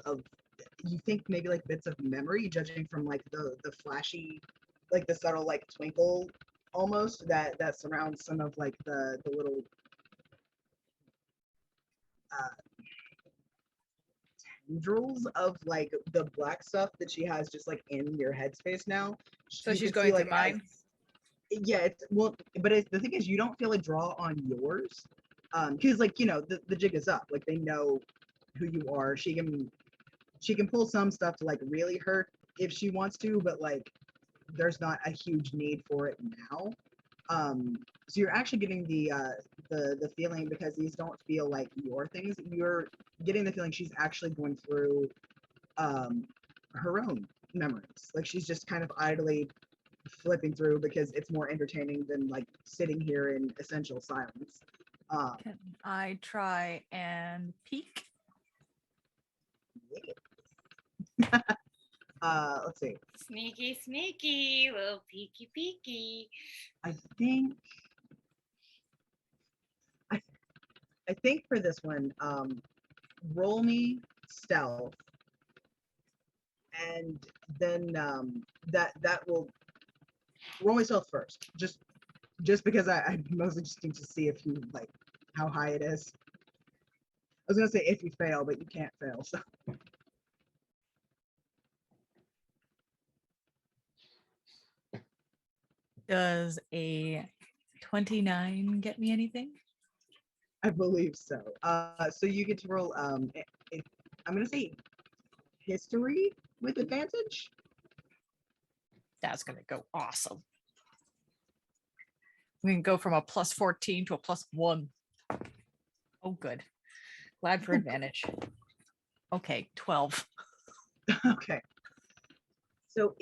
you think maybe like bits of memory, judging from like the flashy, like the subtle like twinkle almost that surrounds some of like the little tendrils of like the black stuff that she has just like in your headspace now. So You she's can going see, through mine. yeah, it's well, but the thing is, you don't feel a draw on yours, because like the jig is up. Like they know who you are. She can pull some stuff to like really hurt if she wants to, but like there's not a huge need for it now. So you're actually getting the feeling, because these don't feel like your things. You're getting the feeling she's actually going through her own memories. Like she's just kind of idly flipping through because it's more entertaining than like sitting here in essential silence. Can I try and peek? Let's see. Sneaky, sneaky, little peeky, peeky. I think for this one, roll me stealth, and then that will roll me stealth first. Just because I mostly just need to see if you like how high it is. I was gonna say if you fail, but you can't fail. So Does a 29 get me anything? I believe so. So you get to roll. I'm gonna say history with advantage. That's gonna go awesome. We can go from a plus 14 to a plus 1. Oh, good. Glad for advantage. Okay, 12. Okay. So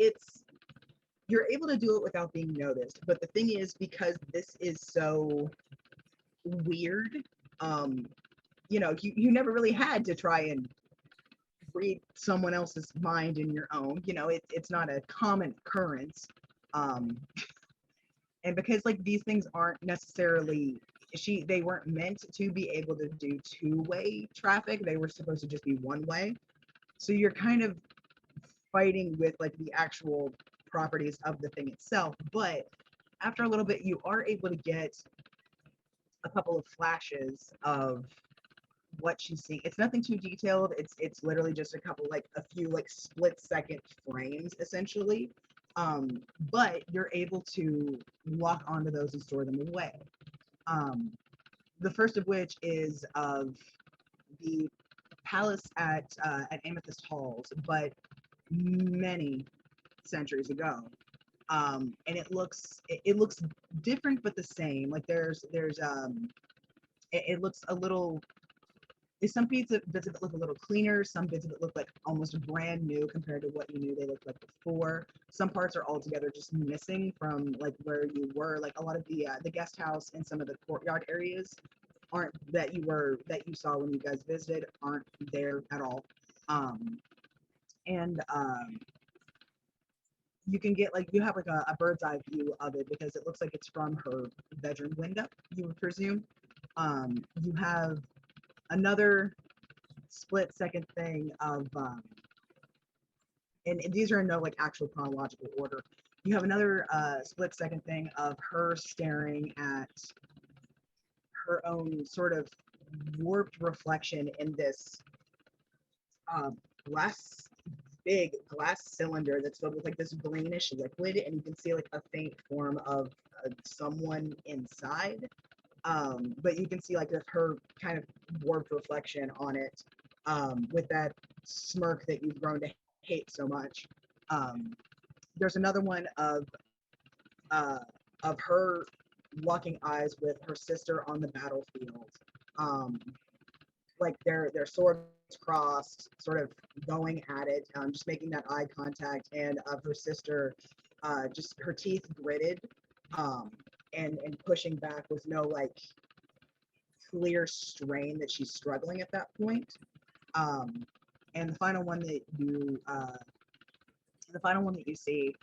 you're able to do it without being noticed. But the thing is, because this is so weird, you never really had to try and read someone else's mind in your own. It's not a common occurrence. And because like these things aren't necessarily they weren't meant to be able to do two-way traffic. They were supposed to just be one way. So you're kind of fighting with like the actual properties of the thing itself. But after a little bit, you are able to get a couple of flashes of what she's seeing. It's nothing too detailed. It's literally just a few like split-second frames essentially. But you're able to lock onto those and store them away. The first of which is of the palace at Amethyst Halls, but many centuries ago. And it looks different but the same. Like it looks a little. Some bits of it look a little cleaner. Some bits of it look like almost brand new compared to what you knew they looked like before. Some parts are altogether just missing from like where you were. Like a lot of the guest house and some of the courtyard areas aren't that you saw when you guys visited aren't there at all. And you can get like you have like a bird's eye view of it because it looks like it's from her bedroom window, you would presume. You have another split-second thing of and these are in no like actual chronological order. You have another split-second thing of her staring at her own sort of warped reflection in this big glass cylinder that's filled with like this greenish liquid, and you can see like a faint form of someone inside. But you can see like her kind of warped reflection on it, with that smirk that you've grown to hate so much. There's another one of her locking eyes with her sister on the battlefield, like their swords crossed, sort of going at it, just making that eye contact, and of her sister, just her teeth gritted, and pushing back with no like clear strain that she's struggling at that point. And the final one that you see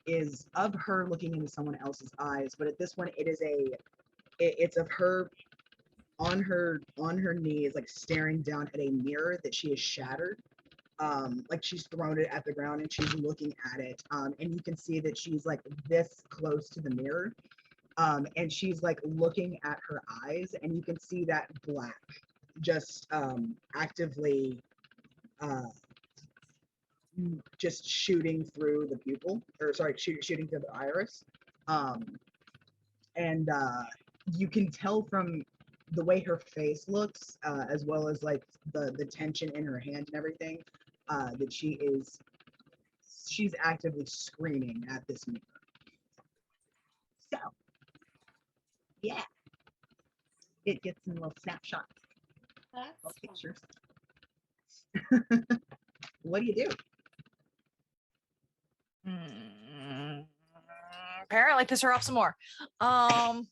is of her looking into someone else's eyes, but at this one it's of her on her knees, like staring down at a mirror that she has shattered. Like she's thrown it at the ground and she's looking at it. And you can see that she's like this close to the mirror. And she's like looking at her eyes, and you can see that black just actively just shooting through the pupil, or sorry, shooting through the iris. And you can tell from the way her face looks, as well as like the tension in her hand and everything, that she's actively screaming at this mirror. So, yeah, it gets in little snapshots of pictures. What do you do? Apparently piss her off some more. Of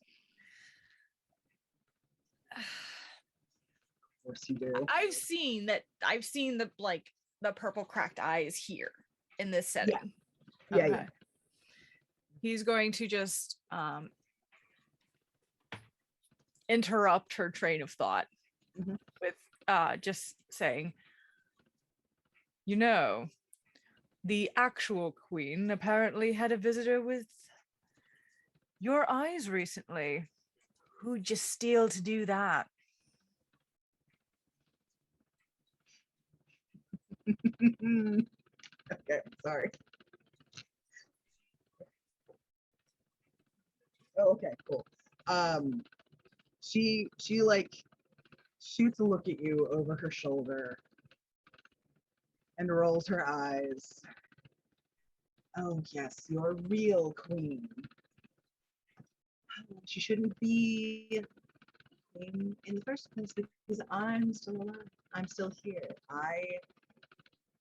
course you do. I've seen the like the purple cracked eyes here in this setting. Yeah. Yeah. He's going to just interrupt her train of thought with just saying, you know, the actual queen apparently had a visitor with your eyes recently. Who'd you steal to do that? Okay, sorry. Oh, okay, cool. She like shoots a look at you over her shoulder and rolls her eyes. Oh yes, your real queen. She shouldn't be queen in the first place because I'm still alive. I'm still here.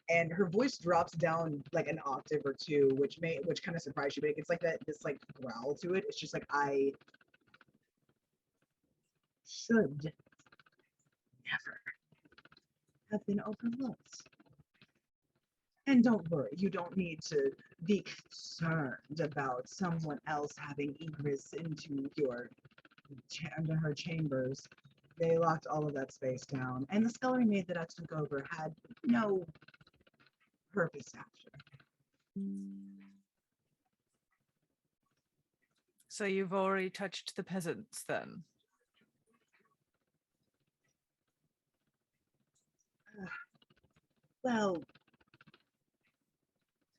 And her voice drops down like an octave or two, which kind of surprised you, but it's like this like growl to it. It's just like, I should never have been overlooked. And don't worry, you don't need to be concerned about someone else having egress into her chambers. They locked all of that space down, and the scullery maid that I took over had no purpose after. So you've already touched the peasants then? Well,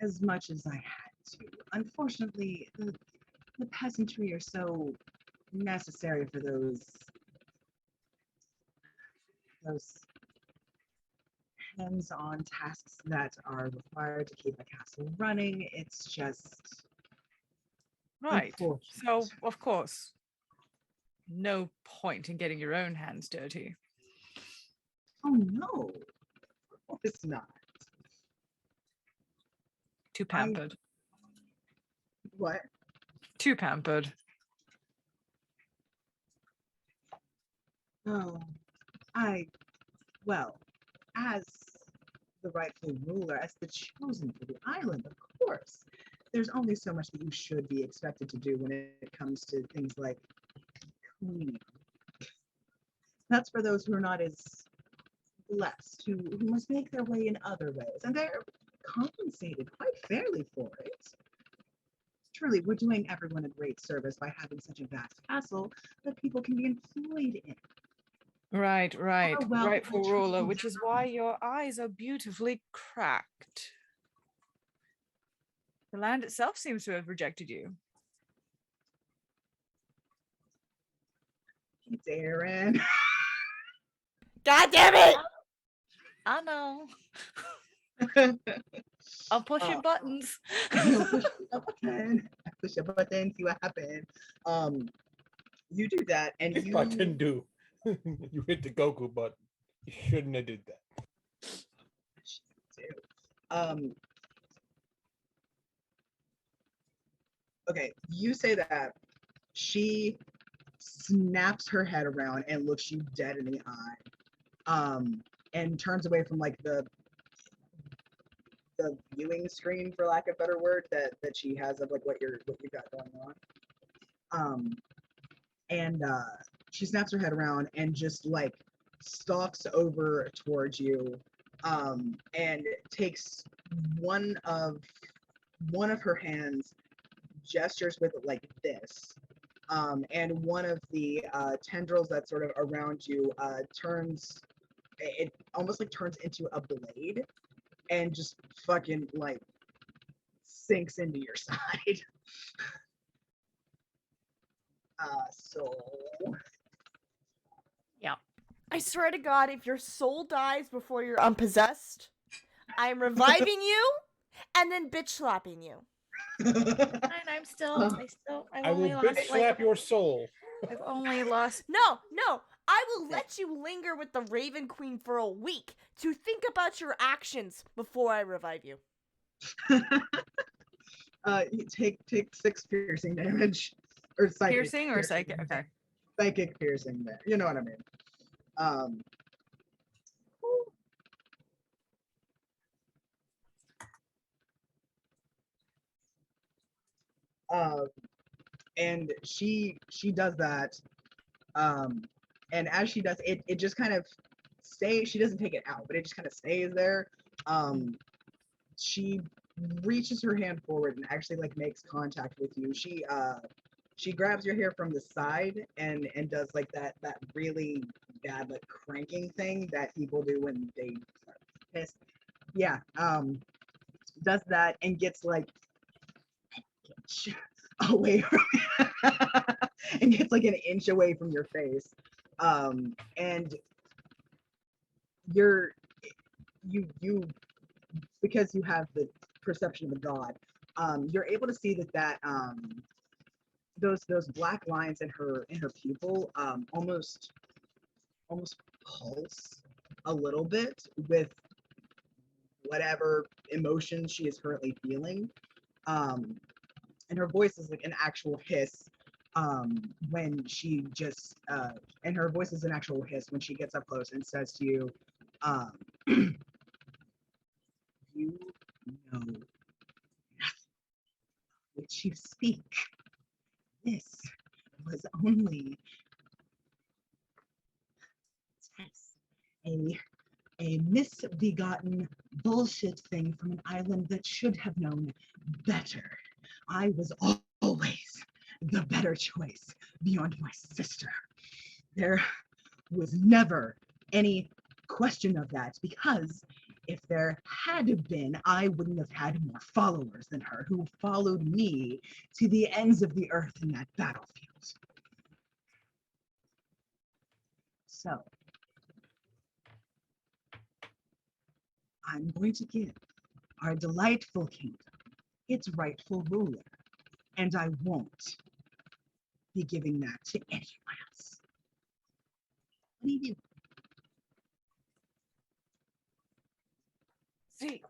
as much as I had to. Unfortunately, the peasantry are so necessary for those hands-on tasks that are required to keep a castle running. It's just Right. So, of course, no point in getting your own hands dirty. Oh no, of course not. Too pampered. What? Too pampered. Oh, well, as the rightful ruler, as the chosen for the island, of course, there's only so much that you should be expected to do when it comes to things like cleaning. That's for those who are not as blessed, who must make their way in other ways, and they're compensated quite fairly for it. Truly, we're doing everyone a great service by having such a vast castle that people can be employed in. Right. Oh, well, Rightful ruler, which is why your eyes are beautifully cracked. The land itself seems to have rejected you. Darren. God damn it! I know. I'm pushing buttons. Push a button. Push a button, see what happens. You do that, and This button do. You hit the Goku button. You shouldn't have did that. Okay, you say that. She snaps her head around and looks you dead in the eye. And turns away from like the viewing screen, for lack of a better word, that she has of like what you got going on. And she snaps her head around and just like stalks over towards you, and takes one of her hands, gestures with it like this, and one of the tendrils that's sort of around you turns, it almost like turns into a blade and just fucking like sinks into your side. So Yeah. I swear to God, if your soul dies before you're unpossessed, I'm reviving you and then bitch slapping you. And I'm still, I've I will only bitch lost slap your soul. I've only lost. No, I will let you linger with the Raven Queen for a week to think about your actions before I revive you. You take 6 piercing damage, or psychic Piercing or psychic? Okay. Psychic piercing there. You know what I mean. And she does that, and as she does it, it just kind of stays. She doesn't take it out, but it just kind of stays there. She reaches her hand forward and actually like makes contact with you. She grabs your hair from the side and does like that really bad like cranking thing that people do when they start pissed. Yeah, does that and gets like away from and gets like an inch away from your face, and you because you have the perception of a god, you're able to see that those black lines in her pupil almost pulse a little bit with whatever emotion she is currently feeling, and her voice is like an actual hiss, when she just and her voice is an actual hiss when she gets up close and says to you, you know nothing which you speak. This was only a misbegotten bullshit thing from an island that should have known better. I was always the better choice beyond my sister. There was never any question of that, because if there had been, I wouldn't have had more followers than her, who followed me to the ends of the earth in that battlefield. So, I'm going to give our delightful kingdom its rightful ruler, and I won't be giving that to anyone else. What do you do? See,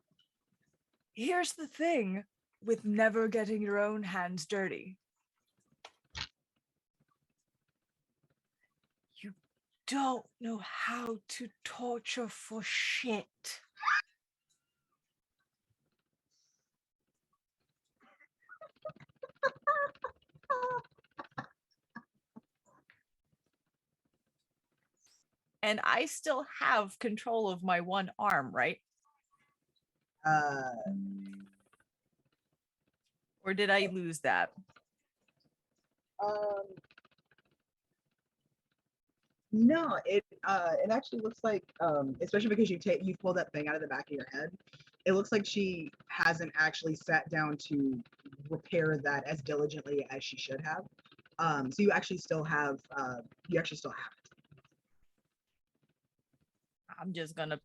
here's the thing with never getting your own hands dirty. You don't know how to torture for shit. And I still have control of my one arm, right? Or did I lose that? No, it actually looks like, especially because you pulled that thing out of the back of your head, it looks like she hasn't actually sat down to repair that as diligently as she should have. So you actually still have it. I'm just gonna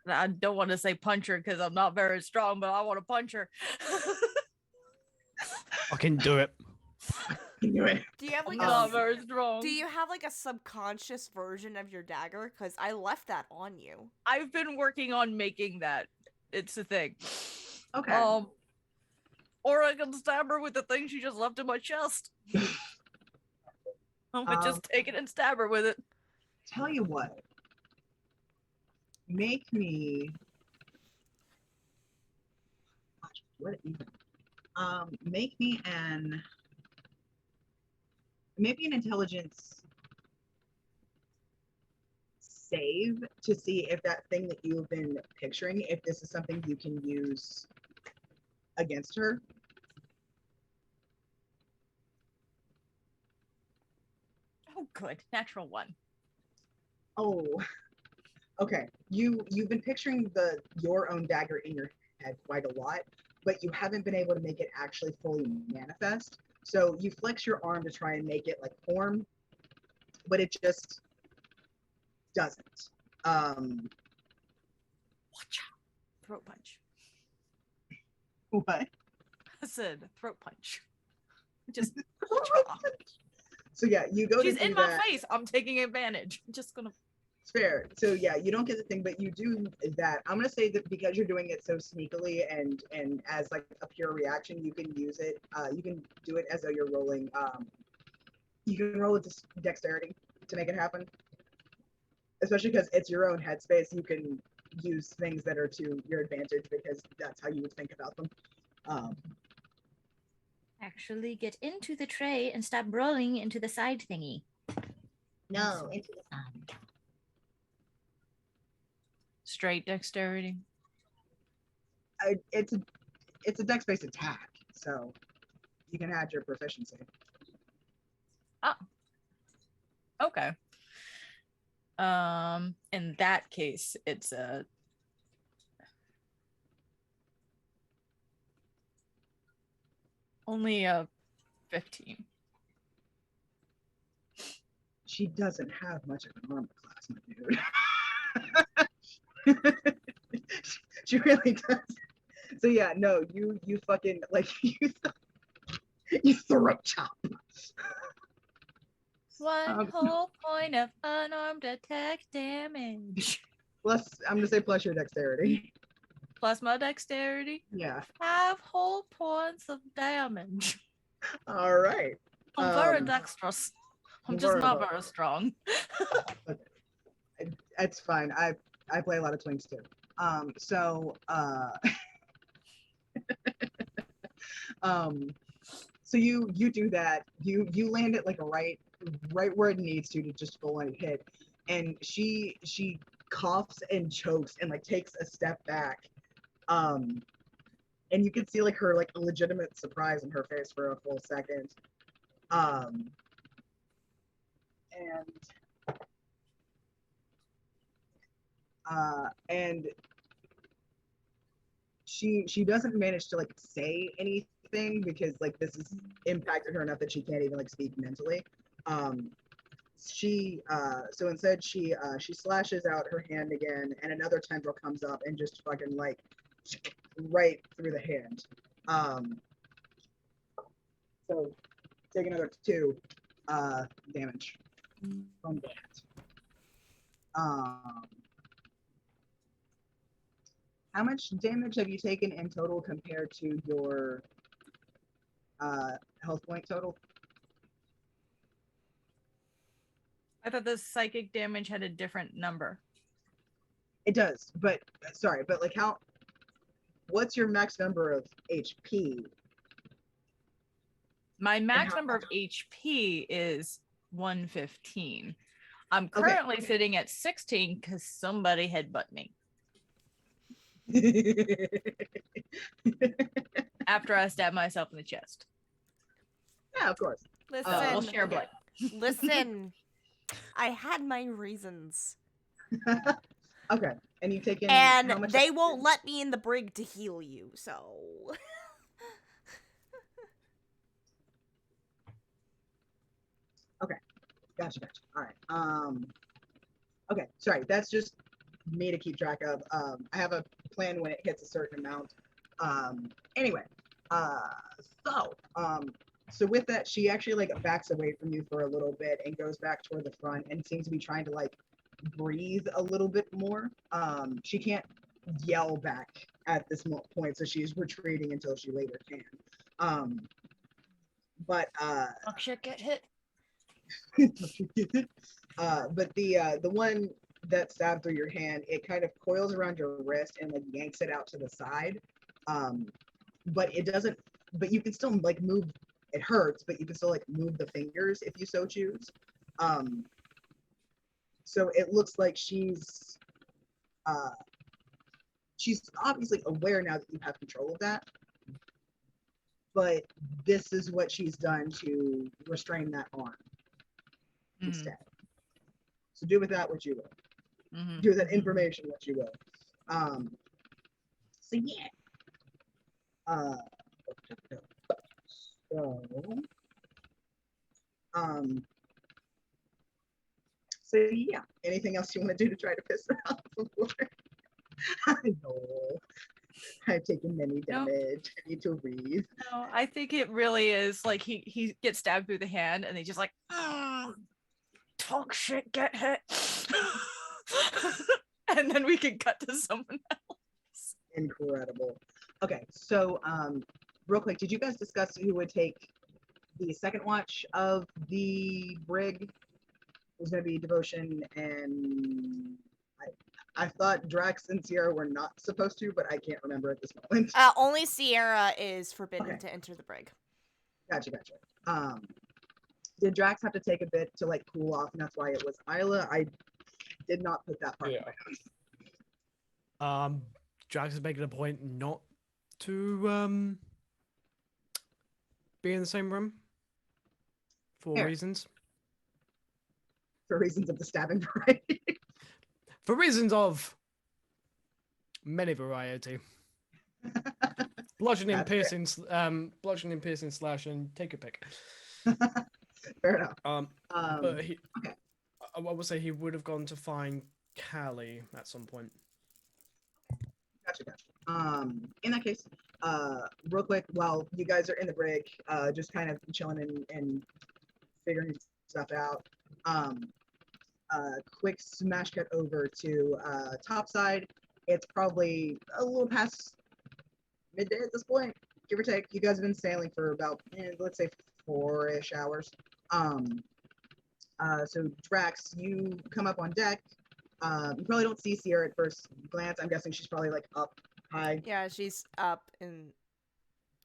I don't want to say punch her because I'm not very strong, but I want to punch her. Fucking do it. Do it. Do you have like not very strong. Do you have like a subconscious version of your dagger? Because I left that on you. I've been working on making that. It's a thing. Okay. Or I can stab her with the thing she just left in my chest. I'm gonna just take it and stab her with it. Tell you what. Make me. What even? Make me an maybe an intelligence save to see if that thing that you've been picturing, if this is something you can use against her. Oh, good. Natural one. Oh, okay. You've been picturing your own dagger in your head quite a lot, but you haven't been able to make it actually fully manifest. So you flex your arm to try and make it like form, but it just doesn't. Watch out. Throat punch. What? I said throat punch. Just So yeah, you go she's to do in my that. face. I'm taking advantage. I'm just gonna. It's fair. So yeah, you don't get the thing, but you do that. I'm gonna say that because you're doing it so sneakily and as like a pure reaction, you can use it. You can do it as though you're rolling. You can roll with dexterity to make it happen. Especially because it's your own headspace, you can use things that are to your advantage because that's how you would think about them. Actually, get into the tray and stop rolling into the side thingy. No, into the side. Straight dexterity. It's a dex-based attack, so you can add your proficiency. Oh. Okay. In that case, it's a only a 15. She doesn't have much of an armor class, my dude. She really does. So yeah, no, you fucking like you throat chop. One whole point of unarmed attack damage. Plus, I'm gonna say plus your dexterity. Plus my dexterity. Yeah. 5 whole points of damage. All right. I'm very dexterous. I'm just not very strong. Okay. It's fine. I play a lot of twinks too. So you do that. You land it like right where it needs to just full on hit, and she coughs and chokes and like takes a step back, and you can see like her like legitimate surprise in her face for a full second, and she doesn't manage to like say anything because like this has impacted her enough that she can't even like speak mentally. So instead she slashes out her hand again, and another tendril comes up and just fucking like right through the hand. So take another 2 damage from that. How much damage have you taken in total compared to your health point total? I thought the psychic damage had a different number. It does, but sorry, but like what's your max number of HP? My max number of HP is 115. I'm currently sitting at 16 because somebody headbutt me. After I stab myself in the chest. Yeah, of course. Listen, we'll share blood. Listen, I had my reasons. Okay, and you take in and how much they won't let me in the brig to heal you, so. Okay, gotcha. All right. Okay, sorry. That's just me to keep track of. I have a plan when it hits a certain amount. Anyway, so with that, she actually like backs away from you for a little bit and goes back toward the front and seems to be trying to like breathe a little bit more. She can't yell back at this point, so she's retreating until she later can. But shit, get hit. But the one that stabbed through your hand, it kind of coils around your wrist and like yanks it out to the side. But it doesn't. But you can still like move it hurts, but you can still like move the fingers if you so choose. So it looks like she's obviously aware now that you have control of that, but this is what she's done to restrain that arm instead. So do with that what you will. Do with that information what you will. So yeah. So yeah. Anything else you want to do to try to piss her off before? I know. I've taken many damage. I need to breathe. No, I think it really is like he gets stabbed through the hand and he just like talk shit, get hit. And then we can cut to someone else. Incredible. Okay, so real quick, did you guys discuss who would take the second watch of the brig? It was going to be Devotion, and I thought Drax and Sierra were not supposed to, but I can't remember at this moment. Only Sierra is forbidden to enter the brig. Gotcha. Did Drax have to take a bit to like cool off, and that's why it was Isla? I did not put that part in my notes. Drax is making a point not to be in the same room for reasons. For reasons of the stabbing variety. For reasons of many variety. Bludgeoning, piercing, slash, and take a pick. Fair enough. But he, I would say he would have gone to find Callie at some point. Gotcha. In that case, real quick, while you guys are in the brig, just kind of chilling and figuring stuff out. Quick smash cut over to topside. It's probably a little past midday at this point, give or take. You guys have been sailing for about, let's say, 4-ish hours. So Drax, you come up on deck. You probably don't see Sierra at first glance. I'm guessing she's probably like up high. Yeah, she's up and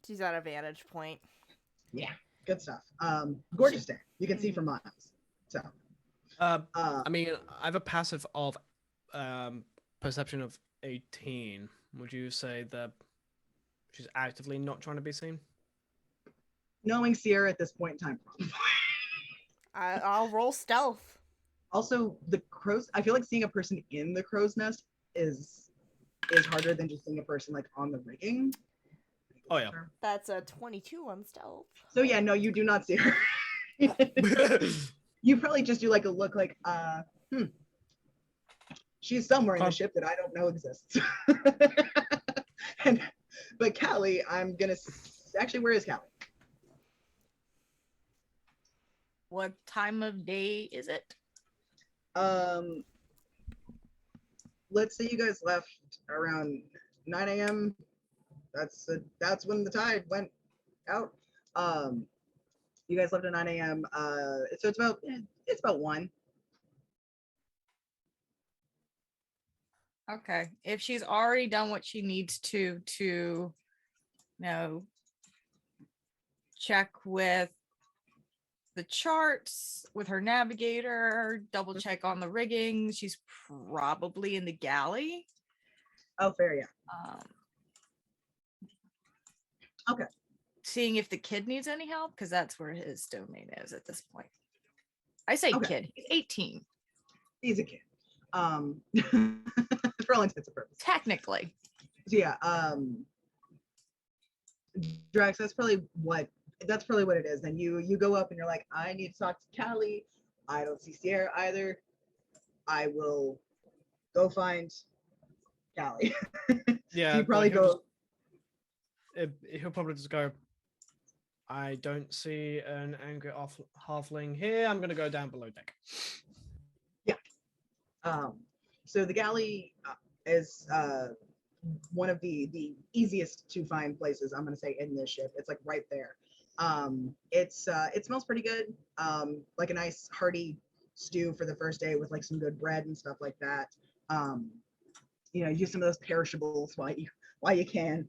she's at a vantage point. Yeah, good stuff. Gorgeous day. You can see for miles. So. I mean, I have a passive of perception of 18. Would you say that she's actively not trying to be seen? Knowing Sierra at this point in time, probably. I'll roll stealth. Also, the crows. I feel like seeing a person in the crow's nest is harder than just seeing a person like on the rigging. Oh yeah. That's a 22 on stealth. So yeah, no, you do not see her. You probably just do like a look like, she's somewhere in the ship that I don't know exists. But Callie, I'm gonna actually, where is Callie? What time of day is it? Let's say you guys left around 9 a.m. That's when the tide went out. You guys left at 9 a.m. So it's about 1. Okay. If she's already done what she needs to check with the charts, with her navigator, double check on the rigging, she's probably in the galley. Oh, fair, yeah. Okay. Seeing if the kid needs any help, because that's where his domain is at this point. I say kid, he's 18. He's a kid. For all intents and purposes. Technically. So yeah, Drax, that's probably what it is. Then you go up and you're like, I need to talk to Callie. I don't see Sierra either. I will go find Callie. Yeah. So you probably He'll probably just go, I don't see an angry halfling here. I'm gonna go down below deck. Yeah. So the galley is one of the easiest to find places, I'm gonna say, in this ship. It's like right there. It smells pretty good. Like a nice hearty stew for the first day with like some good bread and stuff like that. Use some of those perishables while you can.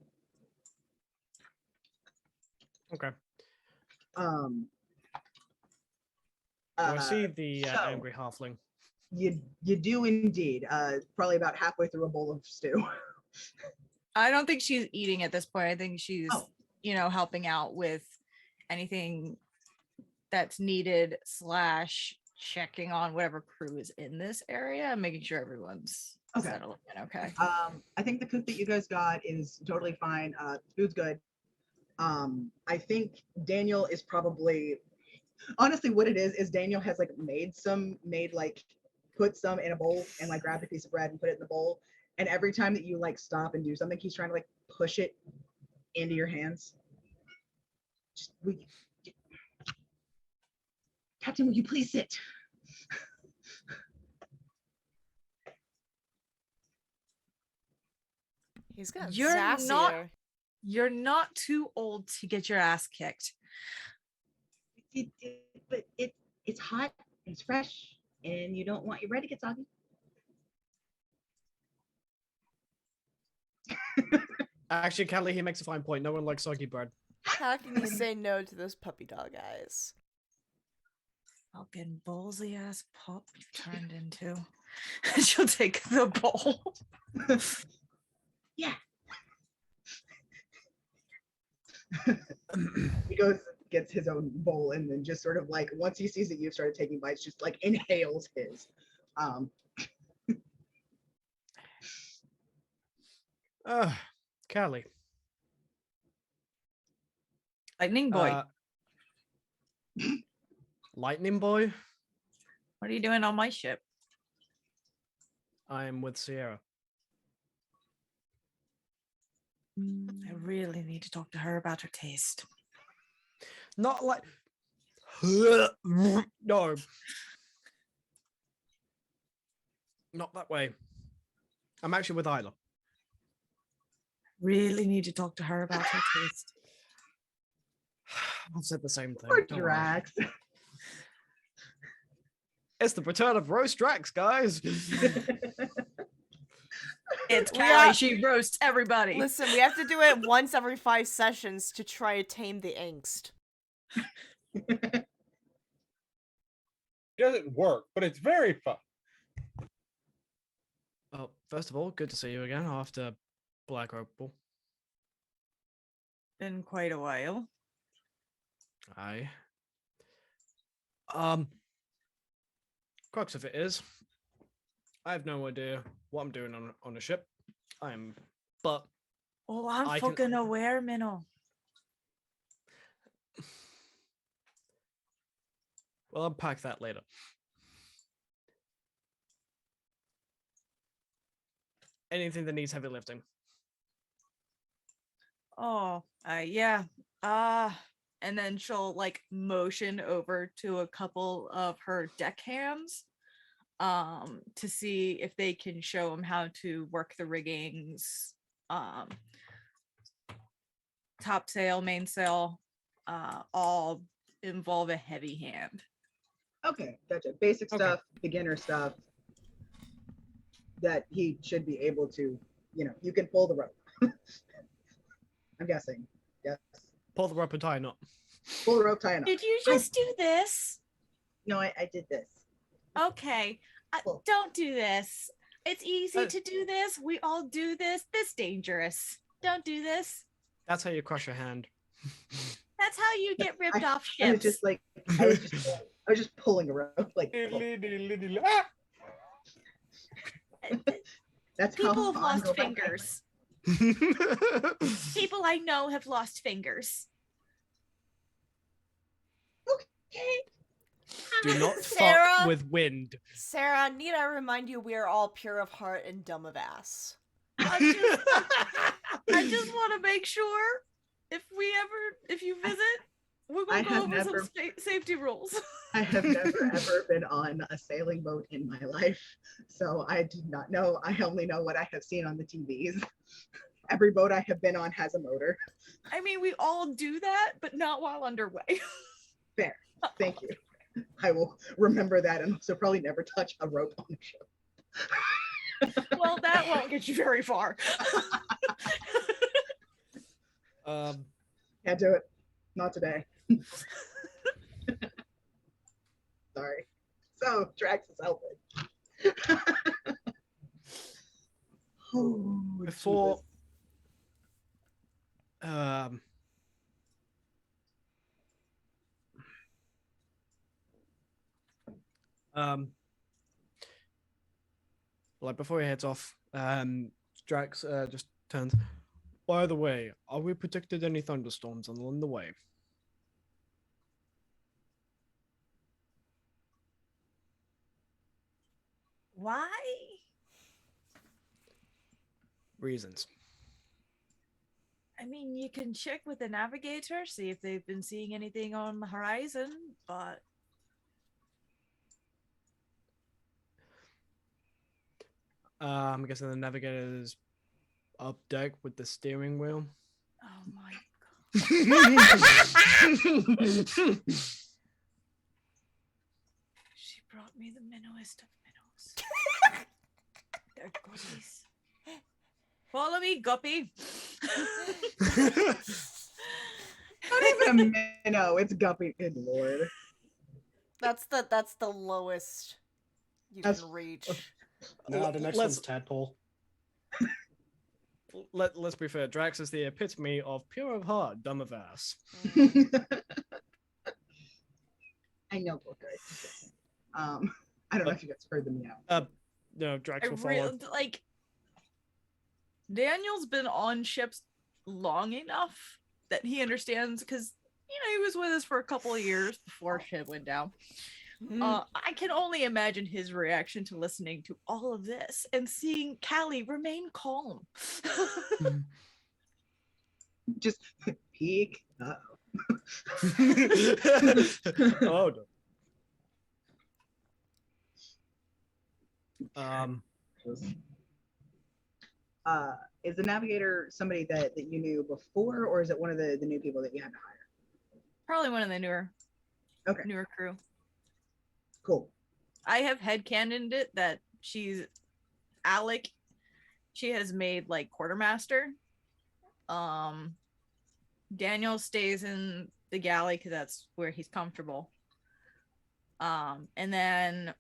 Okay. Um, Do I see the so angry halfling? you do indeed. Probably about halfway through a bowl of stew. I don't think she's eating at this point. I think she's, Oh. helping out with anything that's needed / checking on whatever crew is in this area and making sure everyone's Okay. settled in. Okay. I think the cook that you guys got is totally fine. Food's good. I think Daniel is probably, honestly, what it is Daniel has like put some in a bowl and like grabbed a piece of bread and put it in the bowl. And every time that you like stop and do something, he's trying to like push it into your hands. Captain, will you please sit? He's got You're sassier. You're not too old to get your ass kicked. But it's hot, it's fresh, and you don't want your bread to get soggy. Actually, Callie, he makes a fine point. No one likes soggy bread. How can you say no to those puppy dog eyes? Fucking ballsy ass pup you've turned into. She'll take the bowl. Yeah. He goes, gets his own bowl, and then just sort of like, once he sees that you've started taking bites, just like inhales his. Callie. Lightning boy. Lightning boy? What are you doing on my ship? I'm with Sierra. I really need to talk to her about her taste. Not like... No. Not that way. I'm actually with Isla. Really need to talk to her about her taste. I've said the same thing. Poor don't worry. Drax. It's the return of roast Drax, guys. It's Callie. She roasts everybody. Listen, we have to do it once every 5 sessions to try to tame the angst. It doesn't work, but it's very fun. Well, first of all, good to see you again after Black Opal. Been quite a while. Aye. Crux of it is, I have no idea what I'm doing on a ship. But Oh, I'm I fucking aware, Minnow. We'll unpack that later. Anything that needs heavy lifting. Oh, yeah. And then she'll like motion over to a couple of her deckhands to see if they can show them how to work the riggings, topsail, mainsail, all involve a heavy hand. Okay, gotcha. Basic stuff, beginner stuff that he should be able to, you can pull the rope. I'm guessing. Yes. Pull the rope and tie a knot. Pull the rope, tie a knot. Did you just do this? No, I did this. Okay. Don't do this. It's easy to do this. We all do this. This dangerous. Don't do this. That's how you crush your hand. That's how you get ripped off ships. I was just like, I was just pulling a rope. Like, that's people how have lost fingers. People I know have lost fingers. Okay. Do not Sarah? fuck with wind. Sarah, need I remind you we are all pure of heart and dumb of ass. I just want to make sure if you visit, we're going to go over some safety rules. I have never ever been on a sailing boat in my life, so I do not know. I only know what I have seen on the TVs. Every boat I have been on has a motor. I mean, we all do that, but not while underway. Fair. Thank you. I will remember that and also probably never touch a rope on the ship. Well, that won't get you very far. Can't do it. Not today. Sorry. So Drax is helping. Oh, Before like before he heads off, Drax just turns. By the way, are we predicted any thunderstorms along the way? Why? Reasons. I mean, you can check with the navigator, see if they've been seeing anything on the horizon, but I'm guessing the navigator is up deck with the steering wheel. oh my she brought me the minnowest of minnows. They're goodies. Follow me, Guppy. Not even a minnow. It's Guppy. Good lord. That's the lowest you can reach. No, the next one's tadpole. Let's be fair. Drax is the epitome of pure of heart, dumb of ass. I know, Booker. I don't know if you guys heard them yet. No, Drax I will follow. really like. Daniel's been on ships long enough that he understands, because he was with us for a couple of years before shit went down. I can only imagine his reaction to listening to all of this and seeing Callie remain calm. Just peek. Oh no. Is the navigator somebody that you knew before, or is it one of the new people that you had to hire? Probably one of the newer crew. Cool. I have headcanoned it that she's Alec. She has made like quartermaster. Daniel stays in the galley because that's where he's comfortable. And then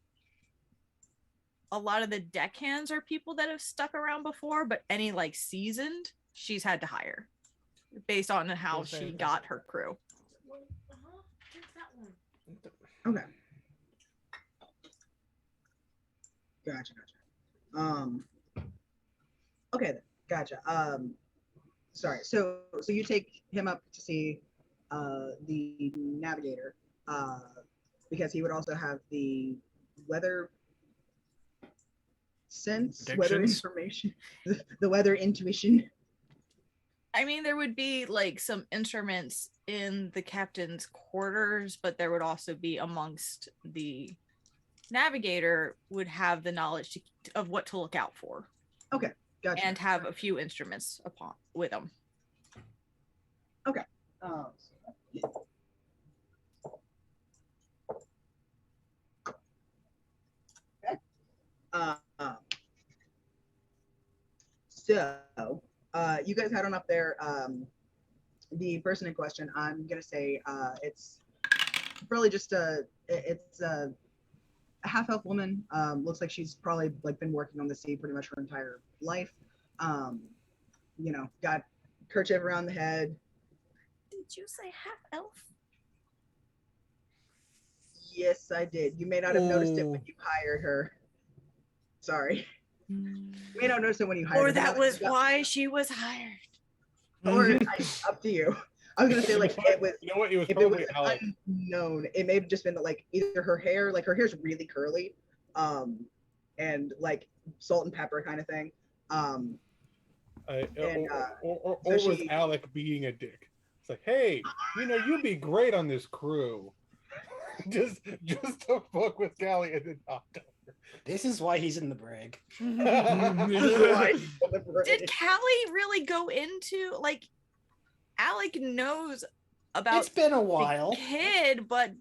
a lot of the deckhands are people that have stuck around before, but any like seasoned, she's had to hire based on how she got her crew. Okay. Gotcha. Okay then. Gotcha. Sorry. So you take him up to see the navigator, because he would also have the weather sense, weather information, the weather intuition. I mean, there would be like some instruments in the captain's quarters, but there would also be amongst the navigator would have the knowledge of what to look out for. Okay, gotcha. And have a few instruments with them. Okay. So you guys had on up there the person in question. I'm gonna say it's probably just it's a half-elf woman. Looks like she's probably like been working on the sea pretty much her entire life. Got kerchief around the head. Did you say half-elf? Yes, I did. You may not have noticed it when you hired her. Sorry. You may not notice it when you hired her. Or that was why she was hired. Or up to you. I was gonna say like it was. You know what? It was if probably it was Alex. unknown, it may have just been like either her hair, like her hair's really curly, and like salt and pepper kind of thing. Or was Alec being a dick? It's like, hey, you'd be great on this crew. just to fuck with Callie and then talk to her. This is why he's in the brig. Did Callie really go into like Alec knows about It's been a while. the kid, but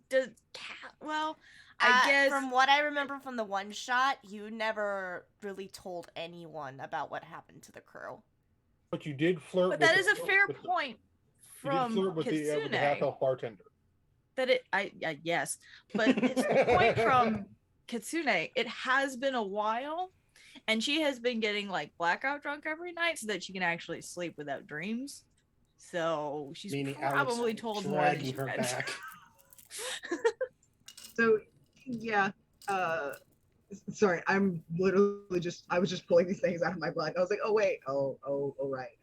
I guess from what I remember from the one shot, you never really told anyone about what happened to the crew. But you did flirt. But that is a fair point from with the Kitsune. half-elf bartender. that yes, but it's the point from Kitsune. It has been a while, and she has been getting like blackout drunk every night so that she can actually sleep without dreams. So she's Meaning probably Alex told more than dragging she her meant. back. So yeah, sorry, I'm literally I was just pulling these things out of my blood. I was like, oh wait, oh right.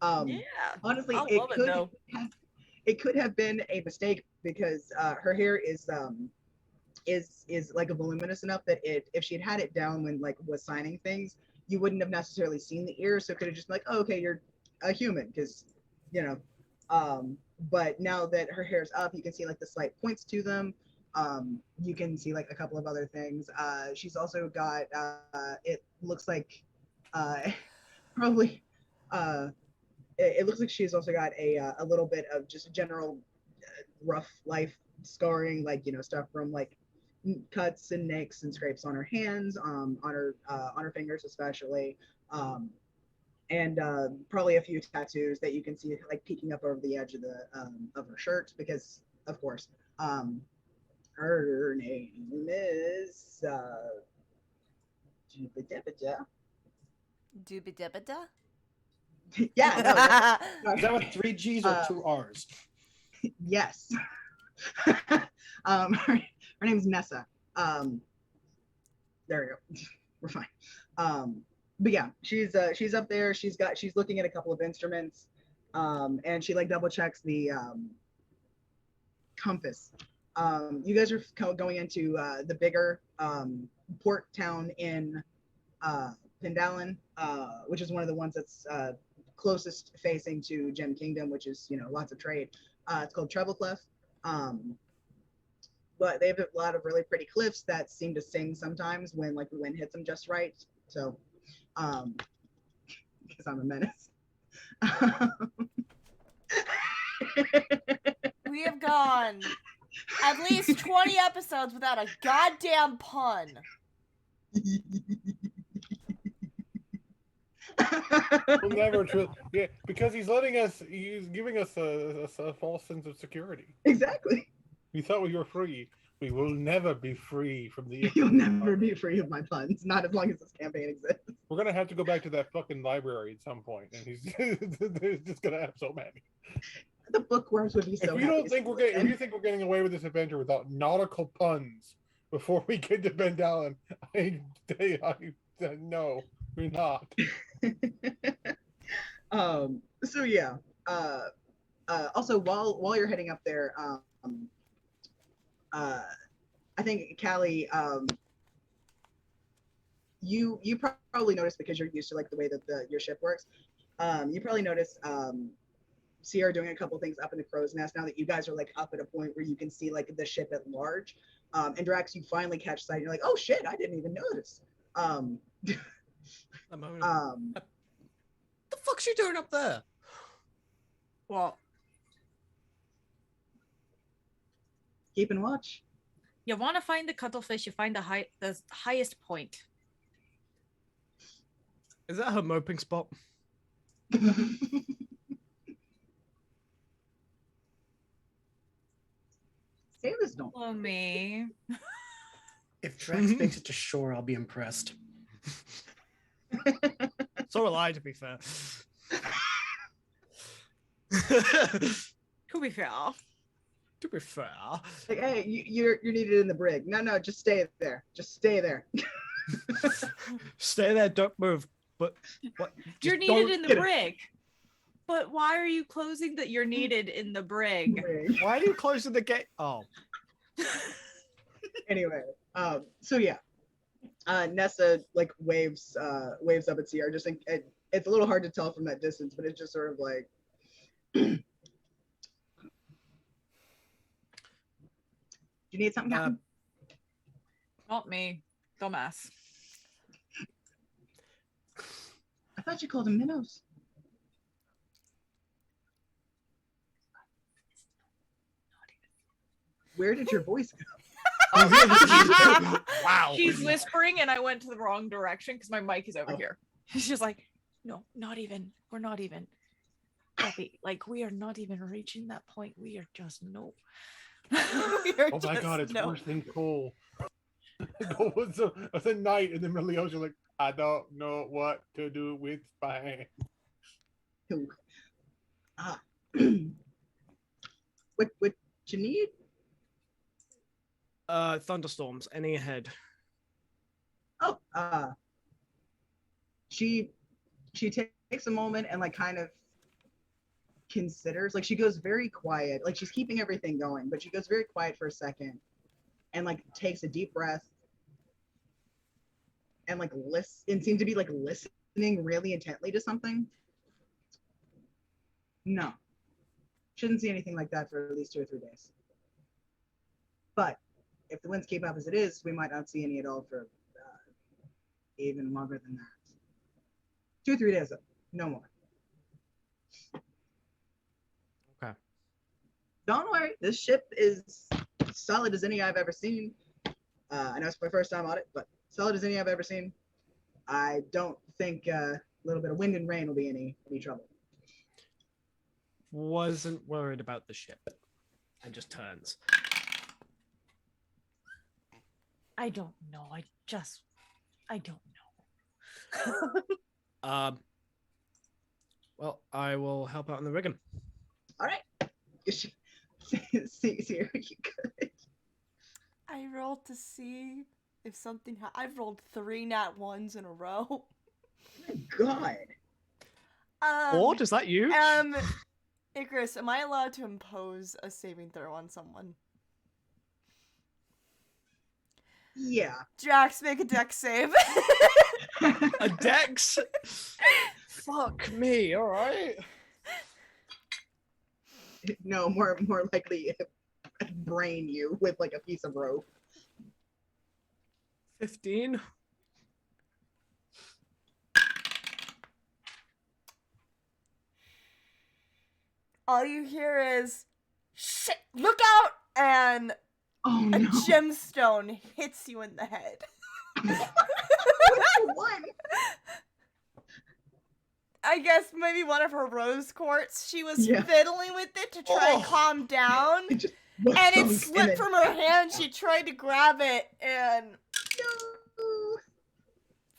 Yeah, Honestly, I love it though. It could have been a mistake because her hair is like a voluminous enough that if she had it down when like was signing things, you wouldn't have necessarily seen the ears. So it could have just been like, oh, okay, you're a human, because you know. But now that her hair's up, you can see like the slight points to them. You can see like a couple of other things. She's also got it looks like probably it looks like she's also got a little bit of just general rough life scarring, like stuff from like cuts and nicks and scrapes on her hands, on her fingers especially, and probably a few tattoos that you can see like peeking up over the edge of her shirt, because of course her name is Doobidibida. yeah, no, Is that with 3 G's or 2 R's? Yes. Her name's Nessa. There we go. We're fine. But yeah, she's up there. She's looking at a couple of instruments, and she like double checks the compass. You guys are going into the bigger port town in Pendalin, which is one of the ones that's closest facing to Gem Kingdom, which is lots of trade. It's called Trebleclef. But they have a lot of really pretty cliffs that seem to sing sometimes when like the wind hits them just right. So, because I'm a menace. We have gone at least 20 episodes without a goddamn pun. We'll never yeah, because he's giving us a false sense of security. Exactly. We thought we were free. We will never be free from the. You'll never be free of my puns, not as long as this campaign exists. We're gonna have to go back to that fucking library at some point, and he's just gonna have so many. The bookworms would be so. If you think we're getting away with this adventure without nautical puns before we get to Pendalin, no, we're not. So yeah. Also, while you're heading up there, I think Callie, you probably noticed, because you're used to like the way that your ship works. You probably noticed Sierra doing a couple things up in the crow's nest now that you guys are like up at a point where you can see like the ship at large. And Drax, you finally catch sight. You're like, oh shit, I didn't even notice. The fuck's she doing up there? Well, keeping watch. You want to find the cuttlefish, you find the highest point. Is that her moping spot? Sailors don't. Follow me. If Drax makes it to shore, I'll be impressed. So will I, to be fair. To be fair. To be fair. Like, hey, you're needed in the brig. No, just stay there. Just stay there. Stay there, don't move. But what? You're needed in the brig. But why are you closing that you're needed in the brig? Why are you closing the gate? Oh. Anyway, so yeah. Nessa like waves up at Sierra. Just it's a little hard to tell from that distance, but it's just sort of like you need something, Captain? Not me. Dumbass. I thought you called him Minnows. Where did your voice go? Wow. She's whispering and I went to the wrong direction because my mic is over here. She's just like, no, not even. We're not even. Like, we are not even reaching that point. We are just, no. Oh my god, it's worse than coal. It's a night in the middle of the ocean, like, I don't know what to do with my hand. What you need? Thunderstorms. Any ahead? Oh, she takes a moment and like kind of considers, like she goes very quiet, like she's keeping everything going, but she goes very quiet for a second and like takes a deep breath and like listen and seems to be like listening really intently to something. No, shouldn't see anything like that for at least 2 or 3 days. But if the winds keep up as it is, we might not see any at all for even longer than that. 2 or 3 days, no more. Okay. Don't worry, this ship is solid as any I've ever seen. I know it's my first time on it, but solid as any I've ever seen. I don't think a little bit of wind and rain will be any trouble. Wasn't worried about the ship. And just turns. I don't know. I don't know. Well, I will help out in the rigging. All right. See you good. I rolled to see if something. I've rolled 3 nat 1s in a row. Oh my god. What is that you? Icarus, am I allowed to impose a saving throw on someone? Yeah. Drax, make a dex save. A dex? Fuck me, alright. No, more likely brain you with like a piece of rope. 15. All you hear is, shit, look out! And a gemstone hits you in the head. One. I guess maybe one of her rose quartz. She was fiddling with it to try and calm down. And it slipped from her hand. She tried to grab it and... No.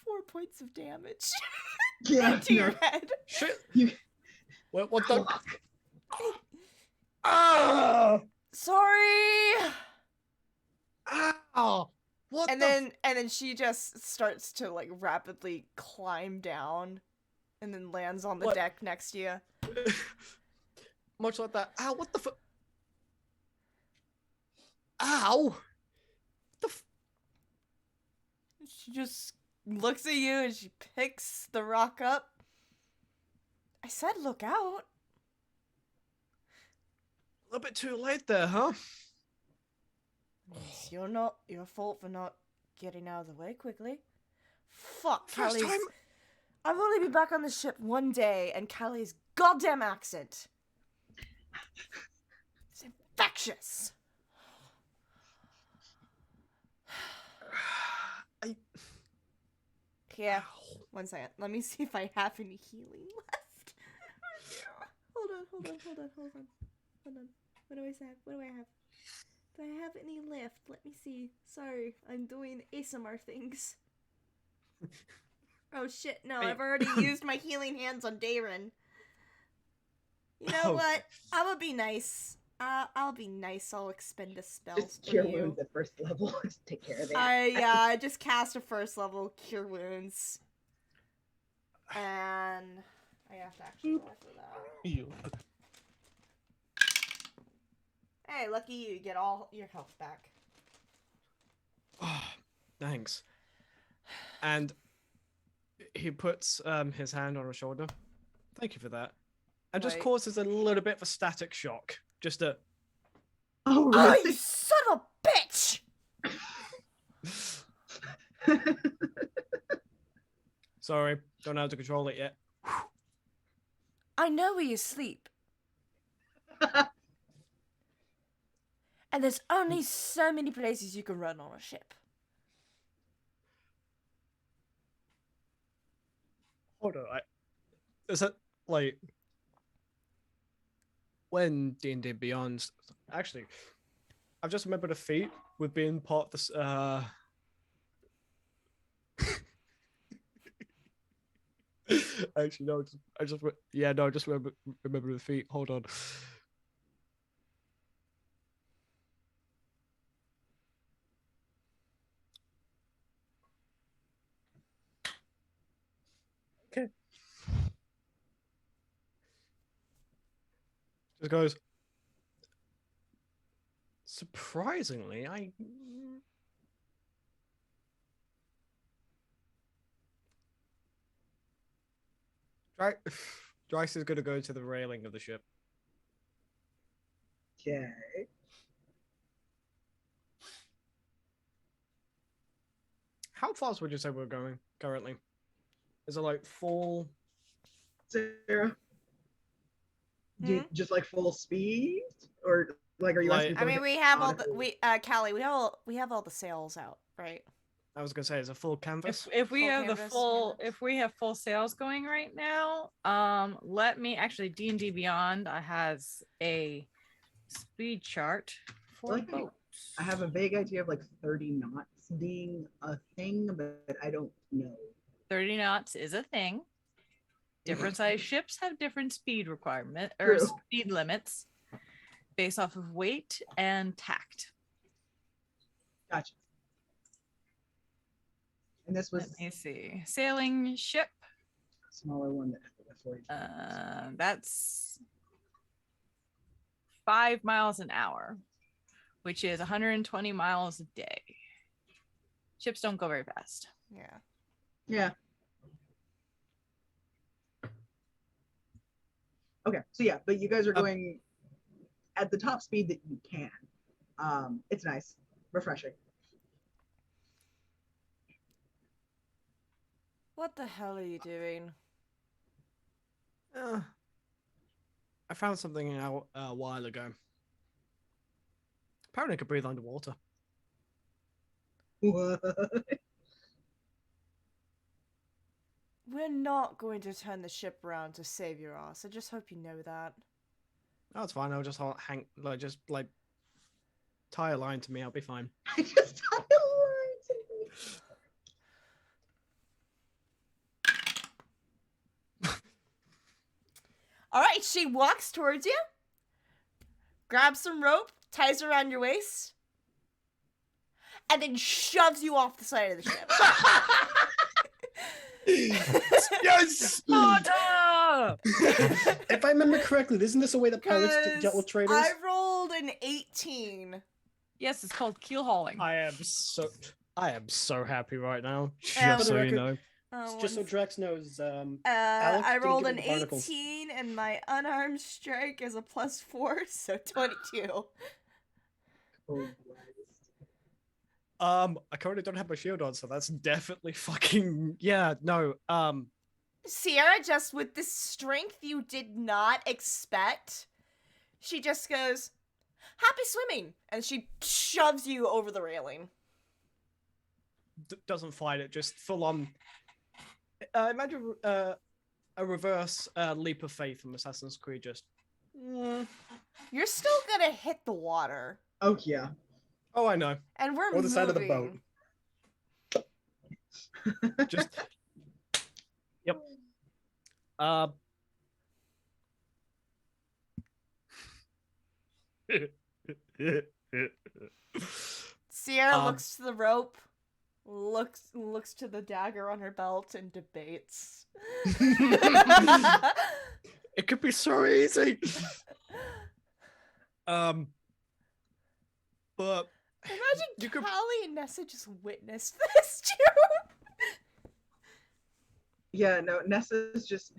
4 points of damage to your head. Shit. What the... Ah! Sorry. Ow! What and then she just starts to like rapidly climb down and then lands on the deck next to you. Much like that. Ow, what the fuck? Ow! She just looks at you and she picks the rock up. I said look out. A little bit too late there, huh? It's not your fault for not getting out of the way quickly. Fuck, First Callie's... time. I've only been back on the ship 1 day, and Callie's goddamn accent. It's infectious. Yeah, 1 second. Let me see if I have any healing left. Hold on. What do I have? Do I have any left? Let me see. Sorry, I'm doing ASMR things. Oh shit, no, I've already used my healing hands on Darren. You know what? I'm gonna be nice. I'll be nice. I'll expend a spell just for cure you. wounds at first level. Just take care of it. I just cast a 1st level cure wounds. And I have to actually roll for that. Hey, lucky you get all your health back. Oh, thanks. And he puts his hand on her shoulder. Thank you for that. And just causes a little bit of a static shock. Just a... Oh, really? Oh, you son of a bitch! Sorry, don't know how to control it yet. I know where you sleep. And there's only so many places you can run on a ship. Hold on, is that like when D&D Beyond actually I've just remembered a feat with being part of this. Actually, no. I just remember the feat. Hold on. Okay. Just goes. Surprisingly, Dryce is going to go to the railing of the ship. Okay. How fast would you say we're going currently? Is it like full? Sarah, do you just like full speed, or like are you asking? I mean, we have all the Callie, we have all the sails out, right? I was gonna say, is a full canvas. If we Full have canvas, if we have full sails going right now, let me actually D&D Beyond has a speed chart for boats. I have a vague idea of like 30 knots being a thing, but I don't know. 30 knots is a thing. Different size ships have different speed requirement or True. speed limits based off of weight and tact. Gotcha. And this was. Let me see. Sailing ship. A smaller one that had the 40. That's 5 miles an hour, which is 120 miles a day. Ships don't go very fast. Yeah. Yeah. Okay, so yeah, but you guys are going at the top speed that you can. It's nice, refreshing. What the hell are you doing? I found something out a while ago. Apparently, I could breathe underwater. What? We're not going to turn the ship around to save your ass. I just hope you know that. Oh, it's fine. I'll just tie a line to me. I'll be fine. Just tie a line to me. All right, she walks towards you, grabs some rope, ties it around your waist, and then shoves you off the side of the ship. Yes! Sparta! If I remember correctly, isn't this a way that pirates dealt with traders? I rolled an 18. Yes, it's called keel hauling. I am so happy right now. Yeah. Just so you know. Just so Drax knows, Alex I didn't rolled give an me the barnacles. 18, and my unarmed strike is a +4, so 22. Oh, I currently don't have my shield on, so that's definitely fucking no. Sierra, just with this strength you did not expect, she just goes, "Happy swimming," and she shoves you over the railing. Doesn't fight it, just full on. Imagine a reverse leap of faith from Assassin's Creed. Just. You're still gonna hit the water. Oh yeah. Oh, I know. And we're Or the side of the moving. boat. Just. Yep. Sierra looks to the rope, looks to the dagger on her belt, and debates. It could be so easy. But imagine Callie and Nessa just witnessed this too. Yeah, no, Nessa's just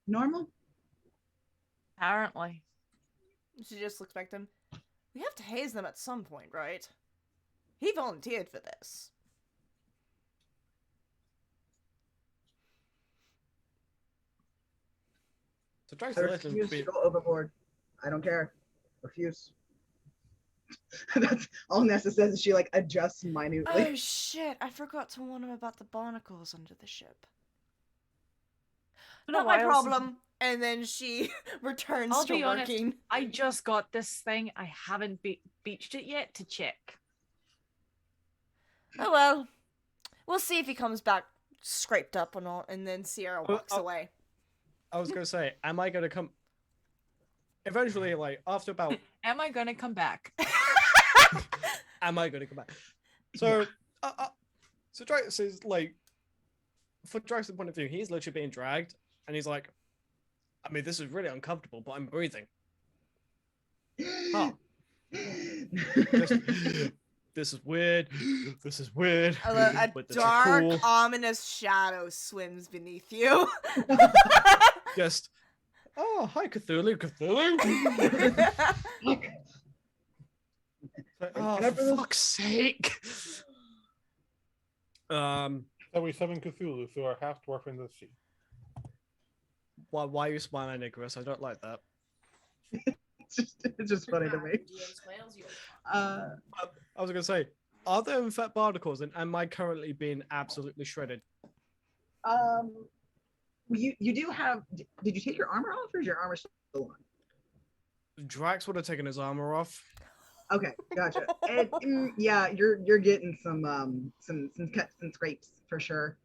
normal. Apparently. She just looks back at him. We have to haze them at some point, right? He volunteered for this. So try I to refuse to go overboard. I don't care. Refuse. That's all Nessa says. Is she like adjusts minutely. Oh shit! I forgot to warn him about the barnacles under the ship. Not my problem. and then she returns I'll to be honest, working. I just got this thing. I haven't beached it yet to check. Oh well, we'll see if he comes back scraped up or not, and then Sierra walks away. I was gonna say, am I gonna come? Eventually, like after about, Am I gonna come back? am I gonna come back? So, so Drax is like, for Drax's point of view, he's literally being dragged, and he's like, I mean, this is really uncomfortable, but I'm breathing. Huh. This is weird. This is weird. A but this is dark, cool. ominous shadow swims beneath you. Just, oh, hi, Cthulhu. Cthulhu? Like, oh, for fuck's sake. So we summon Cthulhu through our half-dwarf in the sea. Why are you smiling, Nicholas? I don't like that. It's just funny to me. I was gonna say, are there infect particles, and am I currently being absolutely shredded? You do have. Did you take your armor off, or is your armor still on? Drax would have taken his armor off. Okay, gotcha. And, yeah, you're getting some cuts and scrapes for sure.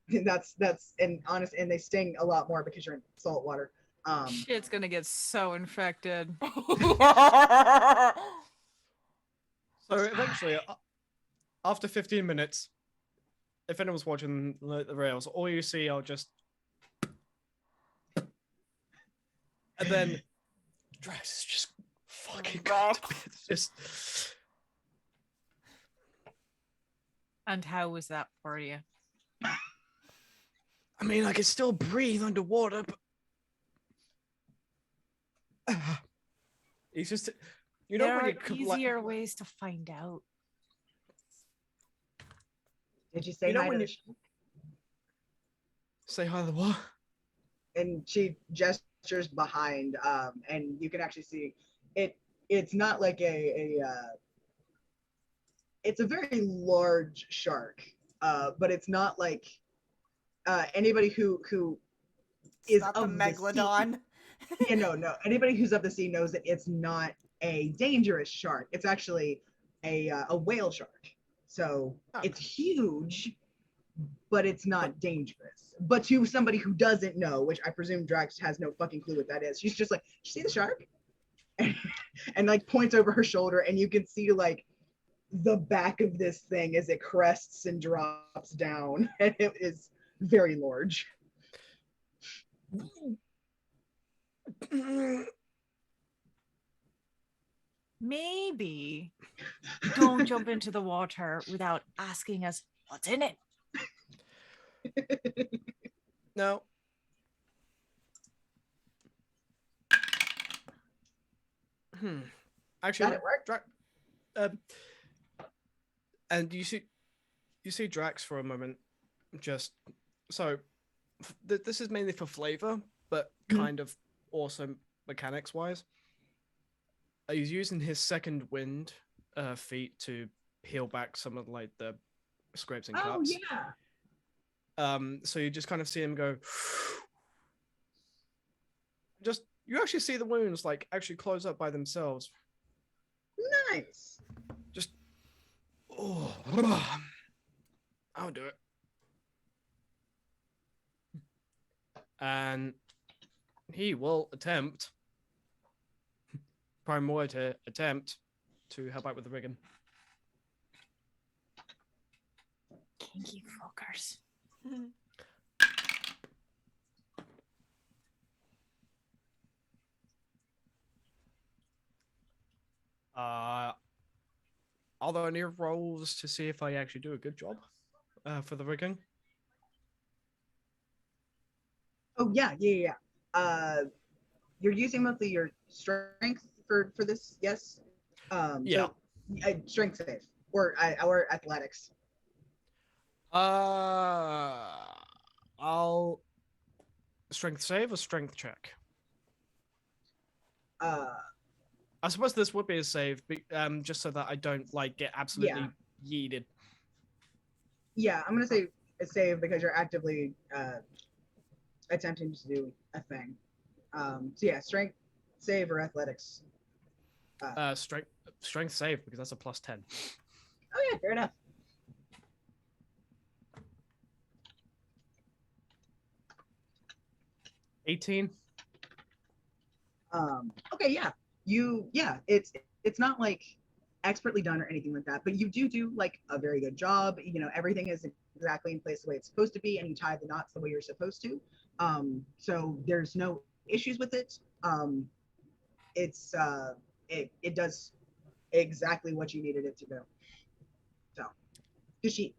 That's and honest, and they sting a lot more because you're in salt water. Shit's gonna get so infected. So eventually, after 15 minutes, if anyone's watching the rails, all you see are just, and then Drax is just fucking just. And how was that for you? I mean, I can still breathe underwater, but he's just, you know, there when are you easier ways to find out. Did you say You know hi when to you- the shark? Say hi to the what? And she gestures behind, and you can actually see it. It's not like it's a very large shark, but it's not like anybody who It's is not of the the megalodon. sea. Yeah, no. Anybody who's of the sea knows that it's not a dangerous shark. It's actually a whale shark. So it's huge, but it's not dangerous. But to somebody who doesn't know, which I presume Drax has no fucking clue what that is, she's just like, "You see the shark?" and like points over her shoulder, and you can see like the back of this thing as it crests and drops down, and it is very large. Maybe don't jump into the water without asking us what's in it. No. Actually, Got it, work. and you see Drax for a moment. Just so this is mainly for flavor, but kind of also mechanics wise. He's using his second wind feat to peel back some of like the scrapes and cuts. Oh yeah. So you just kind of see him go. Just you actually see the wounds like actually close up by themselves. Nice. Just oh, I'll do it. And he will attempt, to attempt to help out with the rigging. Kinky fuckers. Are there any rolls to see if I actually do a good job for the rigging? Oh yeah. You're using mostly your strength for this, yes? Yeah. So, strength save or athletics. I'll strength save or strength check. I suppose this would be a save, just so that I don't like get absolutely yeeted. Yeah, I'm gonna say a save because you're actively attempting to do a thing. So yeah, strength save or athletics. Strength save because that's a +10. Oh yeah, fair enough. $18. Okay, yeah. It's not like expertly done or anything like that, but you do like a very good job. You know, everything is exactly in place the way it's supposed to be, and you tie the knots the way you're supposed to. So there's no issues with it. It does exactly what you needed it to do. So, she,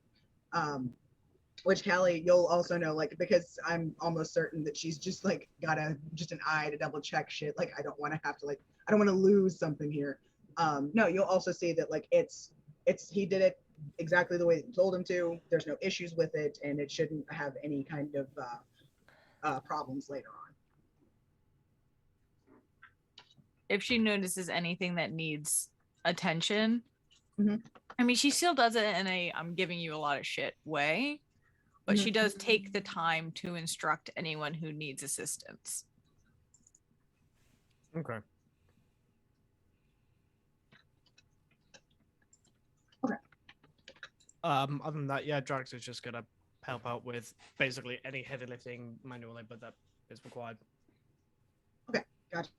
which Callie, you'll also know, like, because I'm almost certain that she's just like got just an eye to double check shit. Like, I don't want to have to I don't want to lose something here. No, you'll also see that like he did it exactly the way that you told him to. There's no issues with it, and it shouldn't have any kind of problems later on. If she notices anything that needs attention, mm-hmm. I mean, she still does it in a I'm giving you a lot of shit way, but she does take the time to instruct anyone who needs assistance. Okay. Okay. Other than that, yeah, Drax is just gonna help out with basically any heavy lifting manual labor that is required. Okay, gotcha.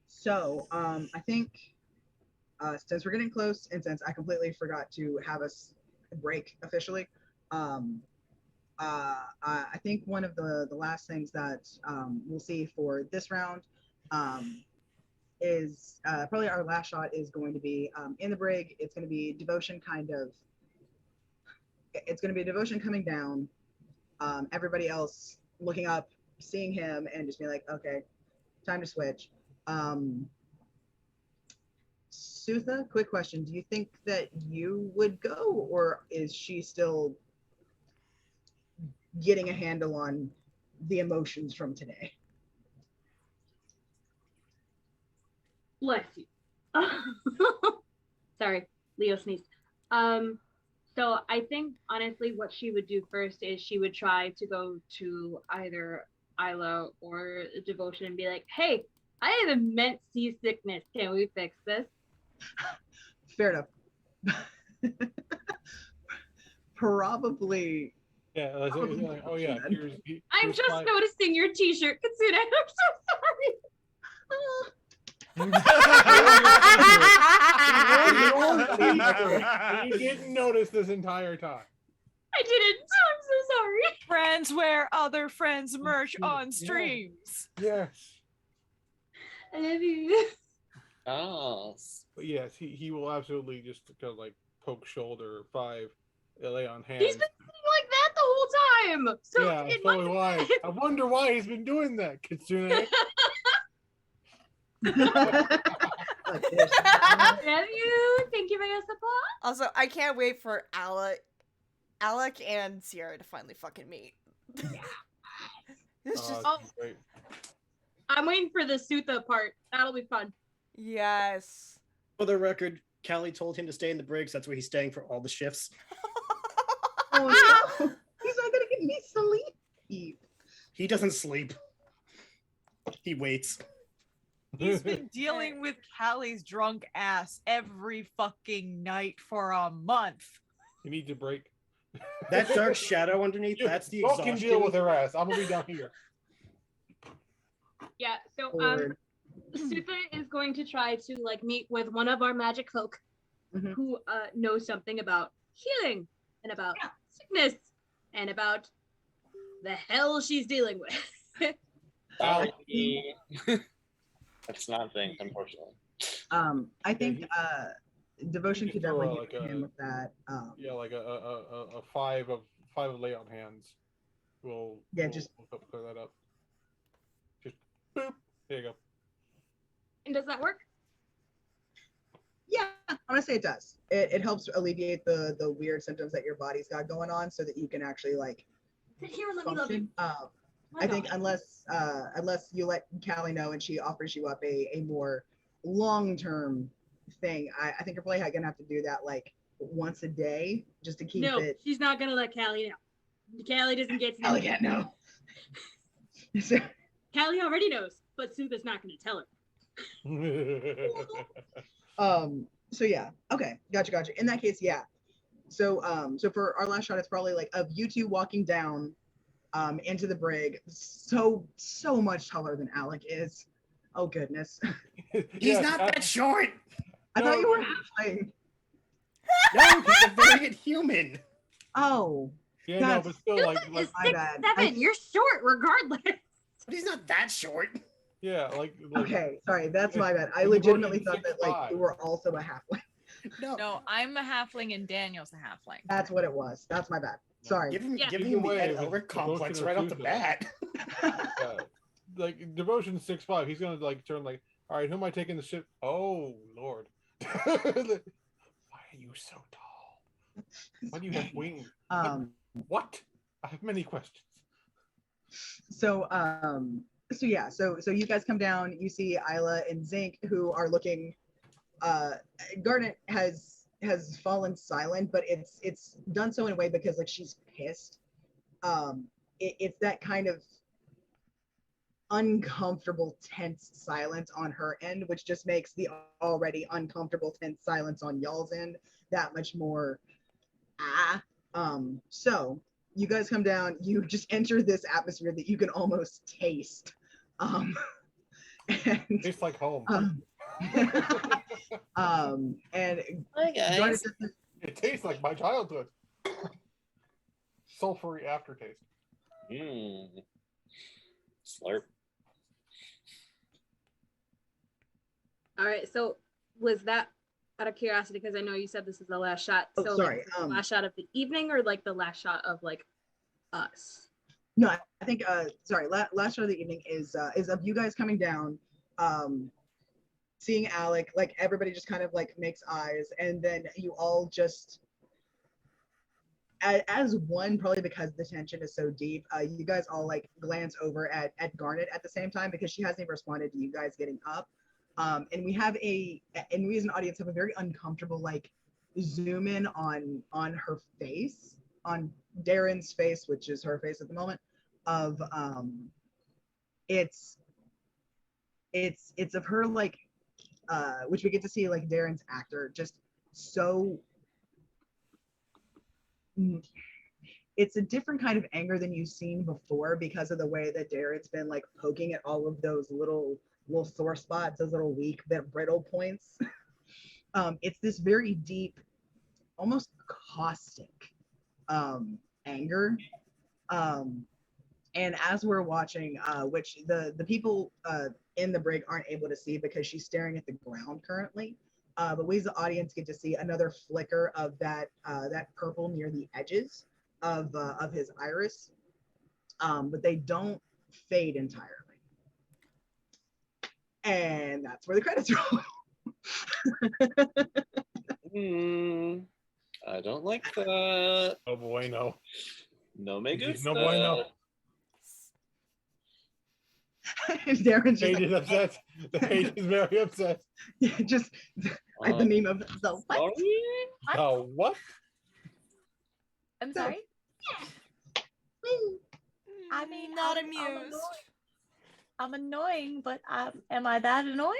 So I think since we're getting close, and since I completely forgot to have us break officially, I think one of the last things that we'll see for this round is probably our last shot is going to be in the brig. It's going to be devotion it's going to be devotion coming down, everybody else looking up, seeing him, and just being like, okay, time to switch. Sutha, quick question. Do you think that you would go, or is she still getting a handle on the emotions from today? Bless you. Sorry, Leo sneezed. So I think honestly what she would do first is she would try to go to either Isla or Devotion and be like, hey, I have immense seasickness. Can we fix this? Fair enough. Probably. Yeah. Like, oh yeah. I'm just noticing your T-shirt, Katsune. I'm so sorry. He didn't notice this entire time. I didn't. I'm so sorry. Friends wear other friends' merch on streams. Yes. I love you. Oh. But yes, he will absolutely just go like poke shoulder 5, lay on hands. He's been sitting like that the whole time. So yeah, so why? I wonder why he's been doing that, Kitsune. Love you. Thank you for your support. Also, I can't wait for Alec and Sierra to finally fucking meet. It's just great. I'm waiting for the Sutha part. That'll be fun. Yes. For the record, Callie told him to stay in the brig, so that's where he's staying for all the shifts. Oh no! He's not gonna get me sleep. He doesn't sleep. He waits. He's been dealing with Callie's drunk ass every fucking night for a month. You need to break. That dark shadow underneath, that's the exhaustion. Fucking deal with her ass. I'm gonna be down here. Yeah, so Sutha is going to try to meet with one of our magic folk who knows something about healing and about sickness and about the hell she's dealing with. That's not a thing, unfortunately. I think Devotion could definitely get him with that. Yeah, like a 5 of lay on hands. We'll help clear that up. Just boop. There you go. And does that work? Yeah, I'm gonna say it does. It helps alleviate the weird symptoms that your body's got going on, so that you can actually Sit here and let me function. I think unless you let Callie know and she offers you up a more long-term thing, I think you're probably gonna have to do that once a day just to keep it. No, she's not gonna let Callie know. Callie doesn't get Callie can't know. Callie already knows, but Suba's not going to tell her. So yeah, okay, gotcha. In that case, yeah. So for our last shot, it's probably like of you two walking down into the brig, so much taller than Alec is. Oh goodness. He's not that short. I thought you were halfling. No, he's a variant human. Oh. Yeah, no, but still, like is my bad. 6'7". You're short regardless. But he's not that short. Yeah, like okay, sorry, that's my bad. I the legitimately version thought that like 6'5". you were also a halfling. No, I'm a halfling and Daniel's a halfling. That's what it was. That's my bad. Sorry. Give him Either the way, Ed if it's Elric complex devotion or right off the suicide. bat. Like devotion 6'5", he's gonna like turn like, all right, who am I taking the ship? Oh Lord, why are you so tall? Why do you have wings? What? I have many questions. So yeah, so you guys come down, you see Isla and Zinc who are looking Garnet has fallen silent, but it's done so in a way because like she's pissed. It's that kind of uncomfortable, tense silence on her end, which just makes the already uncomfortable, tense silence on y'all's end that much more so you guys come down, you just enter this atmosphere that you can almost taste. And Tastes like home. And Hi guys. It tastes like my childhood. Sulfury aftertaste. Slurp. All right, so was that out of curiosity, because I know you said this is the last shot. Oh, so sorry. Like, the last shot of the evening, or like the last shot of like us? No, I think sorry, last shot of the evening is of you guys coming down, seeing Alec, like everybody just kind of like makes eyes, and then you all just as one, probably because the tension is so deep, you guys all like glance over at Garnet at the same time because she hasn't even responded to you guys getting up. And we as an audience have a very uncomfortable like zoom in on her face, on Darren's face, which is her face at the moment, of it's of her like which we get to see like Darren's actor just so it's a different kind of anger than you've seen before because of the way that Darren's been like poking at all of those little sore spots, those little weak brittle points. It's this very deep, almost caustic anger. And as we're watching, which the people in the brig aren't able to see because she's staring at the ground currently, but we as the audience get to see another flicker of that purple near the edges of his iris, but they don't fade entirely. And that's where the credits roll. I don't like that. Oh boy, no. No me gusta. No boy, no. Darren's Paige is upset. The Paige is very upset. Yeah, just like the meme of the what? Oh, what? I'm sorry? I mean, not I'm amused. I'm annoying, but am I that annoying?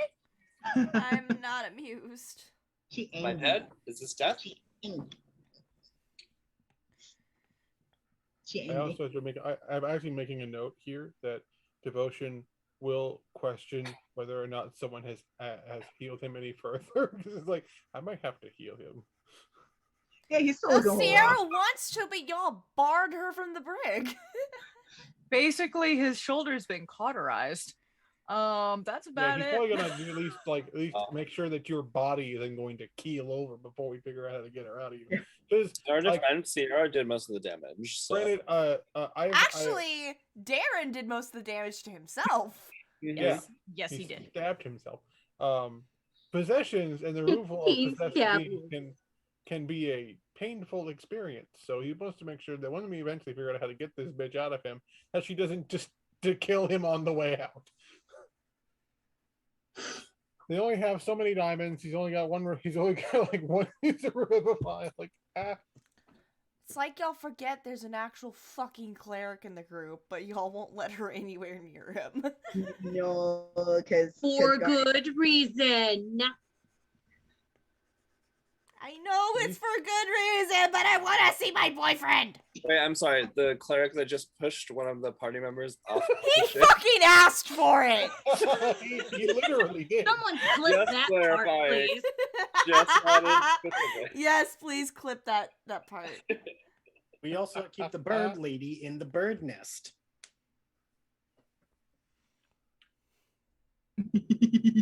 I'm not amused. She My dad? Is this death? I also have to make. I'm actually making a note here that Devotion will question whether or not someone has healed him any further. Because it's like I might have to heal him. Yeah, he's still going. Sierra wants to, but y'all barred her from the brig. Basically, his shoulder's been cauterized. That's about he's it. probably gonna at least make sure that your body isn't going to keel over before we figure out how to get her out of you. Our defense, Sierra did most of the damage. So. Granted, Actually, Darren did most of the damage to himself. Yeah. Yes, he did. Stabbed himself. Possessions and the removal of possession can be a painful experience. So he wants to make sure that when we eventually figure out how to get this bitch out of him, that she doesn't just to kill him on the way out. They only have so many diamonds. He's only got one. He's only got like one piece of revivify. Like It's like y'all forget there's an actual fucking cleric in the group, but y'all won't let her anywhere near him. No, because For good reason. I know it's for good reason, but I want to see my boyfriend. Wait, I'm sorry. The cleric that just pushed one of the party members off. He fucking asked for it. he literally did. Someone clip Just that part, clarifying. please. Just wanted specific. Yes, please clip that part. We also keep the bird lady in the bird nest.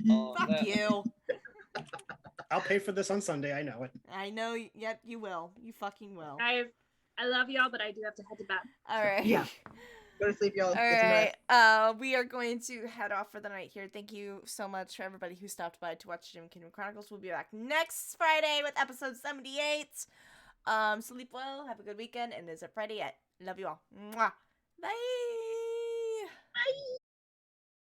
Fuck you. I'll pay for this on Sunday. I know it. I know. Yep, you will. You fucking will. I love y'all, but I do have to head to bed. All right. Yeah. Go to sleep, y'all. All Get some right. rest. We are going to head off for the night here. Thank you so much for everybody who stopped by to watch Kingdom Chronicles. We'll be back next Friday with episode 78. Sleep well. Have a good weekend. And is it Friday yet? Love you all. Mwah. Bye.